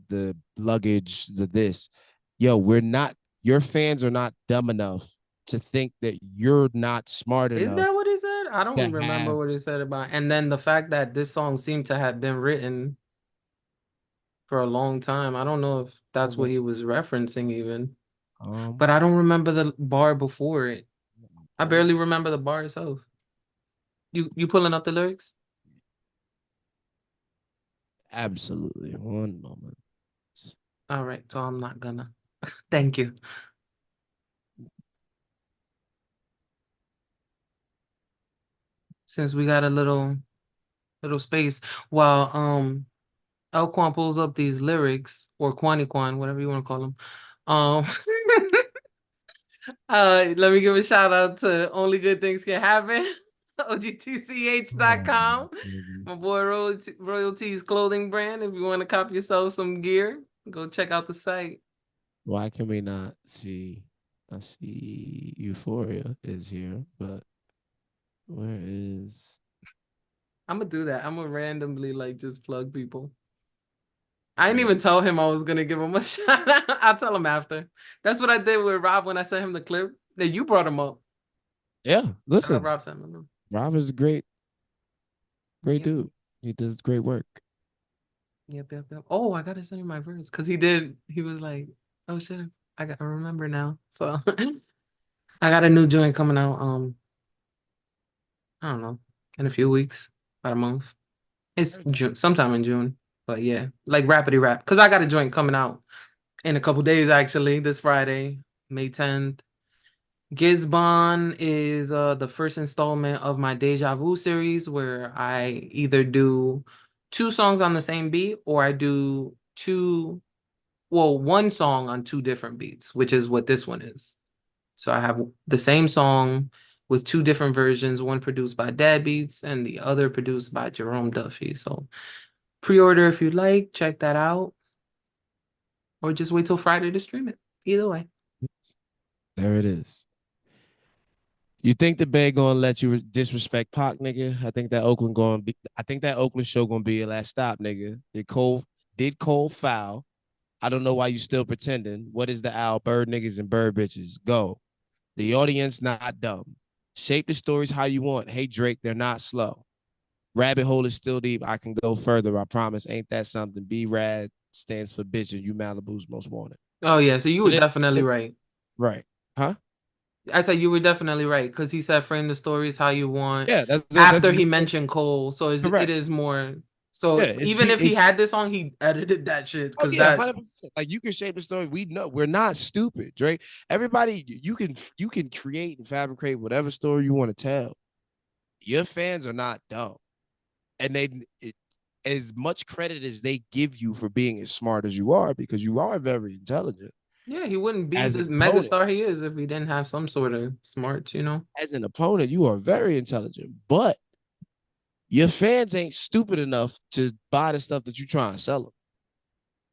luggage, the this. Yo, we're not. Your fans are not dumb enough to think that you're not smart Is enough that what he said? I to don't remember have. what he said about. And then the fact that this song seemed to have been written for a long time. I don't know if that's what he was referencing even, Um, but I don't remember the bar before it. I pull it. barely remember the bar itself. You pulling up the lyrics? Absolutely. One moment. All right, so I'm not gonna. Thank you. Since we got a little space while L-Kwon pulls up these lyrics or Kwani, whatever you want to call them. Um let me give a shout out to Only Good Things Can Happen, Oh my OGTCH.com. My goodness. boy Royalties clothing brand. If you want to cop yourself some gear, go check out the site. Why can we not see? I see Euphoria is here, but where is? I'm gonna do that. I'm gonna randomly like just plug people. I didn't Yeah, even tell him I was gonna give him a shout out. I'll tell him after. That's what I did with Rob when I sent him the clip. That you brought him up. yeah. Listen, Rob sent him. Rob is a great Yep. dude. He does great work. Yep. Oh, I gotta send him my verse because he did. He was like, "Oh shit, I remember now." So I got a new joint coming out. I don't know, in a few weeks, about a month. It's Very June, sometime in June. But yeah, like Rapidy Rap, because I got a joint coming out in a couple days actually. This Friday, May 10th. Gizbon is the first installment of my Deja Vu series where I either do two songs on the same beat or I do one song on two different beats, which is what this one is. So I have the same song with two different versions, one produced by Dad Beats and the other produced by Jerome Duffy. So pre-order if you like, check that out, or just wait till Friday to stream it. Either way. There it is. You think the Bay gonna let you disrespect Pac, nigga? I think that Oakland going be. I think that Oakland show gonna be your last stop, nigga. Did Cole foul? I don't know why you still pretending. What is the owl? Bird niggas and bird bitches. Go. The audience not dumb. Shape the stories how you want. Hey Drake, they're not slow. Rabbit hole is still deep. I can go further. I promise. Ain't that something? B Rad stands for bitch, and you Malibu's most wanted. Oh yeah, so you So were definitely right. right, huh? I said you were definitely right because he said frame the stories how you want Yeah, that's it. after That's he mentioned Cole. So it correct. is more. Yeah, So it's even deep. if he had this song, he edited that shit Oh because yeah, 100. that's percent Like you can shape the story. We know we're not stupid, Drake. Everybody, you can create and fabricate whatever story you want to tell. Your fans are not dumb, and as much credit as they give you for being as smart as you are, because you are very intelligent yeah, he wouldn't be as the an opponent. megastar he is if he didn't have some sort of smarts. As an opponent, you are very intelligent, but your fans ain't stupid enough to buy the stuff that you try and sell them.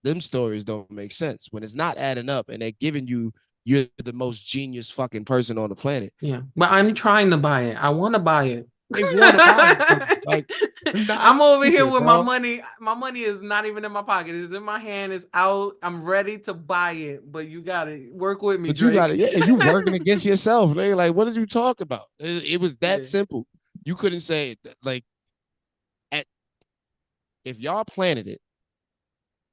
Them stories don't make sense when it's not adding up and they're giving you you're the most genius fucking person on the planet. Yeah, but I'm trying to buy it. I want to buy it. They want to buy it from you. Like, you're not I'm over here stupid, with my bro. money. My money is not even in my pocket. It's in my hand. It's out. I'm ready to buy it. But you gotta work with me, But you got Drake. it. Yeah, you working against yourself. They like, what did you talk about? It was that Yeah. simple. You couldn't say it. Like, at, if y'all planted it,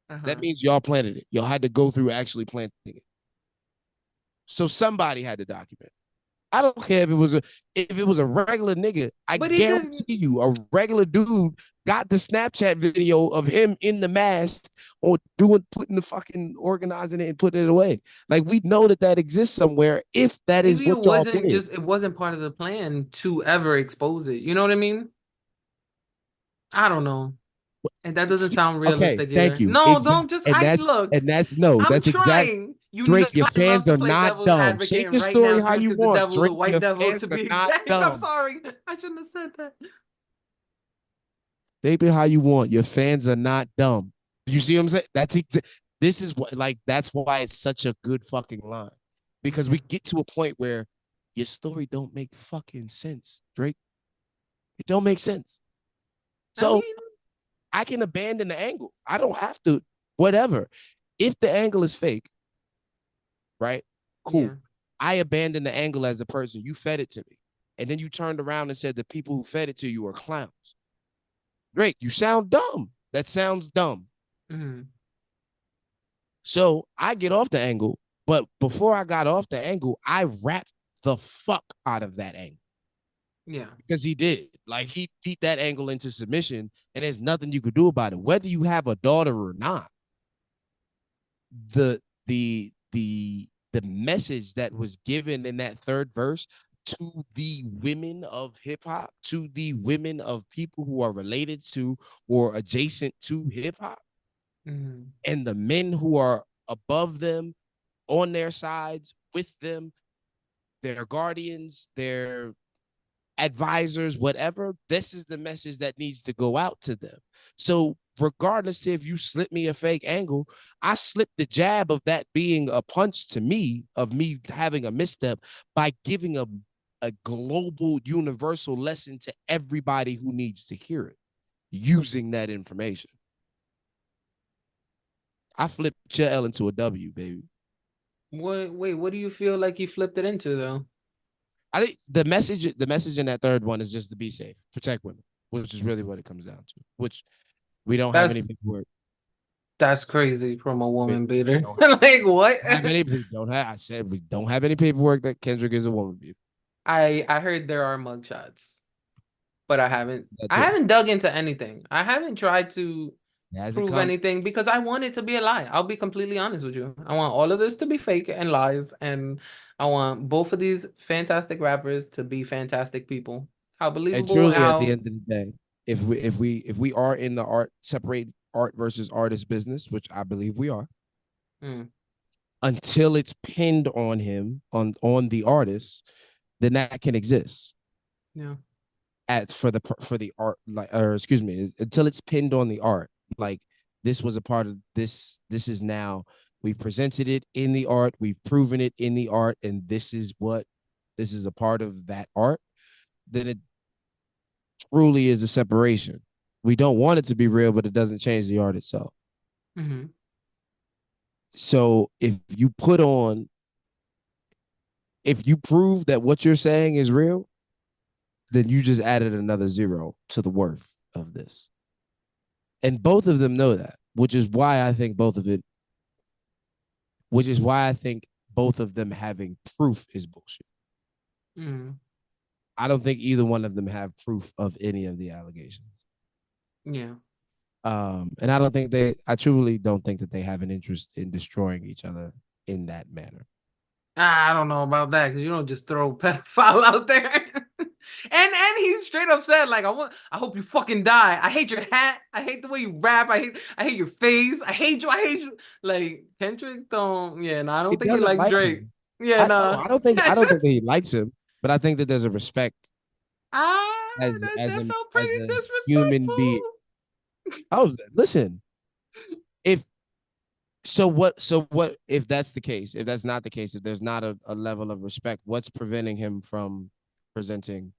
that Uh-huh. means y'all planted it. Y'all had to go through actually planting it. So somebody had to document it. I don't care if it was a regular nigga. I But he could. guarantee you, a regular dude got the Snapchat video of him in the mask or putting the fucking organizing it and putting it away. Like we know that exists somewhere. If that is Maybe it what y'all wasn't did, just. It wasn't part of the plan to ever expose it. You know what I mean? I don't know. And that doesn't sound okay, realistic thank either. you. No, Exactly, don't just. and I that's look. and that's no, I'm that's exact. trying. You know Drake, your I love fans to are play not devil's dumb. advocate, Shape and the right now story how Drake you is the want. devil, the Drake, white your devil, fans to are be not exact. I'm dumb. sorry. I shouldn't have said that. Shape it how you want. Your fans are not dumb. You see what I'm saying? This is what like that's why it's such a good fucking line. Because Yeah. we get to a point where your story don't make fucking sense, Drake. It don't make sense. I So mean, I can abandon the angle. I don't have to, whatever. If the angle is fake, right? yeah. Cool. I abandoned the angle as the person. You fed it to me. And then you turned around and said the people who fed it to you are clowns. Drake, you sound dumb. That sounds dumb. Mm, So I get off the angle, but before I got off the angle, I rapped the fuck out of that angle yeah. because he did. Like he beat that angle into submission, and there's nothing you could do about it. Whether you have a daughter or not, the the message that was given in that third verse to the women of hip hop, to the women of people who are related to or adjacent to hip hop, Mm, and the men who are above them, on their sides, with them, their guardians, their advisors, whatever, this is the message that needs to go out to them. So, regardless if you slip me a fake angle, I slipped the jab of that being a punch to me, of me having a misstep by giving a global, universal lesson to everybody who needs to hear it using that information. I flipped your L into a W, baby. wait, what do you feel like you flipped it into though? I think the message in that third one is just to be safe, protect women, which is really what it comes down to. Which we don't have any That's paperwork. that's crazy from a We woman beater. don't Like what? have any. We don't have. I said we don't have any paperwork that Kendrick is a woman beater. I heard there are mugshots, but That I too. haven't dug into anything. I haven't tried to It hasn't prove come. anything because I want it to be a lie. I'll be completely honest with you. I want all of this to be fake and lies, and I want both of these fantastic rappers to be fantastic people. How And believable, truly, at the how end of the day, if we are in the art separate art versus artist business, which I believe we are, mm, until it's pinned on him on the artist, then that can exist. yeah. At for the art, like, or excuse me, until it's pinned on the art, like this was a part of this is now we've presented it in the art, we've proven it in the art, and this is a part of that art, then it truly is a separation. We don't want it to be real, but it doesn't change the art itself. Mm-hmm. So if you prove that what you're saying is real, then you just added another zero to the worth of this. And both of them know that, which is why I think both of them having proof is bullshit. Mm-hmm. I don't think either one of them have proof of any of the allegations. Yeah. And I truly don't think that they have an interest in destroying each other in that manner. I don't know about that because you don't just throw pedophile out there. And he's straight up said, like, I hope you fucking die. I hate your hat. I hate the way you rap. I hate your face. I hate you. I hate you. Like Kendrick don't, yeah, no, I He don't think he doesn't likes like Drake. him. Yeah, No, no. I don't think that he likes him, but I think that there's a respect That felt pretty as a human being. disrespectful. Oh, listen, if so what if that's the case? If that's not the case, if there's not a level of respect, what's preventing him from presenting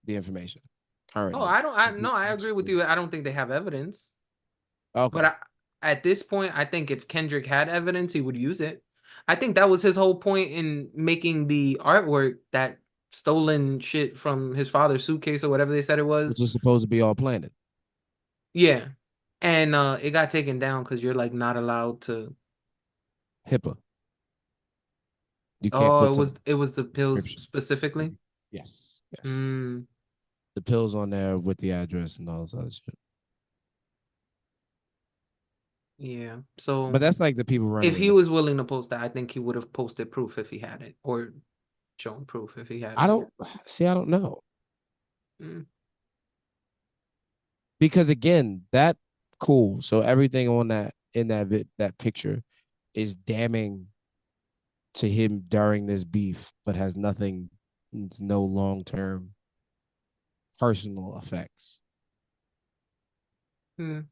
the information Oh, currently? I don't I If he no, I agree with actually you. I don't think they have evidence. But okay, at this point, I think if Kendrick had evidence, he would use it. I think that was his whole point in making the artwork, that stolen shit from his father's suitcase or whatever they said it which was. is supposed to be all planted. Yeah. And it got taken down because you're like not allowed to. HIPAA. You can't Oh, put some it was the pills description. specifically. Yes, yes. Mm, The pills on there with the address and all this other shit. yeah. But So that's like the people if running it. he was willing to post that, I think he would have posted proof if he had it, or shown proof if he had I it. don't see. I don't know Mm, because again, that cool. So everything on that in that picture is damning to him during this beef, but has nothing, no long term personal effects. mm.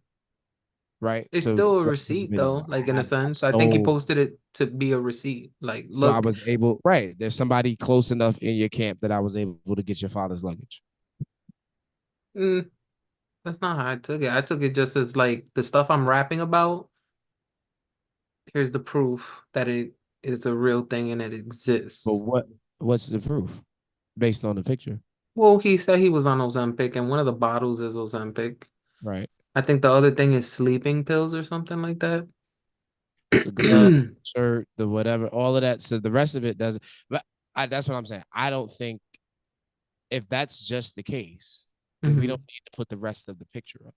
Right. It's So still a the rest of the receipt though, video, like in a I've sense. I think he stole. posted it to be a receipt. Like, So I look, was able, right. There's somebody close enough in your camp that I was able to get your father's luggage. mm, that's not how I took it. I took it just as like the stuff I'm rapping about. Here's the proof that it is a real thing and it But exists. what's the proof based on the picture? Well, he said he was on Ozempic, and one of the bottles is Ozempic. Right. I think the other thing is sleeping pills or something like that. The glove, shirt, the whatever, all of that. So the rest of it doesn't. But that's what I'm saying. I don't think if that's just the case, then we don't Hmm. need to put the rest of the picture up.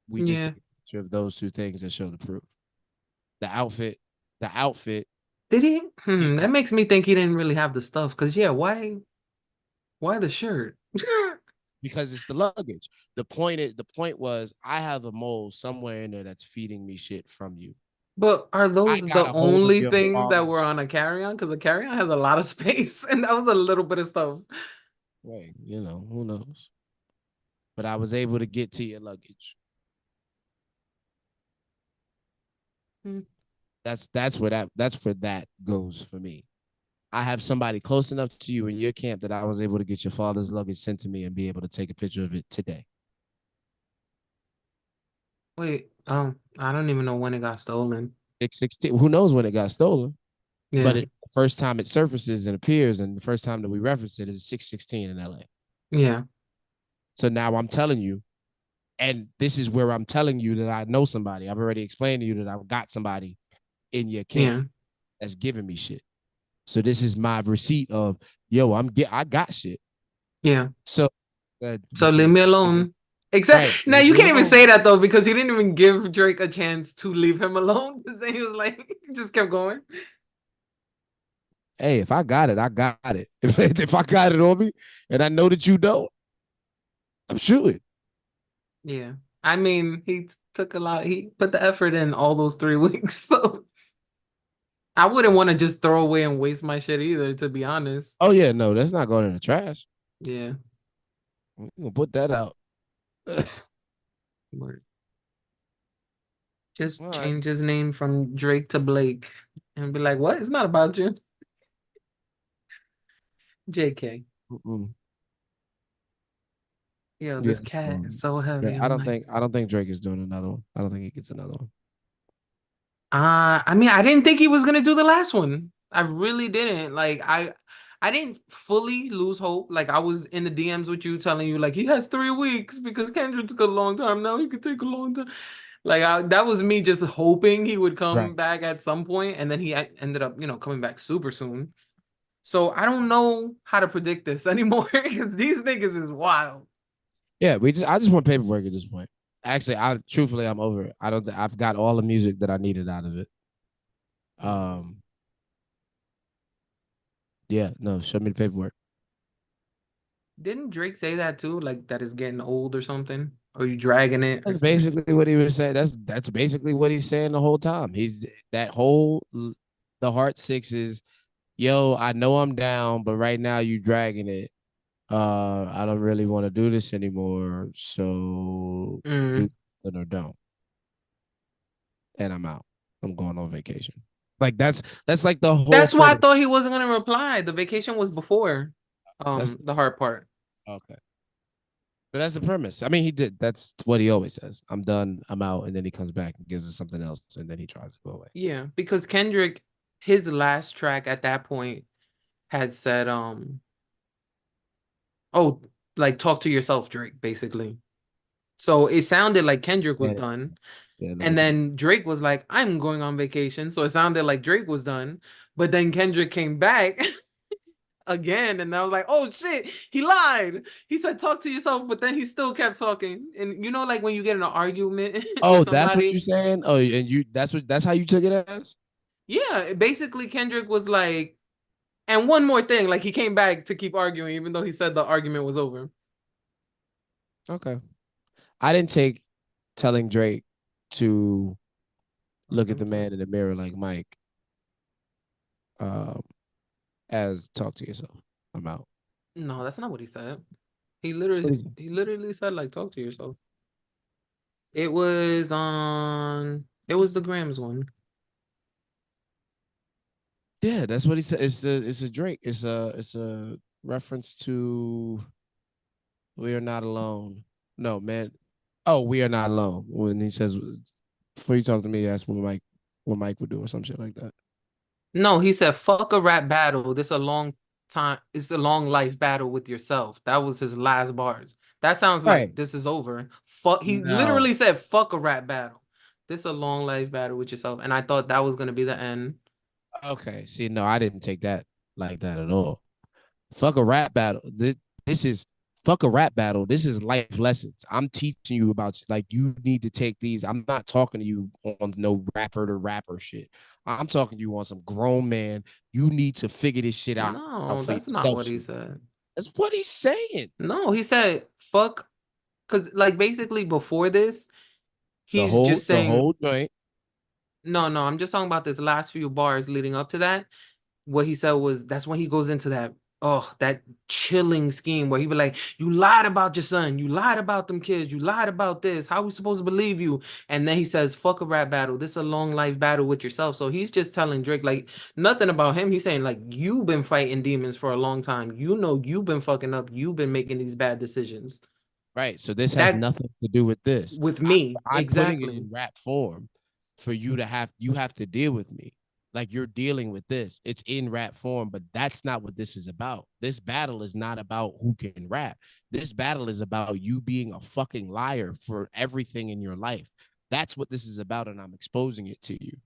We just Yeah. take a picture of those two things that show the proof. The outfit, the outfit, Did he? he That makes me think he didn't really have the stuff. Cause yeah, why the shirt? because it's the luggage. The point was I have a mole somewhere in there that's feeding me shit from you. But are I those got the a hold of only your things that were father's. on a carry-on? Because a carry-on has a lot of space, and that was a little bit of stuff. Right, who knows? But I was able to get to your luggage. Hmm. That's where that goes for me. I have somebody close enough to you in your camp that I was able to get your father's luggage sent to me and be able to take a picture of it today. Wait, I don't even know when it got stolen. 616. Who knows when it got stolen? But Yeah, the first time it surfaces and appears, and the first time that we reference it is 616 in LA. yeah, So now I'm telling you, and this is where I'm telling you that I know somebody. I've already explained to you that I've got somebody in your camp yeah, that's giving me shit. So this is my receipt of I got shit. yeah. So So which leave me is alone. right. Except now Leave you me can't even alone. say that though because he didn't even give Drake a chance to leave him alone. Then he was like, he just kept going. Hey, if I got it, I got it. If I got it on me, and I know that you don't, I'm shooting. Yeah, I mean, he took a lot. He put the effort in all those 3 weeks, so I wouldn't want to just throw away and waste my shit either. To be honest, Oh yeah, no, that's not going in the trash. yeah. I'm gonna put that out. All Word. Just right. change his name from Drake to Blake and be like, what? It's not about you. JK. Mm-mm. Yo, this Yes. cat is so heavy. I I'm don't like, think I don't think Drake is doing another one. I don't think he gets another one. I mean, I didn't think he was gonna do the last one. I really didn't. Like, I didn't fully lose hope. Like, I was in the DMs with you telling you, like, he has 3 weeks because Kendrick took a long time. Now he could take a long time. Like, that was me just hoping he would come Right. back at some point, and then he ended up, coming back super soon. So I don't know how to predict this anymore because these niggas is wild. Yeah, I just want paperwork at this point. Actually, I'm over it. I don't I've got all the music that I needed out of it. Mhm. Um yeah, no, show me the paperwork. Didn't Drake say that too? Like that is getting old or something? Or you dragging it or That's some shit? basically what he was saying. That's basically what he's saying the whole time. He's that whole the heart six is, yo, I know I'm down, but right now you dragging it. I don't really want to do this anymore. So do Mm. it or don't. And I'm out. I'm going on vacation. Like that's like the whole That's why I premise. thought he wasn't gonna reply. The vacation was before That's the hard part. okay. But that's the premise. I mean, he did. That's what he always says. I'm done. I'm out. And then he comes back and gives us something else, and then he tries to go away. Yeah, because Kendrick, his last track at that point had said, oh, like talk to yourself, Drake, basically. So it sounded like Kendrick was Yeah, done. yeah, no, And it didn't. then Drake was like, I'm going on vacation. So it sounded like Drake was done. But then Kendrick came back again, and I was like, oh shit, he lied. He said talk to yourself, but then he still kept talking. And you know, like when you get in an argument with Oh, that's what somebody, you're saying. Oh, and you that's how you took it as. yeah, basically Kendrick was like, and one more thing, like he came back to keep arguing, even though he said the argument was over. Okay, I didn't take telling Drake to look at the man in the mirror like Mike um, as talk to yourself. I'm out. No, that's not what he said. What is it? He literally said like talk to yourself. It was the Grams one. Yeah, that's what he said. It's a Drake. It's a reference to "We Are Not Alone." No, man. Oh, "We Are Not Alone." When he says before you talk to me, ask what Mike would do or some shit like that. No, he said fuck a rap battle. This a long time. It's a long life battle with yourself. That was his last bars. That sounds Right. like this is over. Fuck. He No. literally said fuck a rap battle. This a long life battle with yourself, and I thought that was gonna be the end. Okay. See, no, I didn't take that like that at all. Fuck a rap battle. This is fuck a rap battle. This is life lessons. I'm teaching you about like you need to take these. I'm not talking to you on no rapper to rapper shit. I'm talking to you on some grown man. You need to figure this shit out No, for that's not yourself. what he Shit. said. That's what he's saying. No, he said fuck, because like basically before this, he's just The saying whole joint. no, no. I'm just talking about this last few bars leading up to that. What he said was that's when he goes into that that chilling scheme where he be like, you lied about your son, you lied about them kids, you lied about this, how we supposed to believe you? And then he says fuck a rap battle, this is a long life battle with yourself. So he's just telling Drake like nothing about him. He's saying like you've been fighting demons for a long time, you know, you've been fucking up, you've been making these bad decisions. Right. So this has That nothing to do with this. with me I'm putting it exactly. in rap form for you have to deal with me. Like you're dealing with this. It's in rap form, but that's not what this is about. This battle is not about who can rap. This battle is about you being a fucking liar for everything in your life. That's what this is about, and I'm exposing it to you.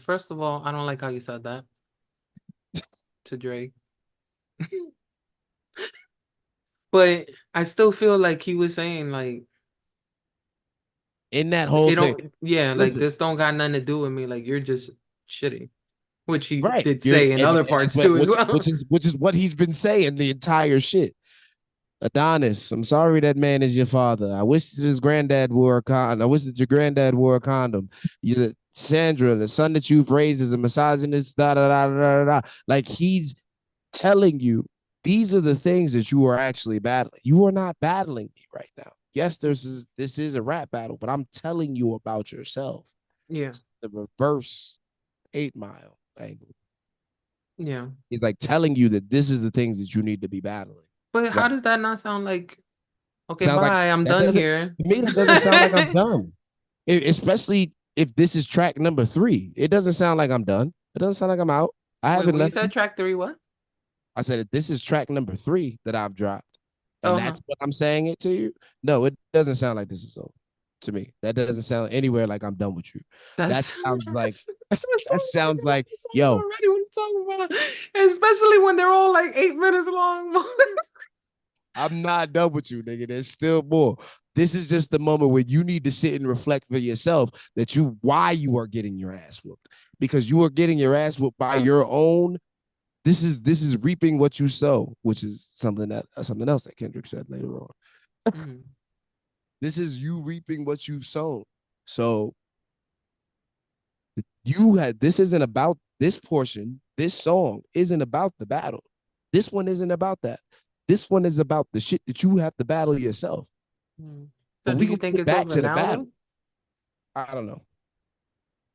First of all, I don't like how you said that to Drake. But I still feel like he was saying like In that whole it thing. don't, yeah, like Listen, this don't got nothing to do with me. Like you're just shitty. Which he right. did You're say in other parts too as well. which is what he's been saying the entire shit. Adonis, I'm sorry that man is your father. I wish that his granddad wore a condom. I wish that your granddad wore a condom. You, Sandra, the son that you've raised is a misogynist. Da da da da da da. Like he's telling you these are the things that you are actually battling. You are not battling me right now. Yes, this is a rap battle, but I'm telling you about yourself. Yeah, It's the reverse 8 Mile angle. yeah. He's like telling you that this is the things that you need to be battling. But how Right. does that not sound like okay, Sounds like bye, I'm that done doesn't here. to me that doesn't sound like I'm dumb. Especially if this is track number 3. It doesn't sound like I'm done. It doesn't sound like I'm out. I Wait, haven't what you left. said track 3, what? I said if this is track number 3 that I've dropped, and Uh-huh. that's what I'm saying it to you. No, it doesn't sound like this is over to me. That doesn't sound anywhere like I'm done with you. That That's sounds like that's that sounds like yo. already what I'm talking about. Especially when they're all like 8 minutes long. I'm not done with you, nigga. There's still more. This is just the moment where you need to sit and reflect for yourself that you why you are getting your ass whooped. Because you are getting your ass whooped by your own. This is reaping what you sow, which is something else that Kendrick said later on. Mhm. This is you reaping what you've sown. So you had this isn't about this portion. This song isn't about the battle. This one isn't about that. This one is about the shit that you have to battle yourself. Mhm. So But do we you can think get it's back over to the now battle. though? I don't know.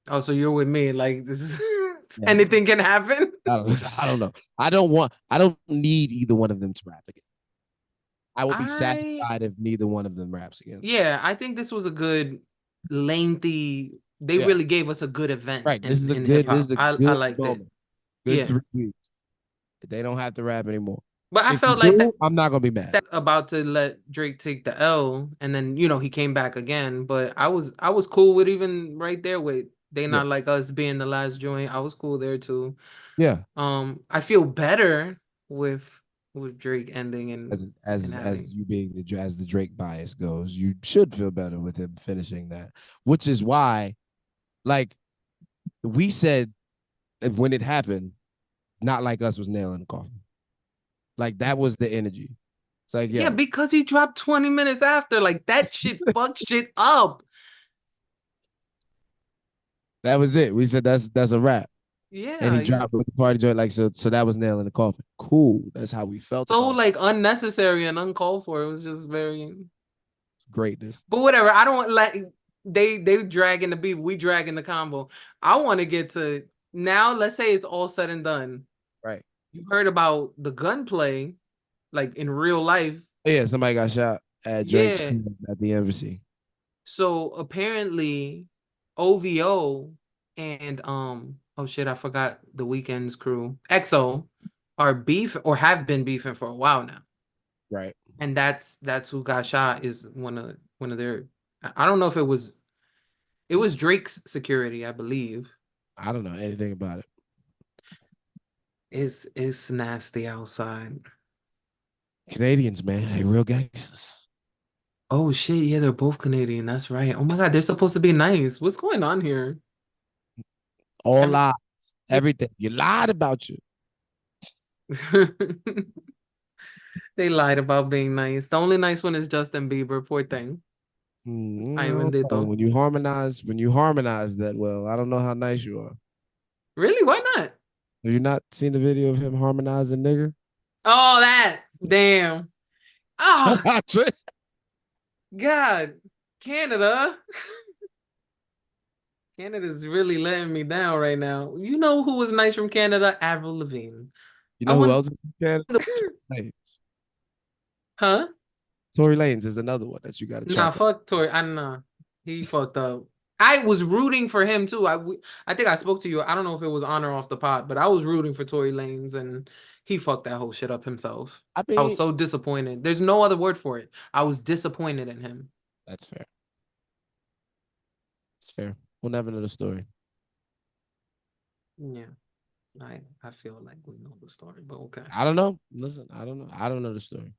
Oh, so you're with me. Like this is Yeah, I don't know. anything can happen. I don't know. I don't need either one of them to rap again. I will be I satisfied if neither one of them raps again. Yeah, I think this was a good lengthy. They Yeah. really gave us a good event Right. This is a in hip good hop. I good liked it. moment. Good Yeah, 3 weeks. They don't have to rap anymore. but I If you felt like do, I'm not gonna be mad. that about to let Drake take the L, and then he came back again. But I was cool with even right there with They Yeah, Not Like Us being the last joint. I was cool there too. yeah. I feel better with Drake ending and As having. you being as the Drake bias goes, you should feel better with him finishing that. Which is why, like we said, when it happened, Not Like Us was nailing the coffin. Like that was the energy. It's like, Yeah, yo, because he dropped 20 minutes after. Like that shit fucked shit up. that was it. We said that's a wrap. And Yeah, he dropped with the party joint, like so that was nailing the coffin. Cool. That's how we felt so about like unnecessary and uncalled for. It was just very. greatness. But whatever. I don't like they dragging the beef. We dragging the combo. I want to get to now. Let's say it's all said and done. Right. You heard about the gunplay, like in real life. Yeah, somebody got shot at Drake's Yeah. crib at the embassy. So apparently, OVO and oh shit, I forgot the Weekend's crew. EXO are beef or have been beefing for a while now. Right. And that's who got shot is one of their I don't know if it was Drake's security, I believe. I don't know anything about it. It's nasty outside. Canadians, man, they real gangsters. Oh shit, yeah, they're both Canadian. That's right. Oh my God, they're supposed to be nice. What's going on here? All Every lies. Everything. You lied about you. They lied about being nice. The only nice one is Justin Bieber, poor thing. I Ay, don't know. bendito. When you harmonize that well, I don't know how nice you are. Really? Why not? Have you not seen the video of him harmonizing nigger? Oh, that. Damn. Ah, God. Canada. Canada's really letting me down right now. You know who was nice from Canada? Avril Lavigne. You I know who want else is can? the Lanez. huh? Tory Lanez is another one that you got to Nah, chalk up. fuck Tori. I know he fucked up. I was rooting for him too. I think I spoke to you. I don't know if it was on or off the pot, but I was rooting for Tory Lanez, and he fucked that whole shit up himself. I I was mean, so disappointed. There's no other word for it. I was disappointed in him. that's fair. It's fair. We'll never know the story. Yeah, I feel like we know the story, but okay. I don't know. Listen, I don't know. I don't know the story.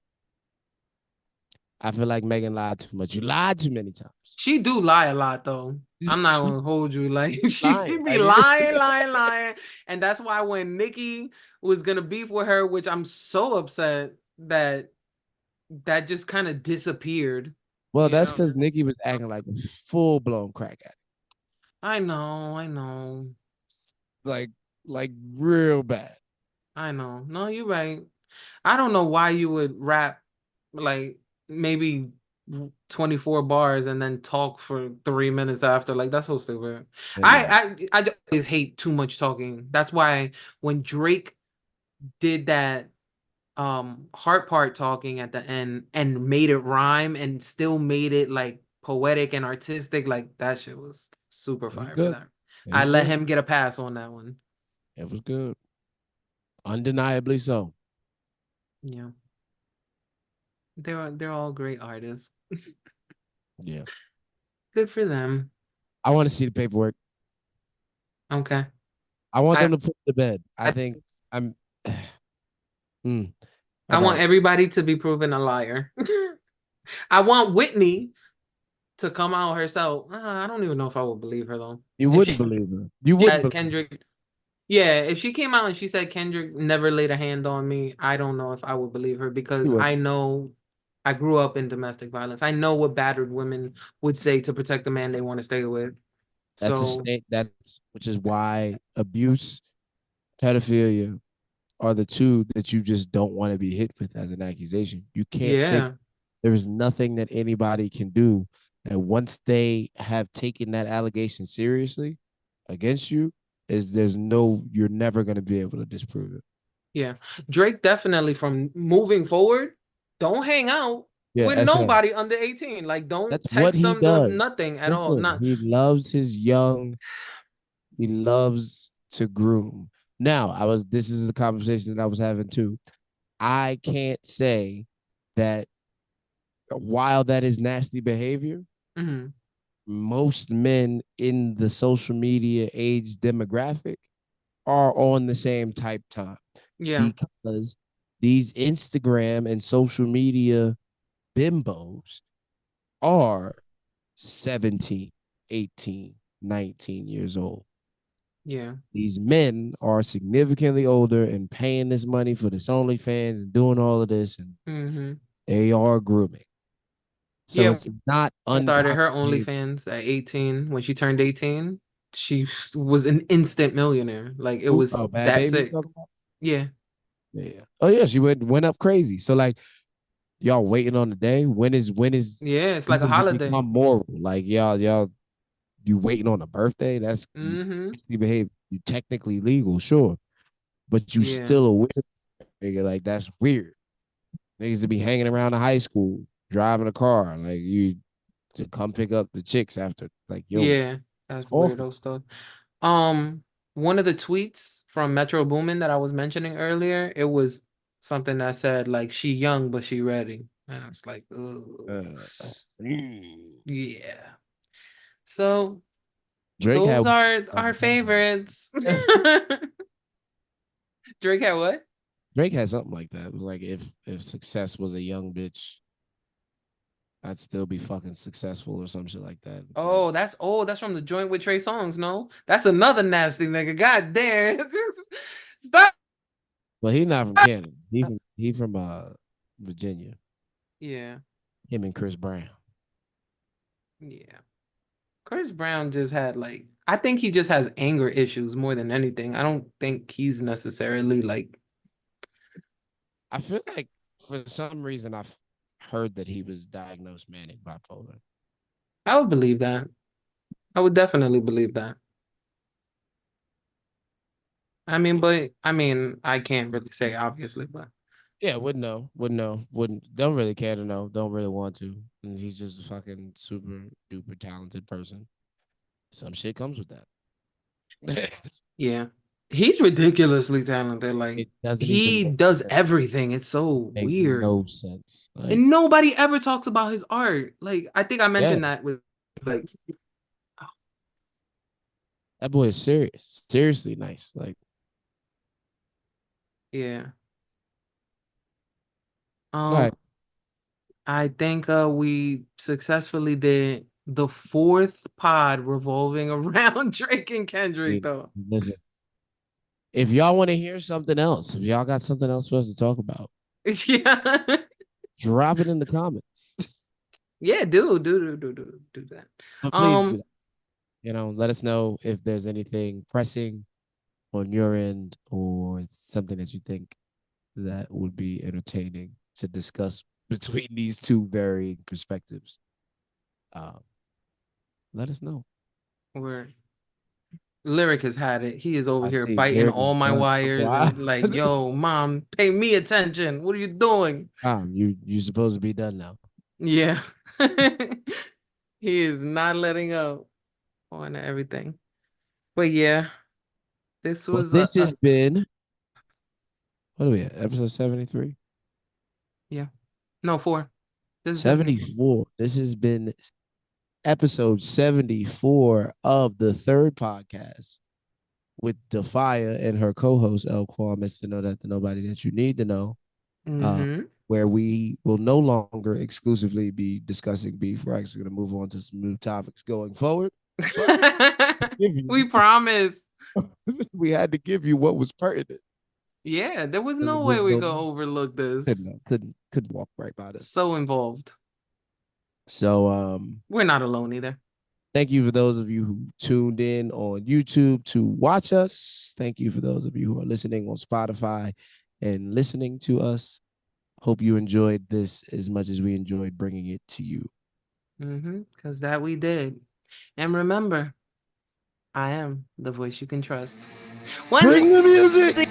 I feel like Megan lied too much. You lied too many times. She do lie a lot though. I'm not She gonna hold you like she lying. be Like, lying, and that's why when Nikki was gonna beef with her, which I'm so upset that that just kind of disappeared. well, You that's know, because Nikki was acting like a full blown crack addict. I know, Like, real bad. I know. No, you're right. I don't know why you would rap like maybe 24 bars and then talk for 3 minutes after. Like that's so stupid. And I always hate too much talking. That's why when Drake did that heart part talking at the end and made it rhyme and still made it like poetic and artistic, like that shit was super it was fire for good. that. It I was let good. him get a pass on that one. It was good. Undeniably so. Yeah. They're all great artists. Yeah. Good for them. I want to see the paperwork. Okay. I want I them to put it to bed. I I, think I'm. mm, all I want right. everybody to be proven a liar. I want Whitney to come out herself. I don't even know if I would believe her though. You If wouldn't she believe her. You wouldn't yeah, believe her. Kendrick. Yeah, if she came out and she said Kendrick never laid a hand on me, I don't know if I would believe her You because would. I know I grew up in domestic violence. I know what battered women would say to protect the man they want to stay with. That's a So state. That's which is why abuse, pedophilia are the two that you just don't want to be hit with as an accusation. You can't shake. yeah, There is nothing that anybody can do. And once they have taken that allegation seriously against you, you're never going to be able to disprove it. yeah. Drake definitely from moving forward, don't hang out Yeah, with SM. nobody under 18. Like don't That's what text he them, don't does. nothing at all. Listen, Not he loves his young. He loves to groom. Now, this is a conversation that I was having too. I can't say that while that is nasty behavior, mhm. most men in the social media age demographic are on the same type time Yeah. because these Instagram and social media bimbos are 17, 18, 19 years old. Yeah. These men are significantly older and paying this money for this OnlyFans and doing all of this, and Mm-hmm. they are grooming. So Yeah. it's not Started her uncomplicated. OnlyFans at 18. When she turned 18, she was an instant millionaire. Like it was Oh, Bad that Baby. sick. Yeah. Yeah. Oh yeah, she went up crazy. So like y'all waiting on the day. Yeah, it's When like a does it holiday. become moral? Like y'all you waiting on a birthday? That's you Mm-hmm. behave. You technically legal, sure, but you Yeah. still a weird nigga. Like that's weird. Niggas to be hanging around the high school, driving a car, like you to come pick up the chicks after. Like yo, Yeah. That's talk. weirdo stuff. Um, one of the tweets from Metro Boomin that I was mentioning earlier, it was something that said like she young but she ready. And I was like, ugh. Mm. Yeah. So Drake had those are our something like favorites. Drake had what? Drake had something like that. It was like if success was a young bitch, I'd still be fucking successful or some shit like that. It's like, That's from the joint with Trey Songz, no? That's another nasty nigga. God damn. Stop. but he not from Canada. He from Virginia. Yeah, Him and Chris Brown. yeah. Chris Brown just had like I think he just has anger issues more than anything. I don't think he's necessarily like I feel like for some reason I've heard that he was diagnosed manic bipolar. I would believe that. I would definitely believe that. I can't really say obviously, but Yeah, wouldn't know. Wouldn't know. Wouldn't don't really care to know. Don't really want to. And he's just a fucking super duper talented person. Some shit comes with that. yeah. He's ridiculously talented. Like It doesn't even he make does sense. everything. It's so Makes weird. no sense. Like, And nobody ever talks about his art. Like I think I yeah, mentioned that with like that boy is serious. Seriously nice. Like, yeah. all right. I think we successfully did the fourth pod revolving around Drake and Kendrick though. Listen, if y'all want to hear something else, if y'all got something else for us to talk about, Yeah. drop it in the comments. Yeah, do that. But please do Um that. Let us know if there's anything pressing on your end or something that you think that would be entertaining to discuss between these two varying perspectives. Um, let us know. where Lyric has had it. He is over I here see biting Lyric is all my done. wires Wow. and like, yo, mom, pay me attention. What are you doing? You supposed to be done now. Yeah. He is not letting up on everything. But yeah, this Well, was this has been what are we at? Episode 73? yeah. No, four. This is 74. 74. This has been episode 74 of the third podcast with DAPHYA and her co-host L-Kwon, Mr. Know That to Nobody That You Need to Know, Mm-hmm. where we will no longer exclusively be discussing beef. We're actually going to move on to some new topics going forward. But We promise. we had to give you what was pertinent. Yeah, there was The no way we could wisdom overlook this. couldn't walk right by this. So involved. So We're not alone either. thank you for those of you who tuned in on YouTube to watch us. Thank you for those of you who are listening on Spotify and listening to us. Hope you enjoyed this as much as we enjoyed bringing it to you. Because that we did. And remember, I am the voice you can trust. When Bring the music.